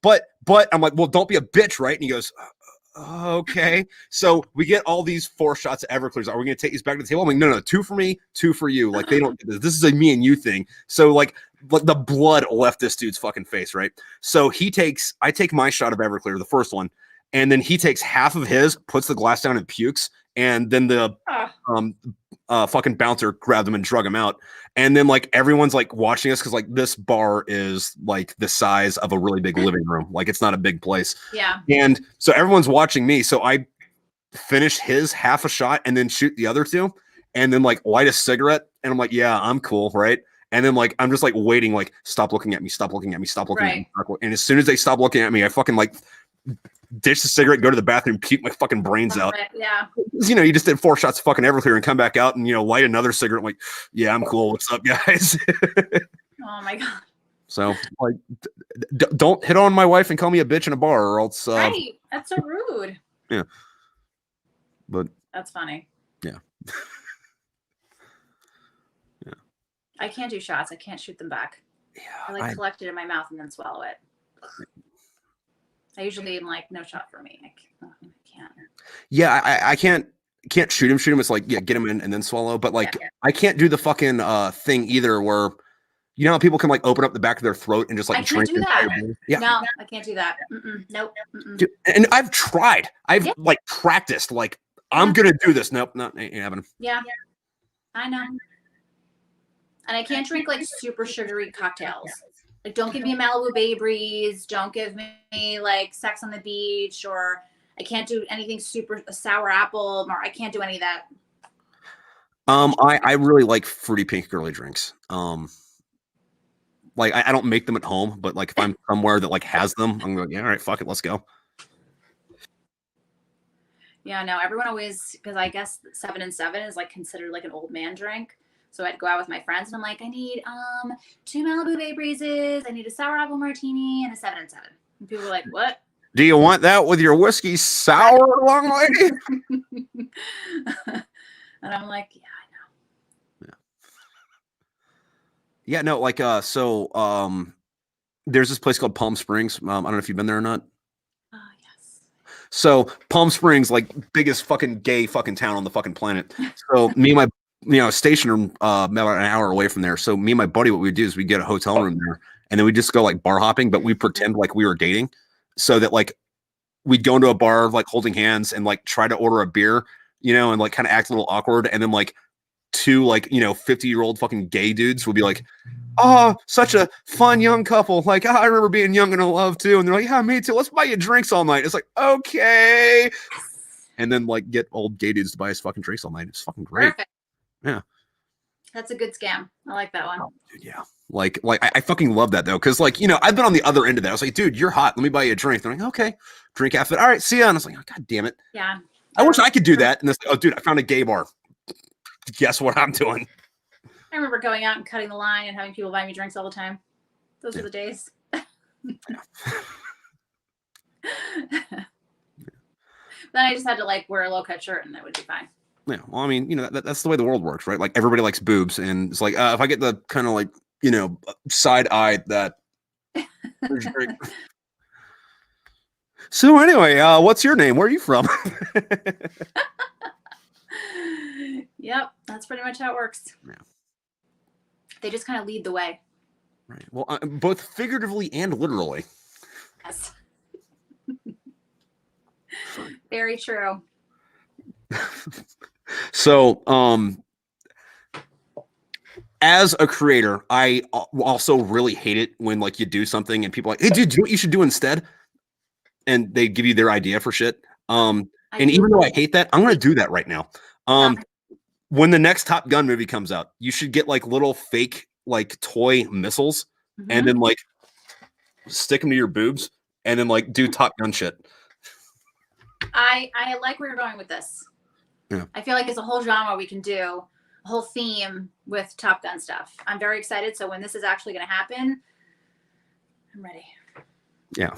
"But." I'm like, "Well, don't be a bitch, right?" And he goes, "Okay." So we get all these 4 shots of Everclears. Are we going to take these back to the table? I'm like, no, 2 for me, 2 for you. Like, they don't get this. This is a me and you thing. So like the blood left this dude's fucking face, right? So I take my shot of Everclear, the first one. And then he takes half of his, puts the glass down and pukes. And then the fucking bouncer grabbed him and drug him out. And then like everyone's like watching us because like this bar is like the size of a really big living room. Like it's not a big place. Yeah. And so everyone's watching me. So I finish his half a shot and then shoot the other 2 and then like light a cigarette. And I'm like, yeah, I'm cool, right? And then like I'm just like waiting, like, stop looking at me, stop looking at me, stop looking at me. And as soon as they stop looking at me, I fucking like ditch the cigarette, go to the bathroom, puke my fucking brains out. Yeah. You just did 4 shots of fucking Everclear and come back out and light another cigarette. I'm like, yeah, I'm cool. What's up, guys? Oh my god. So like, don't hit on my wife and call me a bitch in a bar, or else. Right. That's so rude. Yeah. But that's funny. Yeah. Yeah. I can't do shots. I can't shoot them back. Yeah. I collect it in my mouth and then swallow it. I usually am like, no shot for me. I can't. Yeah, I can't shoot him. It's like, yeah, get him in and then swallow. But like, I can't do the fucking thing either where, how people can like open up the back of their throat and just like drink. I can't do that. Yeah. No, I can't do that. Nope. Dude, and I've tried. I've like practiced. Like, I'm gonna do this. Nope, ain't happening. Yeah, I know. And I can't drink like super sugary cocktails. Like, don't give me a Malibu Bay Breeze. Don't give me like Sex on the Beach, or I can't do anything super sour apple. Or I can't do any of that. I really like fruity pink girly drinks. Like I don't make them at home, but like if I'm somewhere that like has them, I'm going, yeah, all right, fuck it, let's go. Yeah, no, everyone always, because I guess 7 and 7 is like considered like an old man drink. So I'd go out with my friends and I'm like, I need 2 Malibu Bay Breezes, I need a sour apple martini, and a 7 and 7. And people are like, what? Do you want that with your whiskey sour, long lady? And I'm like, yeah, I know. Yeah, no, like so there's this place called Palm Springs. I don't know if you've been there or not. Yes. So Palm Springs, like biggest fucking gay fucking town on the fucking planet. So me and my station about an hour away from there. So me and my buddy, what we would do is we get a hotel room there, and then we just go like bar hopping, but we pretend like we were dating, so that like we'd go into a bar like holding hands and like try to order a beer, and like kind of act a little awkward, and then like 2 like 50-year-old fucking gay dudes would be like, oh, such a fun young couple, like, I remember being young and in love too, and they're like, yeah, me too, let's buy you drinks all night. It's like, okay, and then like get old gay dudes to buy us fucking drinks all night. It's fucking great. Perfect. Yeah, that's a good scam. I like that one. Oh, dude, yeah, like I fucking love that though, because like I've been on the other end of that. I was like, dude, you're hot, let me buy you a drink. They're like, okay, drink half of it, all right, see ya. And I was like, oh, god damn it. Yeah, I wish I could do that. And it's like, oh dude, I found a gay bar, guess what I'm doing. I remember going out and cutting the line and having people buy me drinks all the time. Those were the days. Then I just had to like wear a low cut shirt and that would be fine. Yeah, well, I mean, that's the way the world works, right? Like everybody likes boobs, and it's like if I get the kind of like side eye that So anyway, what's your name? Where are you from? Yep, that's pretty much how it works. Yeah. They just kind of lead the way. Right. Well, both figuratively and literally. Yes. Very true. So, as a creator, I also really hate it when like you do something and people are like, hey, dude, do you know what you should do instead? And they give you their idea for shit. And even though I hate that, I'm gonna do that right now. When the next Top Gun movie comes out, you should get like little fake like toy missiles and then like stick them to your boobs and then like do Top Gun shit. I like where you're going with this. Yeah. I feel like it's a whole genre we can do, a whole theme with Top Gun stuff. I'm very excited. So when this is actually going to happen, I'm ready. Yeah.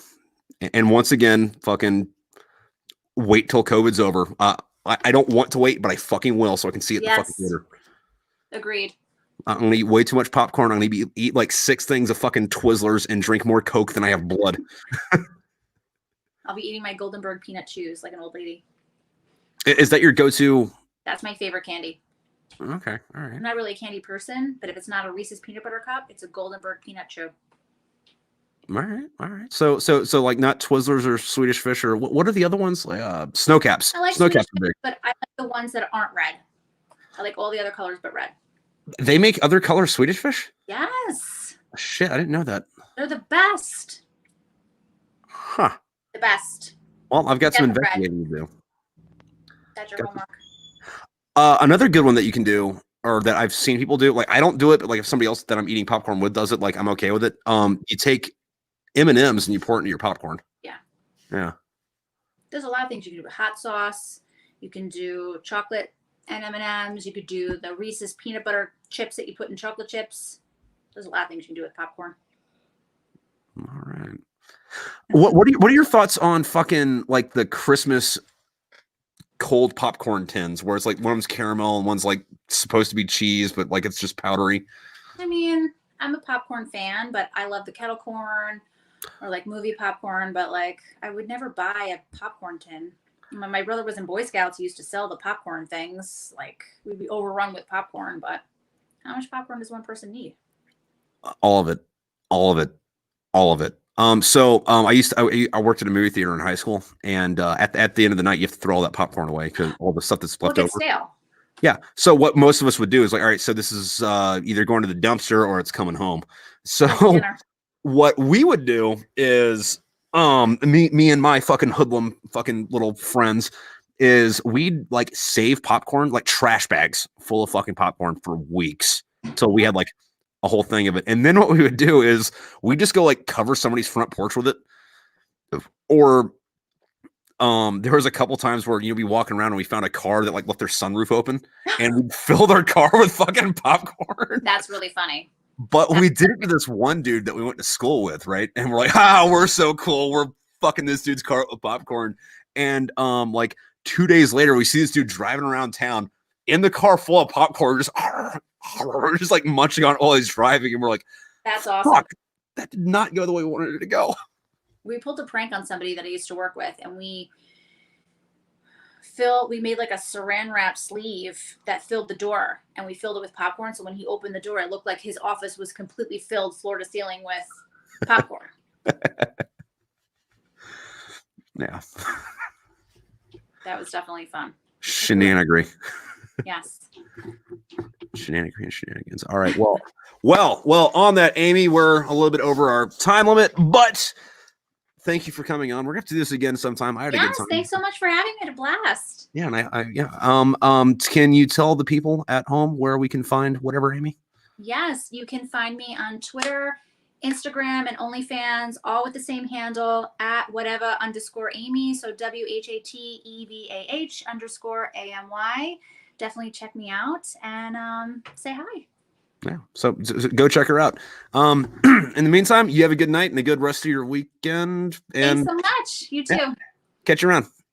And once again, fucking wait till COVID's over. I don't want to wait, but I fucking will so I can see it in the fucking theater. Agreed. I'm gonna eat way too much popcorn. I'm gonna eat like 6 things of fucking Twizzlers and drink more Coke than I have blood. I'll be eating my Goldenberg peanut chews like an old lady. Is that your go-to? That's my favorite candy. Okay, all right. I'm not really a candy person, but if it's not a Reese's peanut butter cup, it's a Goldenberg peanut chew. All right. So like not Twizzlers or Swedish Fish or what are the other ones? Snowcaps. I like Snowcaps Fish, but I like the ones that aren't red. I like all the other colors but red. They make other color Swedish Fish? Yes. Shit, I didn't know that. They're the best. Huh. The best. Well, I've got some investigating to do. That's your homework. Another good one that you can do, or that I've seen people do, like I don't do it, but like if somebody else that I'm eating popcorn with does it, like I'm okay with it. You take M&Ms and you pour it into your popcorn. Yeah. Yeah. There's a lot of things you can do with hot sauce. You can do chocolate and M&Ms. You could do the Reese's peanut butter chips that you put in chocolate chips. There's a lot of things you can do with popcorn. All right. What are your thoughts on fucking like the Christmas cold popcorn tins where it's like one's caramel and one's like supposed to be cheese, but like it's just powdery? I mean, I'm a popcorn fan, but I love the kettle corn or like movie popcorn, but like I would never buy a popcorn tin. When my brother was in Boy Scouts, he used to sell the popcorn things. Like we'd be overrun with popcorn, but how much popcorn does one person need? All of it. I worked at a movie theater in high school, and at the end of the night, you have to throw all that popcorn away because all the stuff that's left over. Stale. Yeah. So what most of us would do is like, all right, so this is either going to the dumpster or it's coming home. So what we would do is me and my fucking hoodlum fucking little friends is we'd like save popcorn, like trash bags full of fucking popcorn for weeks until we had like a whole thing of it. And then what we would do is we just go like cover somebody's front porch with it. Or there was a couple times where you'd be walking around and we found a car that like left their sunroof open and we filled our car with fucking popcorn. That's really funny. But we did it to this one dude that we went to school with, right? And we're like, we're so cool. We're fucking this dude's car with popcorn. And like 2 days later, we see this dude driving around town in the car full of popcorn, just like munching on all he's driving. And we're like, that's awesome. Fuck, that did not go the way we wanted it to go. We pulled a prank on somebody that I used to work with, and we made like a saran wrap sleeve that filled the door, and we filled it with popcorn. So when he opened the door, it looked like his office was completely filled floor to ceiling with popcorn. Yeah. That was definitely fun. Shenanigans. Yes. Shenanigans. All right. Well, on that, Amy, we're a little bit over our time limit, but thank you for coming on. We're gonna have to do this again sometime. I had a good time. Thanks so much for having me. I had a blast. Yeah, and can you tell the people at home where we can find whatever, Amy? Yes, you can find me on Twitter, Instagram, and OnlyFans, all with the same handle at Whatver_Amy. So WHATEVAH_AMY. Definitely check me out and say hi. Yeah, so go check her out. In the meantime, you have a good night and a good rest of your weekend. And thanks so much. You too. Catch you around.